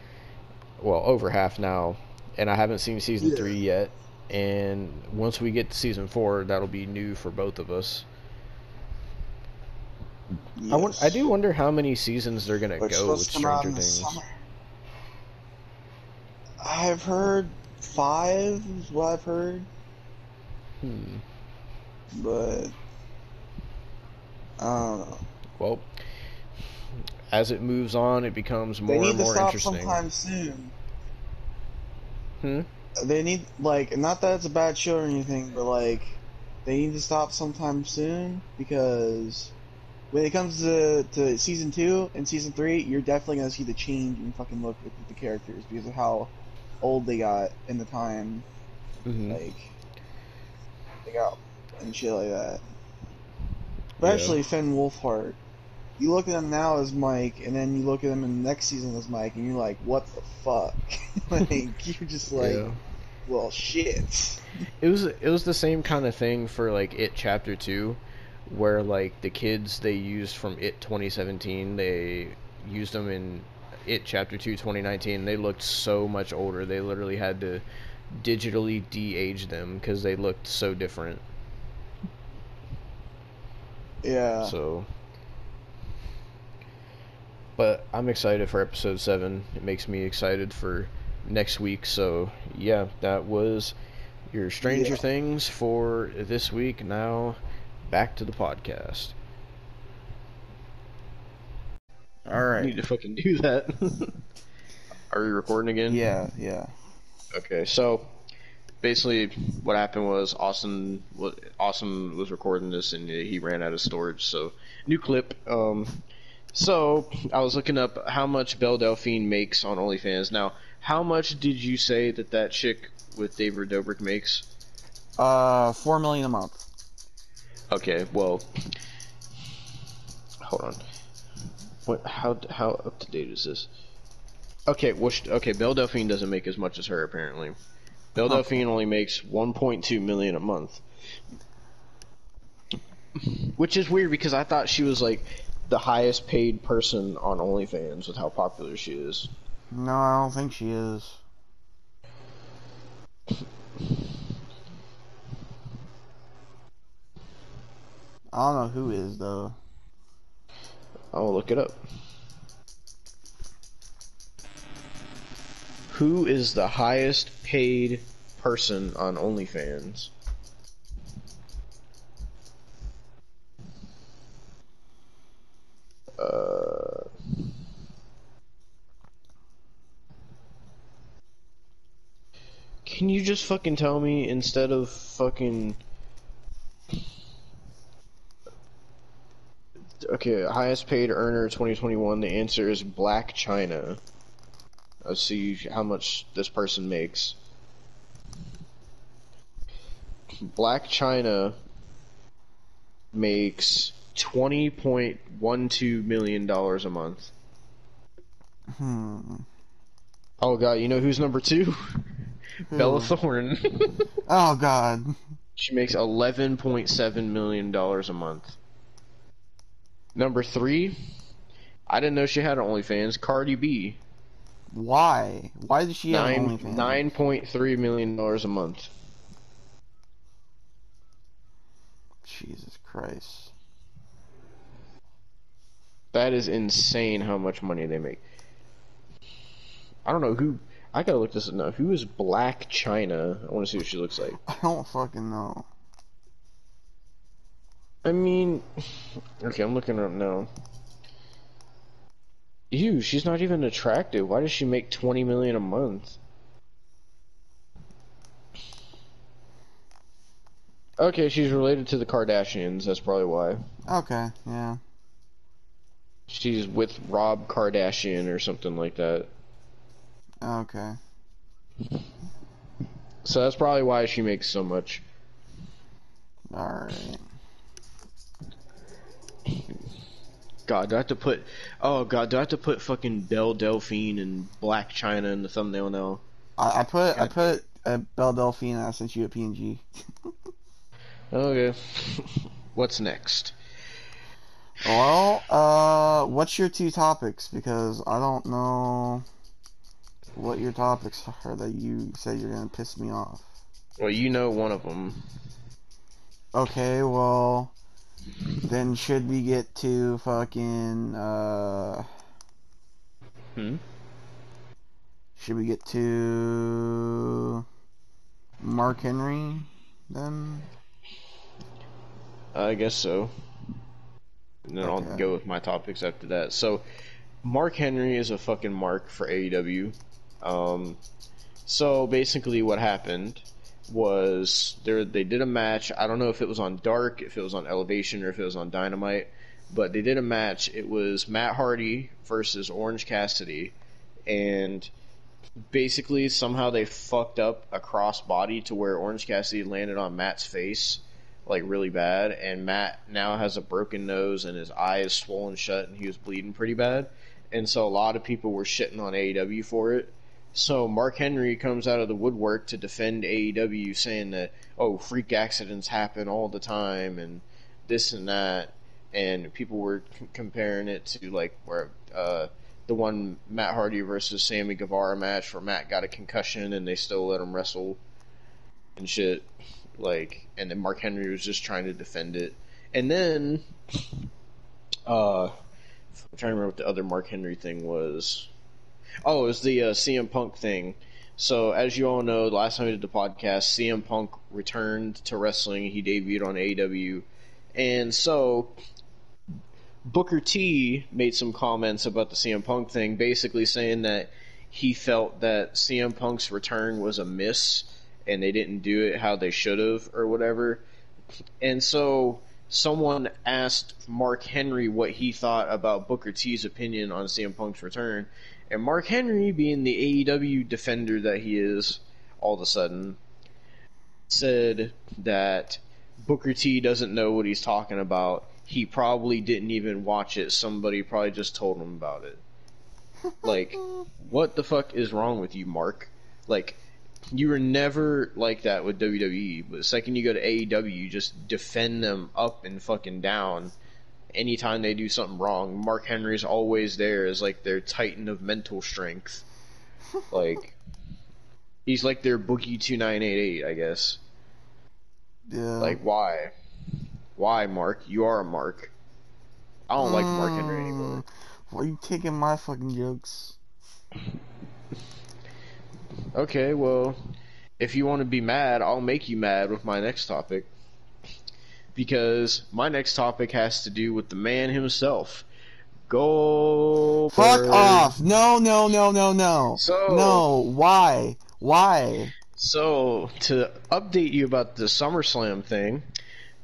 A: Well, over half now. And I haven't seen season 3 yet. And once we get to season 4, that'll be new for both of us.
B: Yes.
A: I do wonder how many seasons they're gonna
B: But it's
A: go with
B: supposed to come out
A: Stranger
B: in the
A: Things.
B: summer. I've heard 5 is what I've heard, but I don't know.
A: Well, as it moves on, it becomes
B: They
A: more
B: need
A: and
B: to
A: more
B: stop
A: interesting.
B: sometime soon.
A: Hmm?
B: They need, like, not that it's a bad show or anything, but like, they need to stop sometime soon because when it comes to season 2 and season 3, you're definitely gonna see the change in fucking look with the characters because of how old they got in the time.
A: Mm-hmm.
B: Like, they got and shit like that.
A: Yeah.
B: Especially Finn Wolfhard. You look at him now as Mike, and then you look at him in the next season as Mike, and you're like, what the fuck? Like, you're just like,
A: Yeah.
B: well, shit.
A: It was the same kind of thing for like It Chapter 2, where like the kids they used from It 2017, they used them in It Chapter 2 2019. They looked so much older. They literally had to digitally de-age them because they looked so different.
B: Yeah.
A: So, but I'm excited for episode 7. It makes me excited for next week. So yeah, that was your Stranger Things for this week. Now back to the podcast.
B: All
A: I
B: right.
A: need to fucking do that. Are we recording again?
B: Yeah.
A: Okay, so basically what happened was Austin was recording this and he ran out of storage, so new clip. So I was looking up how much Belle Delphine makes on OnlyFans. Now, how much did you say that chick with David Dobrik makes?
B: $4 million a month.
A: Okay, well, hold on. What? How up to date is this? Okay, Belle Delphine doesn't make as much as her apparently. Belle Delphine only makes 1.2 million a month, which is weird because I thought she was like the highest paid person on OnlyFans with how popular she is.
B: No, I don't think she is. I don't know who is though.
A: I'll look it up. Who is the highest paid person on OnlyFans? Can you just fucking tell me instead of fucking... Okay, highest paid earner 2021, the answer is Black China. Let's see how much this person makes. Black China makes $20.12 million a month. Oh god, you know who's number 2?
B: Who?
A: Bella Thorne.
B: Oh god.
A: She makes $11.7 million a month. Number 3, I didn't know she had an OnlyFans. Cardi B.
B: Why? Why does she have an OnlyFans?
A: $9.3 million a month.
B: Jesus Christ.
A: That is insane how much money they make. I don't know who... I gotta look this up now. Who is Black China? I want to see what she looks like.
B: I don't fucking know.
A: I mean... Okay, I'm looking her up now. Ew, she's not even attractive. Why does she make $20 million a month? Okay, she's related to the Kardashians. That's probably why.
B: Okay, yeah.
A: She's with Rob Kardashian or something like that.
B: Okay.
A: So that's probably why she makes so much.
B: Alright.
A: God, do I have to put... Oh god, do I have to put fucking Belle Delphine and Black China in the thumbnail now?
B: I put Belle Delphine and I sent you a PNG.
A: Okay. What's next?
B: Well, what's your 2 topics? Because I don't know what your topics are that you said you're gonna piss me off.
A: Well, you know one of them.
B: Okay, well, then should we get to fucking, should we get to Mark Henry, then?
A: I guess so. And then
B: Okay.
A: I'll go with my topics after that. So, Mark Henry is a fucking mark for AEW. So basically what happened was they did a match. I don't know if it was on Dark, if it was on Elevation, or if it was on Dynamite, but they did a match. It was Matt Hardy versus Orange Cassidy, and basically somehow they fucked up a crossbody to where Orange Cassidy landed on Matt's face, like really bad, and Matt now has a broken nose and his eye is swollen shut and he was bleeding pretty bad, and so a lot of people were shitting on AEW for it. So Mark Henry comes out of the woodwork to defend AEW, saying that, oh, freak accidents happen all the time and this and that, and people were comparing it to like where the one Matt Hardy versus Sammy Guevara match where Matt got a concussion and they still let him wrestle and shit. Like, and then Mark Henry was just trying to defend it. And then, I'm trying to remember what the other Mark Henry thing was. Oh, it was the CM Punk thing. So, as you all know, the last time we did the podcast, CM Punk returned to wrestling. He debuted on AEW. And so, Booker T made some comments about the CM Punk thing, basically saying that he felt that CM Punk's return was a miss and they didn't do it how they should have or whatever. And so someone asked Mark Henry what he thought about Booker T's opinion on CM Punk's return, and Mark Henry, being the AEW defender that he is all of a sudden, said that Booker T doesn't know what he's talking about. He probably didn't even watch it. Somebody probably just told him about it. Like, what the fuck is wrong with you, Mark? Like, you were never like that with WWE, but the second you go to AEW, you just defend them up and fucking down anytime they do something wrong. Mark Henry's always there as like their titan of mental strength. Like, he's like their Boogie 2988, I guess.
B: Yeah.
A: Like, why? Why, Mark? You are a Mark. I don't like Mark Henry anymore.
B: Why are you taking my fucking jokes?
A: Okay, well, if you want to be mad, I'll make you mad with my next topic. Because my next topic has to do with the man himself. Goldberg.
B: Fuck off! No, no, no, no, no.
A: So-
B: No, why? Why?
A: So, to update you about the SummerSlam thing,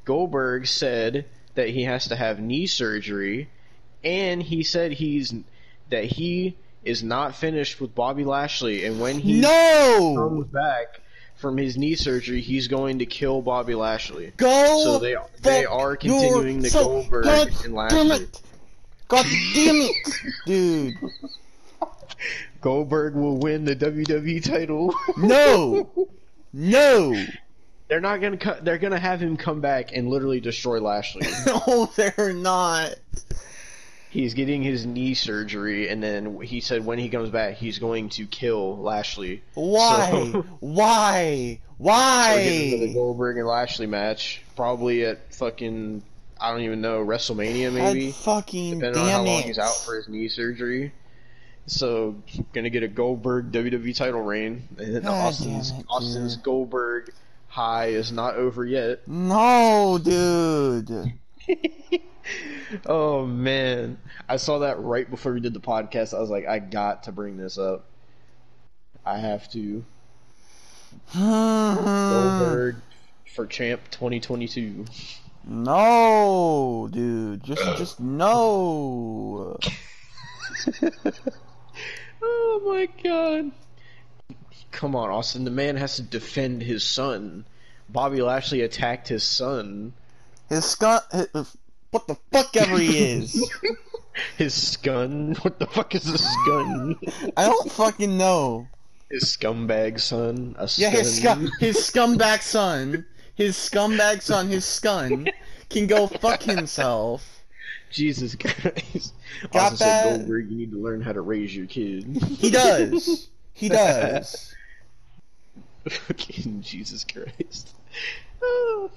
A: Goldberg said that he has to have knee surgery, and he said that he is not finished with Bobby Lashley, and when he comes back from his knee surgery, he's going to kill Bobby Lashley. So they are continuing the Goldberg and Lashley.
B: God damn it, dude.
A: Goldberg will win the WWE title.
B: No.
A: They're not gonna. They're gonna have him come back and literally destroy Lashley.
B: No, they're not.
A: He's getting his knee surgery, and then he said when he comes back, he's going to kill Lashley.
B: Why?
A: So,
B: Why?
A: So we're getting the Goldberg and Lashley match, probably at fucking, I don't even know, WrestleMania maybe.
B: God fucking
A: depending on
B: damn
A: how long
B: it.
A: he's out for his knee surgery. So gonna get a Goldberg WWE title reign, and then
B: God
A: Austin's Goldberg high is not over yet.
B: No, dude.
A: Oh man, I saw that right before we did the podcast. I was like, I got to bring this up. I have to. Goldberg for champ 2022.
B: No, dude. Just no.
A: Oh my god. Come on, Austin. The man has to defend his son. Bobby Lashley attacked his son.
B: His scun. What the fuck ever he is.
A: His scun? What the fuck is a scun?
B: I don't fucking know.
A: His scumbag son?
B: Yeah, his scumbag son. His scumbag son, his scun, can go fuck himself.
A: Jesus Christ.
B: Got
A: Austin
B: that?
A: said, Goldberg, you need to learn how to raise your kid.
B: He does. He does.
A: Fucking Jesus Christ. Oh.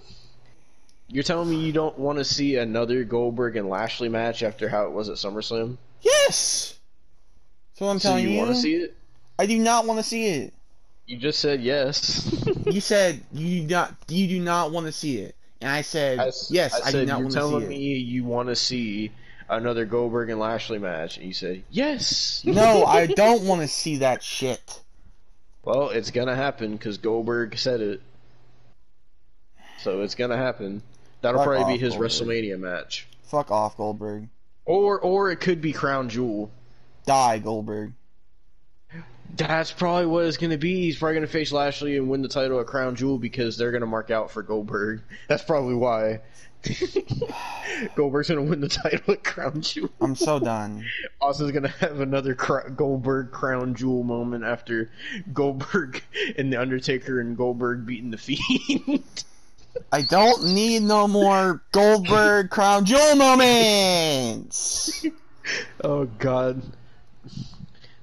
A: You're telling me you don't want to see another Goldberg and Lashley match after how it was at SummerSlam?
B: Yes! So I'm telling you.
A: So you want to see it?
B: I do not want to see it.
A: You just said yes.
B: You said you do not want to see it. And I said, yes, I do not want to see it.
A: You're telling me you want to see another Goldberg and Lashley match, and you say, yes!
B: No, I don't want to see that shit.
A: Well, it's gonna happen, because Goldberg said it. So it's gonna happen. That'll
B: Fuck
A: probably be
B: off,
A: his
B: Goldberg.
A: WrestleMania match.
B: Fuck off, Goldberg.
A: Or it could be Crown Jewel.
B: Die, Goldberg.
A: That's probably what it's gonna be. He's probably gonna face Lashley and win the title at Crown Jewel because they're gonna mark out for Goldberg. That's probably why. Goldberg's gonna win the title at Crown Jewel.
B: I'm so done.
A: Austin's gonna have another Goldberg Crown Jewel moment after Goldberg and the Undertaker and Goldberg beating the Fiend.
B: I don't need no more Goldberg Crown Jewel moments.
A: Oh God.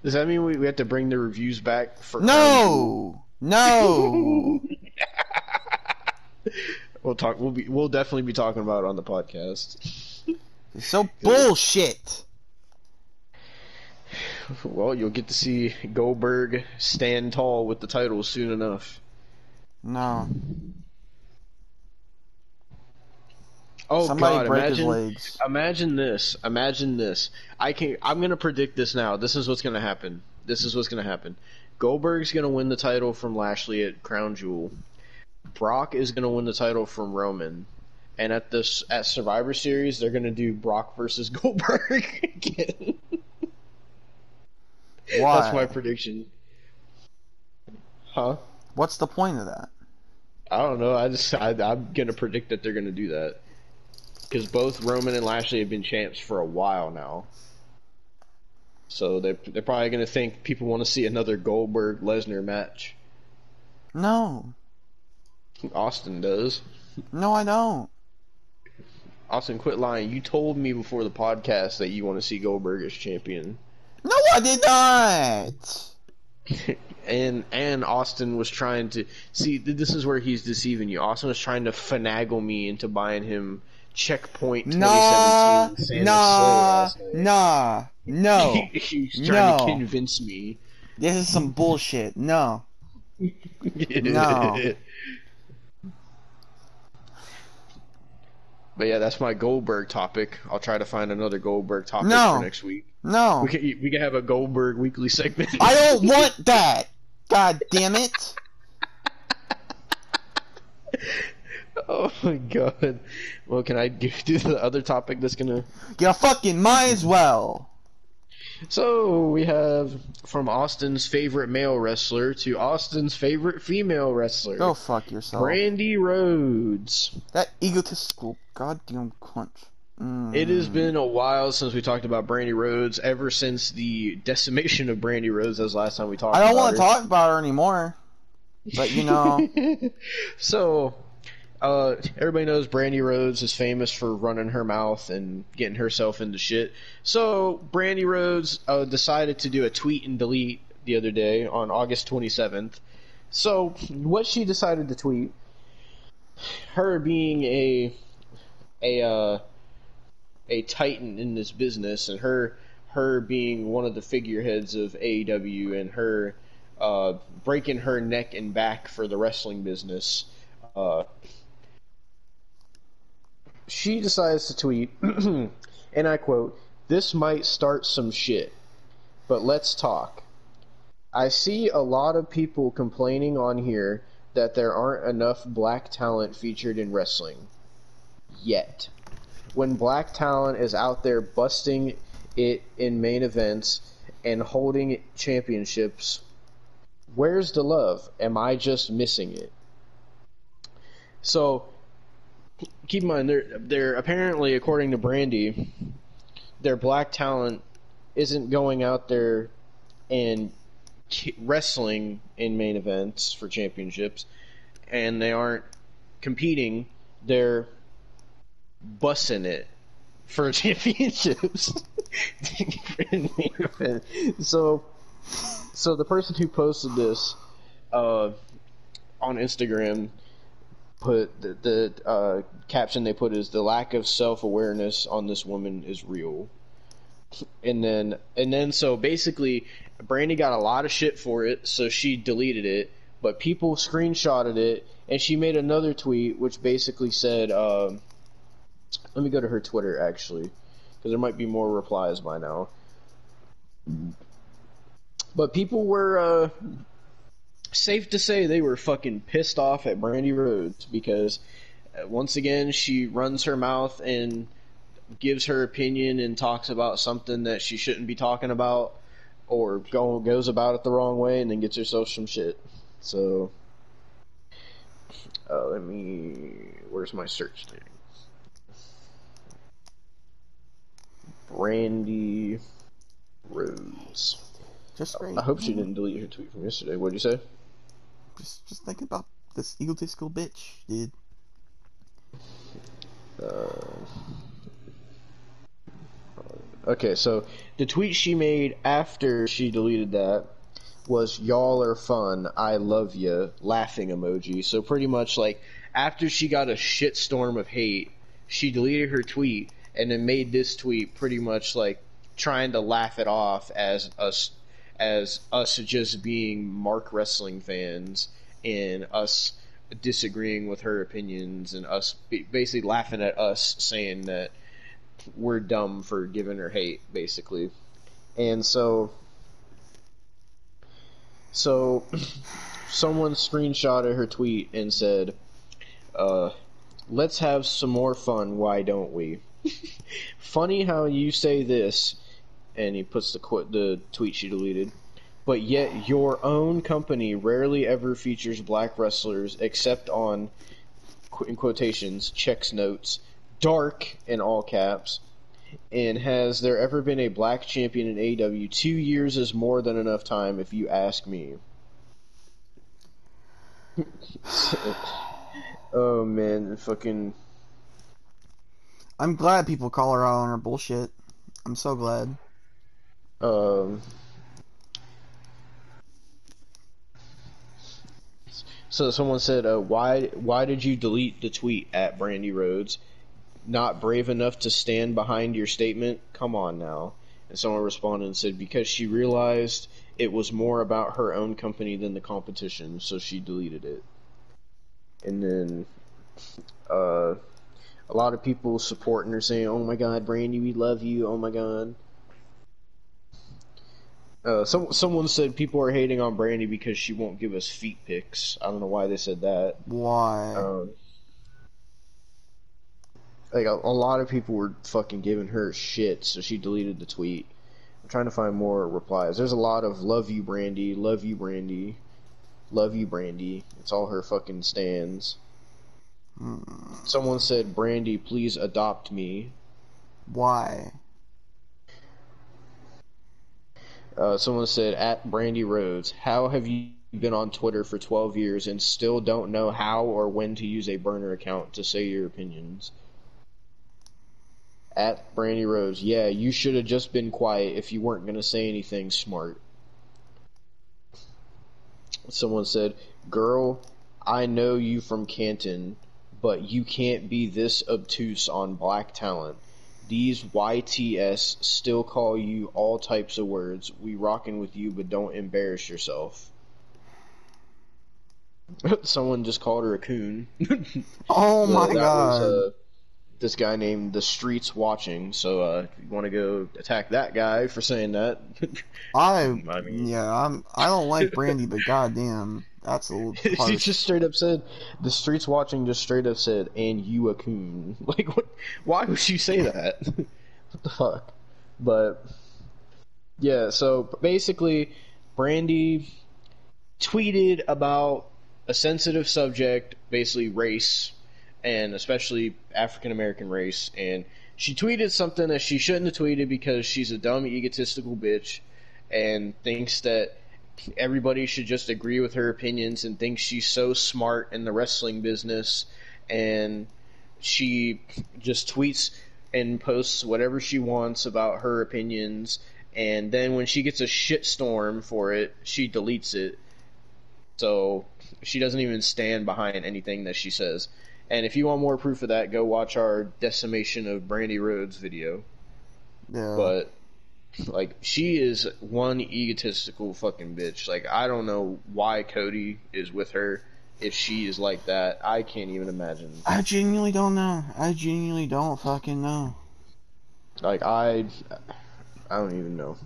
A: Does that mean we have to bring the reviews back for
B: No.
A: We'll definitely be talking about it on the podcast.
B: It's so bullshit.
A: Well, you'll get to see Goldberg stand tall with the title soon enough.
B: No.
A: Oh
B: Somebody
A: God!
B: break his legs.
A: Imagine this. I'm gonna predict this now. This is what's gonna happen. Goldberg's gonna win the title from Lashley at Crown Jewel. Brock is gonna win the title from Roman. And at Survivor Series, they're gonna do Brock versus Goldberg again.
B: Why?
A: That's my prediction. Huh?
B: What's the point of that?
A: I don't know. I'm gonna predict that they're gonna do that. Because both Roman and Lashley have been champs for a while now. So they're probably going to think people want to see another Goldberg-Lesnar match.
B: No.
A: Austin does.
B: No, I don't.
A: Austin, quit lying. You told me before the podcast that you want to see Goldberg as champion.
B: No, I did not.
A: And Austin was trying to... See, this is where he's deceiving you. Austin was trying to finagle me into buying him Checkpoint 2017.
B: No.
A: He's trying to convince me.
B: This is some bullshit. No. No.
A: But yeah, that's my Goldberg topic. I'll try to find another Goldberg topic for next week.
B: No.
A: We can have a Goldberg weekly segment.
B: I don't want that. God damn it.
A: Oh my god. Well, can I do the other topic that's gonna...
B: You fucking might as well.
A: So, we have from Austin's favorite male wrestler to Austin's favorite female wrestler.
B: Go fuck yourself.
A: Brandy Rhodes.
B: That egotistical goddamn cunt.
A: It has been a while since we talked about Brandy Rhodes, ever since the decimation of Brandy Rhodes. That was the last time we talked about her.
B: I don't want to talk about her anymore. But, you know.
A: So, everybody knows Brandy Rhodes is famous for running her mouth and getting herself into shit. So, Brandy Rhodes decided to do a tweet and delete the other day on August 27th. So, what she decided to tweet, her being a titan in this business, and her being one of the figureheads of AEW, and her breaking her neck and back for the wrestling business, she decides to tweet, and I quote, "This might start some shit, but let's talk. I see a lot of people complaining on here that there aren't enough black talent featured in wrestling. Yet. When black talent is out there busting it in main events and holding championships, where's the love? Am I just missing it?" So, keep in mind, they're apparently, according to Brandy, their black talent isn't going out there and wrestling in main events for championships, and they aren't competing. They're bussing it for championships. So the person who posted this on Instagram put the caption they put is, "The lack of self-awareness on this woman is real." And then so basically Brandy got a lot of shit for it, so she deleted it, but people screenshotted it, and she made another tweet which basically said, let me go to her Twitter, actually, because there might be more replies by now. But people were, safe to say they were fucking pissed off at Brandy Rhodes, because, once again, she runs her mouth and gives her opinion and talks about something that she shouldn't be talking about, or goes about it the wrong way, and then gets herself some shit. So, where's my search thing? Brandy Rhodes. I hope she didn't delete her tweet from yesterday. What'd you say?
B: Just think about this egotistical bitch, dude.
A: Okay, so the tweet she made after she deleted that was, "Y'all are fun, I love ya," laughing emoji. So pretty much, like, after she got a shitstorm of hate, she deleted her tweet and then made this tweet pretty much like trying to laugh it off as us just being Mark wrestling fans, and us disagreeing with her opinions, and us basically laughing at us saying that we're dumb for giving her hate, basically. And so someone screenshotted her tweet and said, "Let's have some more fun, why don't we? Funny how you say this," and he puts the tweet she deleted, "but yet your own company rarely ever features black wrestlers except on," in quotations, checks notes, "dark," in all caps, and has there ever been a black champion in AEW? 2 years is more than enough time if you ask me. Oh man, fucking...
B: I'm glad people call her out on her bullshit. I'm so glad.
A: So someone said, why did you delete the tweet at Brandy Rhodes? Not brave enough to stand behind your statement? Come on now. And someone responded and said, because she realized it was more about her own company than the competition, so she deleted it. And then a lot of people supporting her, saying, "Oh my god, Brandy, we love you, oh my god." Someone said people are hating on Brandy because she won't give us feet pics. I don't know why they said that.
B: Why?
A: Like a lot of people were fucking giving her shit, so she deleted the tweet. I'm trying to find more replies. There's a lot of love you, Brandy, love you, Brandy, love you, Brandy. It's all her fucking stands. Someone said, Brandy, please adopt me.
B: Why?
A: Someone said, at Brandy Rhodes, how have you been on Twitter for 12 years and still don't know how or when to use a burner account to say your opinions? At Brandy Rhodes, yeah, you should have just been quiet if you weren't going to say anything smart. Someone said, girl, I know you from Canton, but you can't be this obtuse on black talent. These YTS still call you all types of words. We rockin' with you, but don't embarrass yourself. Someone just called her a coon.
B: Oh my
A: that
B: god.
A: Was, this guy named The Streets Watching, so if you want to go attack that guy for saying that.
B: I
A: mean...
B: I don't like Brandy, but goddamn, that's a little
A: He
B: harsh.
A: just straight up said, The Streets Watching just straight up said, and you a coon. Like, what? Why would you say that? What the fuck? But, yeah, so basically, Brandy tweeted about a sensitive subject, basically race, and especially African American race, and she tweeted something that she shouldn't have tweeted because she's a dumb, egotistical bitch, and thinks that everybody should just agree with her opinions and thinks she's so smart in the wrestling business, and she just tweets and posts whatever she wants about her opinions, and then when she gets a shitstorm for it, she deletes it. So she doesn't even stand behind anything that she says. And if you want more proof of that, go watch our decimation of Brandy Rhodes video.
B: Yeah.
A: But, like, she is one egotistical fucking bitch. Like, I don't know why Cody is with her if she is like that. I can't even imagine.
B: I genuinely don't know. I genuinely don't fucking know.
A: Like, I don't even know.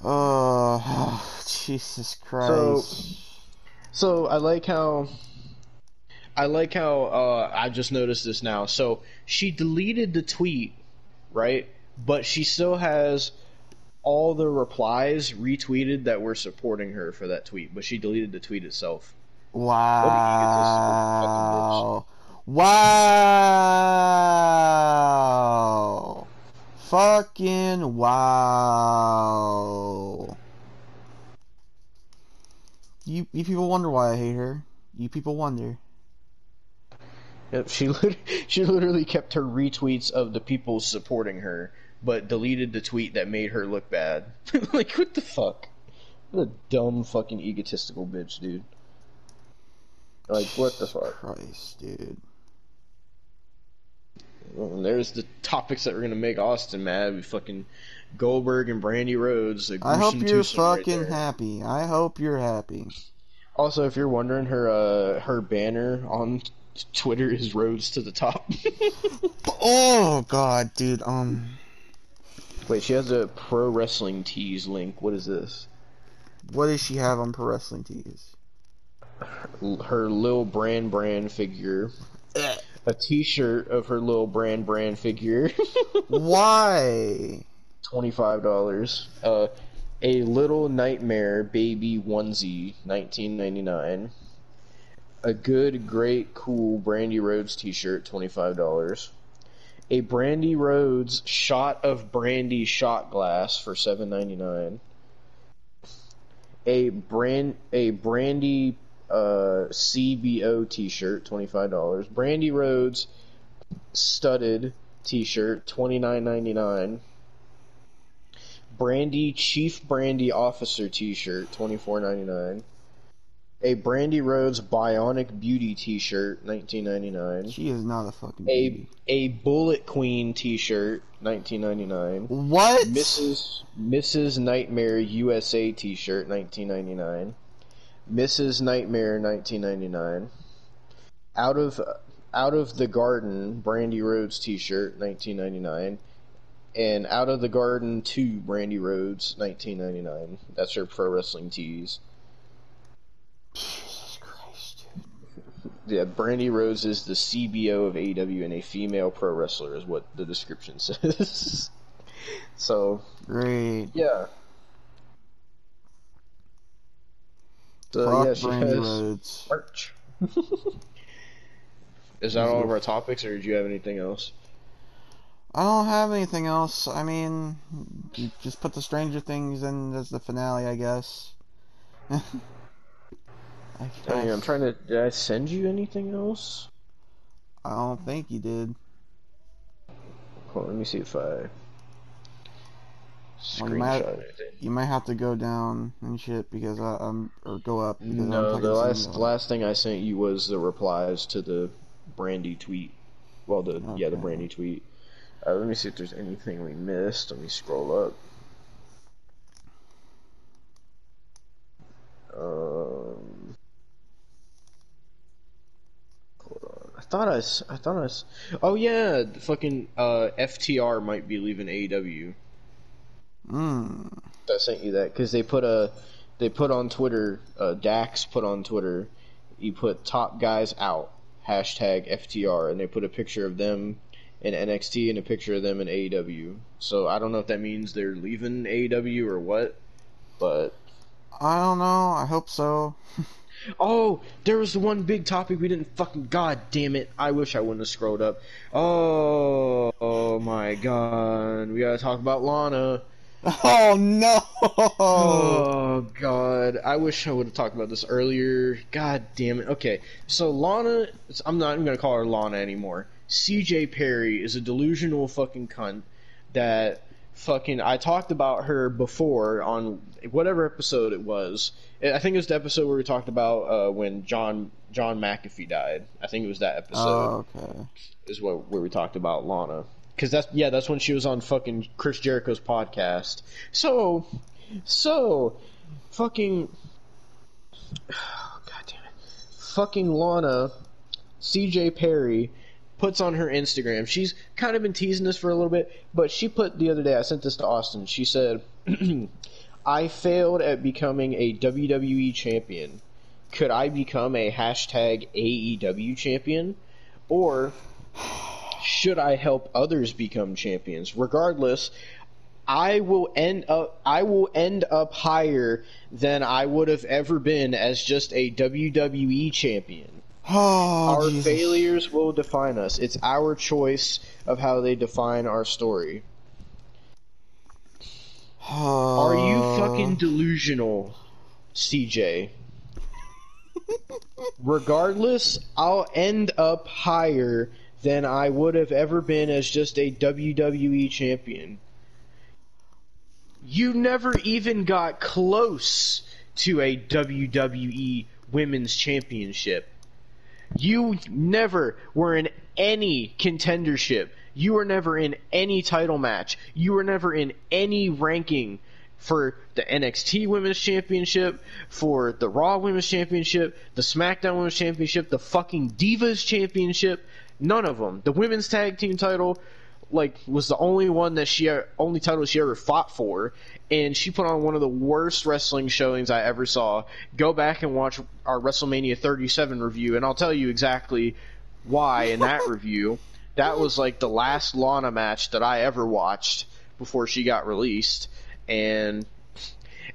B: Oh, Jesus Christ.
A: So I like how I just noticed this now. So she deleted the tweet, right? But she still has all the replies retweeted that were supporting her for that tweet. But she deleted the tweet itself.
B: Wow. Wow. Fucking wow. You people wonder why I hate her. You people wonder.
A: Yep, she literally kept her retweets of the people supporting her, but deleted the tweet that made her look bad. Like, what the fuck? What a dumb fucking egotistical bitch, dude. Like, what the fuck?
B: Christ, dude.
A: Well, there's the topics that were gonna make Austin mad. We fucking Goldberg and Brandy Rhodes.
B: I hope you're fucking happy. I hope you're happy.
A: Also, if you're wondering, her banner on Twitter is Rhodes to the top.
B: Oh god, dude.
A: Wait, she has a Pro Wrestling Tees link. What is this?
B: What does she have on Pro Wrestling Tees?
A: Her Lil Brand figure. A T-shirt of her Lil Brand figure.
B: Why?
A: $25. A Little Nightmare baby onesie, $19.99. A Good, Great, Cool Brandy Rhodes T-shirt, $25. A Brandy Rhodes shot of brandy shot glass for $7.99. A Brandy CBO T-shirt, $25. Brandy Rhodes studded T-shirt, $29.99. Brandy Chief Brandy Officer T-shirt, $24.99. A Brandy Rhodes Bionic Beauty T-shirt, $19.99.
B: She is not a fucking beauty.
A: A Bullet Queen T-shirt, $19.99.
B: What?
A: Mrs. Nightmare USA T-shirt, $19.99. Mrs. Nightmare, $19.99. Out Out of the Garden Brandy Rhodes t-shirt, 1999. And Out of the Garden 2 Brandy Rhodes, 1999. That's her pro wrestling tees.
B: Jesus Christ, dude.
A: Yeah, Brandy Rhodes is the CBO of AEW and a female pro wrestler, is what the description says. So,
B: Great.
A: yeah. So,
B: Fuck
A: yeah, she
B: Brandy
A: has
B: Rhodes.
A: merch. Is that all of our topics, or did you have anything else?
B: I don't have anything else. I mean, you just put the Stranger Things in as the finale, I guess.
A: I mean, I'm trying to... Did I send you anything else?
B: I don't think you did.
A: Hold on, let me see if I...
B: Well,
A: Screenshot anything.
B: you might have to go down and shit because or go up. Because
A: No,
B: I'm
A: the
B: fucking
A: last thing I sent you was the replies to the Brandy tweet. Well, the
B: Okay.
A: Brandy tweet. Let me see if there's anything we missed. Let me scroll up. Hold on. I thought I. Oh yeah, the fucking FTR might be leaving AEW. I sent you that because they put on Twitter. Dax put on Twitter. He put top guys out hashtag FTR, and they put a picture of them in NXT and a picture of them in AEW. So I don't know if that means they're leaving AEW or what, but
B: I don't know. I hope so.
A: oh, there was the one big topic we didn't fucking. God damn it! I wish I wouldn't have scrolled up. Oh my god, we gotta talk about Lana.
B: Oh no!
A: Oh god, I wish I would have talked about this earlier. God damn it. Okay, so Lana, I'm not even gonna call her Lana anymore. CJ Perry is a delusional fucking cunt that fucking. I talked about her before on whatever episode it was. I think it was the episode where we talked about when John McAfee died. I think it was that episode.
B: Oh, okay.
A: Is where we talked about Lana. Because that's when she was on fucking Chris Jericho's podcast. So, fucking, god damn it, fucking Lana, CJ Perry, puts on her Instagram. She's kind of been teasing this for a little bit, but she put the other day, I sent this to Austin, she said, I failed at becoming a WWE champion. Could I become a hashtag AEW champion? Or should I help others become champions? Regardless, I will end up higher than I would have ever been as just a WWE champion.
B: Oh,
A: Our
B: Jesus.
A: failures will define us. It's our choice of how they define our story.
B: Oh.
A: Are you fucking delusional, CJ? Regardless, I'll end up higher than I would have ever been as just a WWE champion. You never even got close to a WWE Women's Championship. You never were in any contendership. You were never in any title match. You were never in any ranking for the NXT Women's Championship, for the Raw Women's Championship, the SmackDown Women's Championship, the fucking Divas Championship. None of them. The women's tag team title, was the only title she ever fought for, and she put on one of the worst wrestling showings I ever saw. Go back and watch our WrestleMania 37 review, and I'll tell you exactly why in that review. That was the last Lana match that I ever watched before she got released, and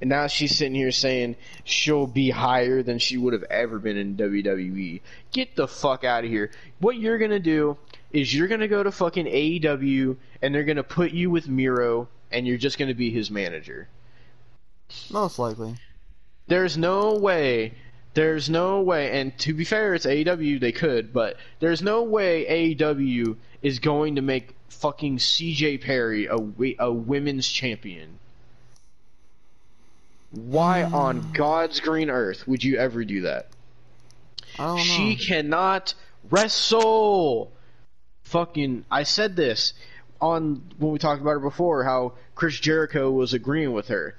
A: now she's sitting here saying she'll be higher than she would have ever been in WWE. Get the fuck out of here. What you're going to do is you're going to go to fucking AEW, and they're going to put you with Miro, and you're just going to be his manager.
B: Most likely.
A: There's no way, and to be fair, it's AEW, they could, but there's no way AEW is going to make fucking CJ Perry a women's champion. Why on God's green earth would you ever do that?
B: I don't know.
A: She cannot wrestle. Fucking, I said this when we talked about her before, how Chris Jericho was agreeing with her.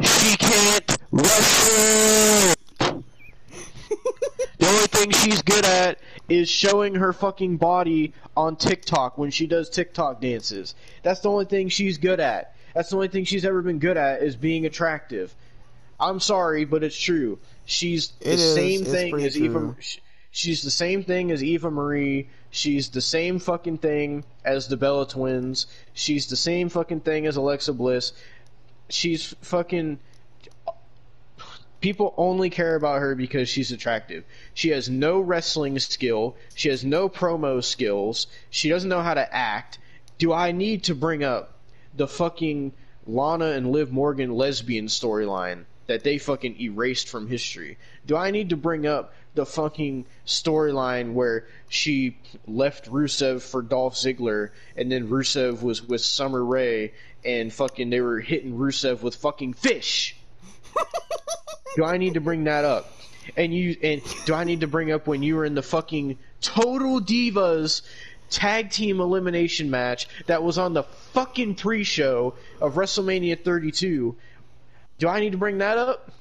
A: She can't wrestle. The only thing she's good at is showing her fucking body on TikTok when she does TikTok dances. That's the only thing she's good at. That's the only thing she's ever been good at, is being attractive. I'm sorry, but it's true. She's the same thing as Eva. She's the same thing as Eva Marie. She's the same fucking thing as the Bella Twins. She's the same fucking thing as Alexa Bliss. She's fucking... People only care about her because she's attractive. She has no wrestling skill. She has no promo skills. She doesn't know how to act. Do I need to bring up the fucking Lana and Liv Morgan lesbian storyline that they fucking erased from history? Do I need to bring up the fucking storyline where she left Rusev for Dolph Ziggler, and then Rusev was with Summer Rae, and fucking they were hitting Rusev with fucking fish? Do I need to bring that up? And do I need to bring up when you were in the fucking Total Divas tag team elimination match that was on the fucking pre-show of WrestleMania 32? Do I need to bring that up?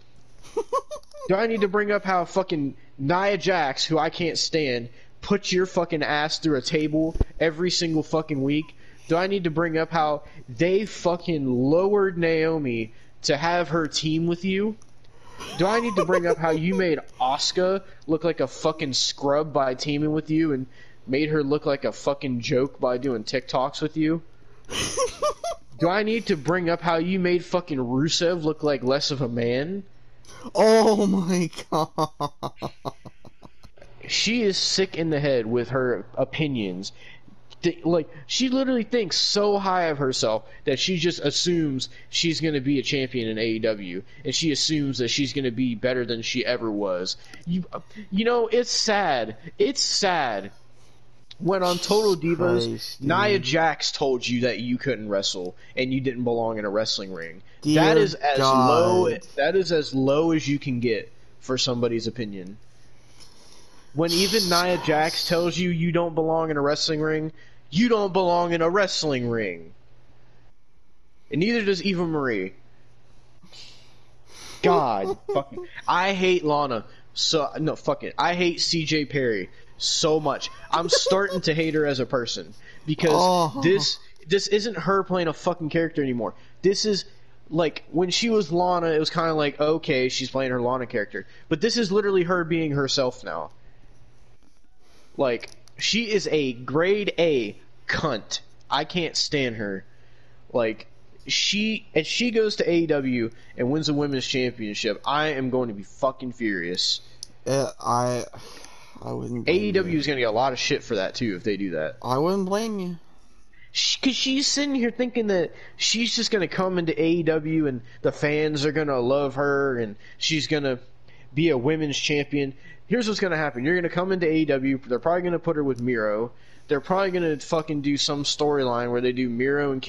A: Do I need to bring up how fucking Nia Jax, who I can't stand, puts your fucking ass through a table every single fucking week? Do I need to bring up how they fucking lowered Naomi to have her team with you? Do I need to bring up how you made Asuka look like a fucking scrub by teaming with you, and made her look like a fucking joke by doing TikToks with you? Do I need to bring up how you made fucking Rusev look like less of a man?
B: Oh my god.
A: She is sick in the head with her opinions. Like, she literally thinks so high of herself that she just assumes she's going to be a champion in AEW, and she assumes that she's going to be better than she ever was. You know, it's sad. It's sad when on Total Divas,
B: Christ,
A: Nia Jax told you that you couldn't wrestle and you didn't belong in a wrestling ring.
B: Dear
A: That is as
B: God.
A: low as you can get for somebody's opinion. When even Nia Jax tells you you don't belong in a wrestling ring, you don't belong in a wrestling ring. And neither does Eva Marie. God, fucking, I hate Lana. I hate CJ Perry so much. I'm starting to hate her as a person because this isn't her playing a fucking character anymore. This is like when she was Lana, it was kind of like, okay, she's playing her Lana character, but this is literally her being herself now. Like, she is a grade A cunt. I can't stand her. Like, she goes to AEW and wins the women's championship, I am going to be fucking furious.
B: I wouldn't blame
A: AEW
B: you.
A: is going to get a lot of shit for that too if they do that.
B: I wouldn't blame you.
A: Because she's sitting here thinking that she's just going to come into AEW and the fans are going to love her and she's going to be a women's champion. Here's what's going to happen. You're going to come into AEW. They're probably going to put her with Miro. They're probably going to fucking do some storyline where they do Miro and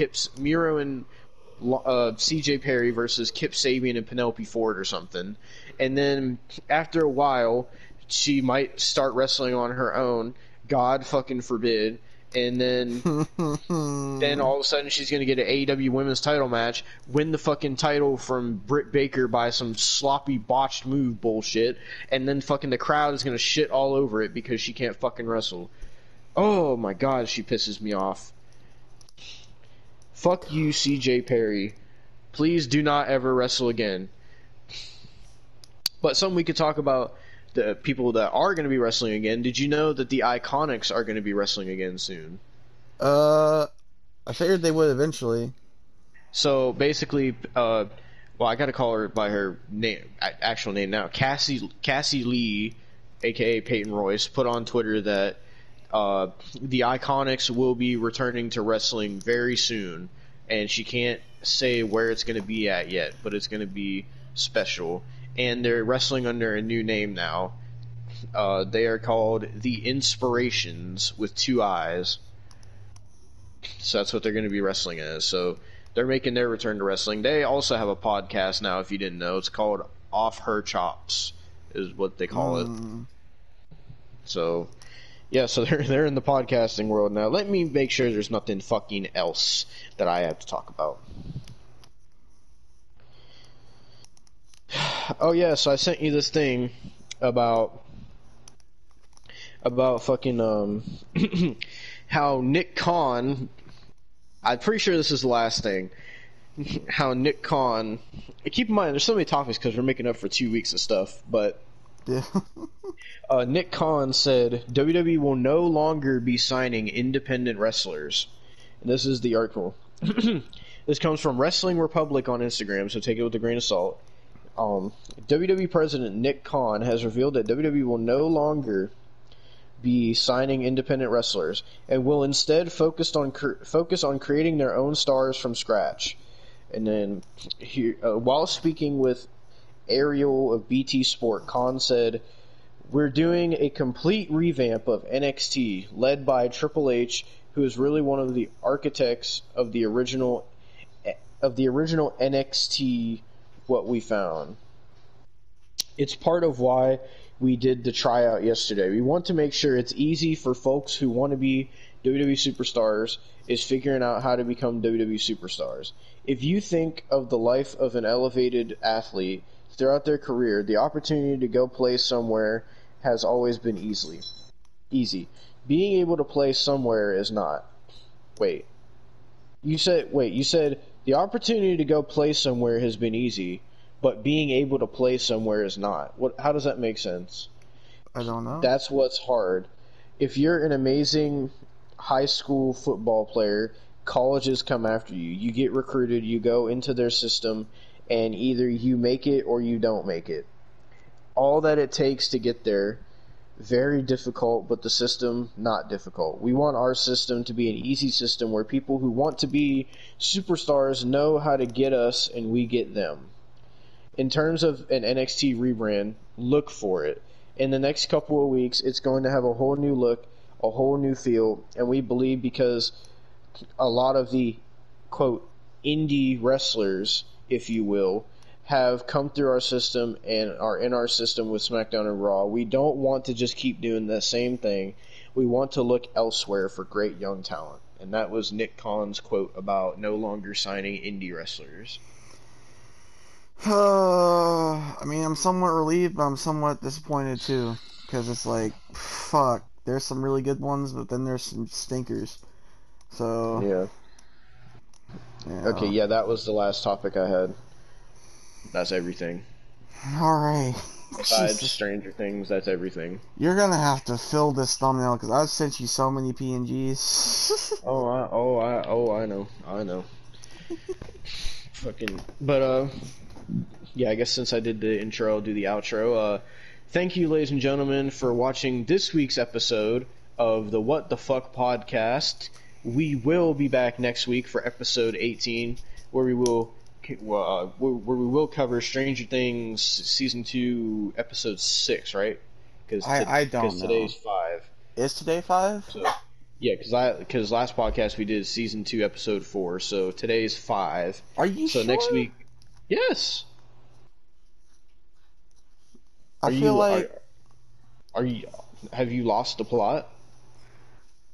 A: CJ Perry versus Kip Sabian and Penelope Ford or something. And then after a while, she might start wrestling on her own. God fucking forbid. And then all of a sudden she's going to get an AEW women's title match, win the fucking title from Britt Baker by some sloppy botched move bullshit, and then fucking the crowd is going to shit all over it because she can't fucking wrestle. Oh my god, she pisses me off. Fuck you, CJ Perry. Please do not ever wrestle again. But something we could talk about, the people that are going to be wrestling again. Did you know that the Iconics are going to be wrestling again soon?
B: I figured they would eventually.
A: So basically, well, I got to call her by her name, actual name now. Cassie Lee, aka Peyton Royce, put on Twitter that the Iconics will be returning to wrestling very soon, and she can't say where it's going to be at yet, but it's going to be special. And they're wrestling under a new name now. They are called the Inspirations with 2 eyes. So that's what they're going to be wrestling as. So they're making their return to wrestling. They also have a podcast now, if you didn't know. It's called Off Her Chops, is what they call it. So, yeah, so they're in the podcasting world now. Let me make sure there's nothing fucking else that I have to talk about. Oh yeah, so I sent you this thing about about fucking how Nick Khan. I'm pretty sure this is the last thing. How Nick Khan. Keep in mind, there's so many topics because we're making up for 2 weeks of stuff. But
B: Yeah.
A: Nick Khan said WWE will no longer be signing independent wrestlers. And this is the article. This comes from Wrestling Republic on Instagram, so take it with a grain of salt. WWE President Nick Khan has revealed that WWE will no longer be signing independent wrestlers and will instead focus on creating their own stars from scratch. And then, here, while speaking with Ariel of BT Sport, Khan said, "We're doing a complete revamp of NXT, led by Triple H, who is really one of the architects of the original NXT. What we found. It's part of why we did the tryout yesterday. We want to make sure it's easy for folks who want to be WWE superstars is figuring out how to become WWE superstars. If you think of the life of an elevated athlete throughout their career, the opportunity to go play somewhere has always been easy. Being able to play somewhere is not. You said the opportunity to go play somewhere has been easy, but being able to play somewhere is not. How does that make sense?
B: I don't know.
A: That's what's hard. If you're an amazing high school football player, colleges come after you. You get recruited, you go into their system, and either you make it or you don't make it. All that it takes to get there, very difficult, but the system, not difficult. We want our system to be an easy system where people who want to be superstars know how to get us and we get them. In terms of an NXT rebrand, look for it. In the next couple of weeks, it's going to have a whole new look, a whole new feel, and we believe because a lot of the, quote, indie wrestlers, if you will, have come through our system and are in our system with SmackDown and Raw. We don't want to just keep doing the same thing. We want to look elsewhere for great young talent. And that was Nick Khan's quote about no longer signing indie wrestlers.
B: I mean, I'm somewhat relieved, but I'm somewhat disappointed too. Because it's like, fuck, there's some really good ones, but then there's some stinkers. So.
A: Yeah. Okay, yeah, that was the last topic I had. That's everything.
B: Alright.
A: Besides Stranger Things, that's everything.
B: You're gonna have to fill this thumbnail because I've sent you so many PNGs.
A: I know. Fucking, but yeah, I guess since I did the intro, I'll do the outro. Thank you, ladies and gentlemen, for watching this week's episode of the What the Fuck podcast. We will be back next week for episode 18, where we will cover Stranger Things season 2, episode 6, right?
B: I don't know.
A: Because today's 5.
B: Is today 5?
A: So, yeah, because last podcast we did season 2, episode 4, so today's 5.
B: Are you sure?
A: So next week, yes.
B: I feel like.
A: Have you lost the plot?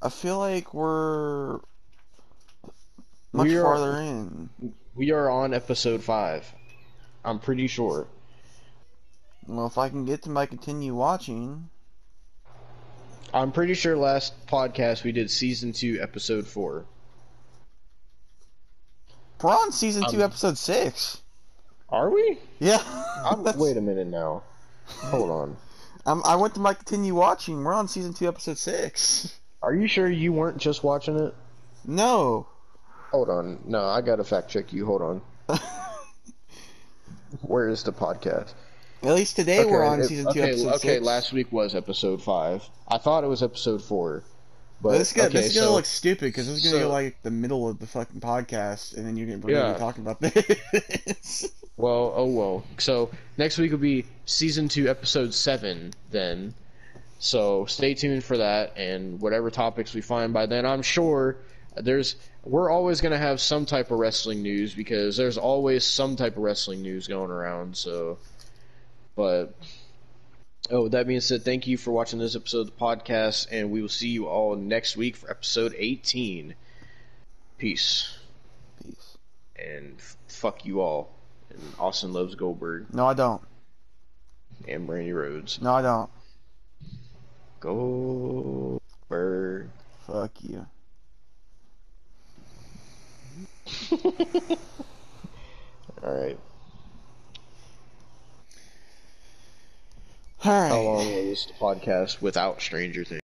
B: I feel like we're much farther in.
A: We are on episode 5. I'm pretty sure.
B: Well, if I can get to my continue watching.
A: I'm pretty sure last podcast we did season 2, episode 4.
B: We're on season 2, episode 6.
A: Are we?
B: Yeah.
A: Wait a minute now. Hold on.
B: I went to my continue watching. We're on season 2, episode 6.
A: Are you sure you weren't just watching it?
B: No.
A: Hold on. No, I gotta fact check you. Hold on. Where is the podcast?
B: At least today we're on season 2, episode 6.
A: Okay, last week was episode 5. I thought it was episode 4. But
B: this is gonna look stupid because this is gonna go like the middle of the fucking podcast, and then we're gonna be talking about this.
A: Well, oh well. So next week will be season 2, episode 7. Then, so stay tuned for that, and whatever topics we find by then, I'm sure we're always gonna have some type of wrestling news because there's always some type of wrestling news going around. So, but. Oh, with that being said, thank you for watching this episode of the podcast, and we will see you all next week for episode 18. Peace.
B: Peace.
A: And fuck you all. And Austin loves Goldberg.
B: No, I don't.
A: And Brandy Rhodes.
B: No, I don't.
A: Go bird.
B: Fuck you.
A: Alright.
B: All
A: How
B: right.
A: long was the podcast without Stranger Things?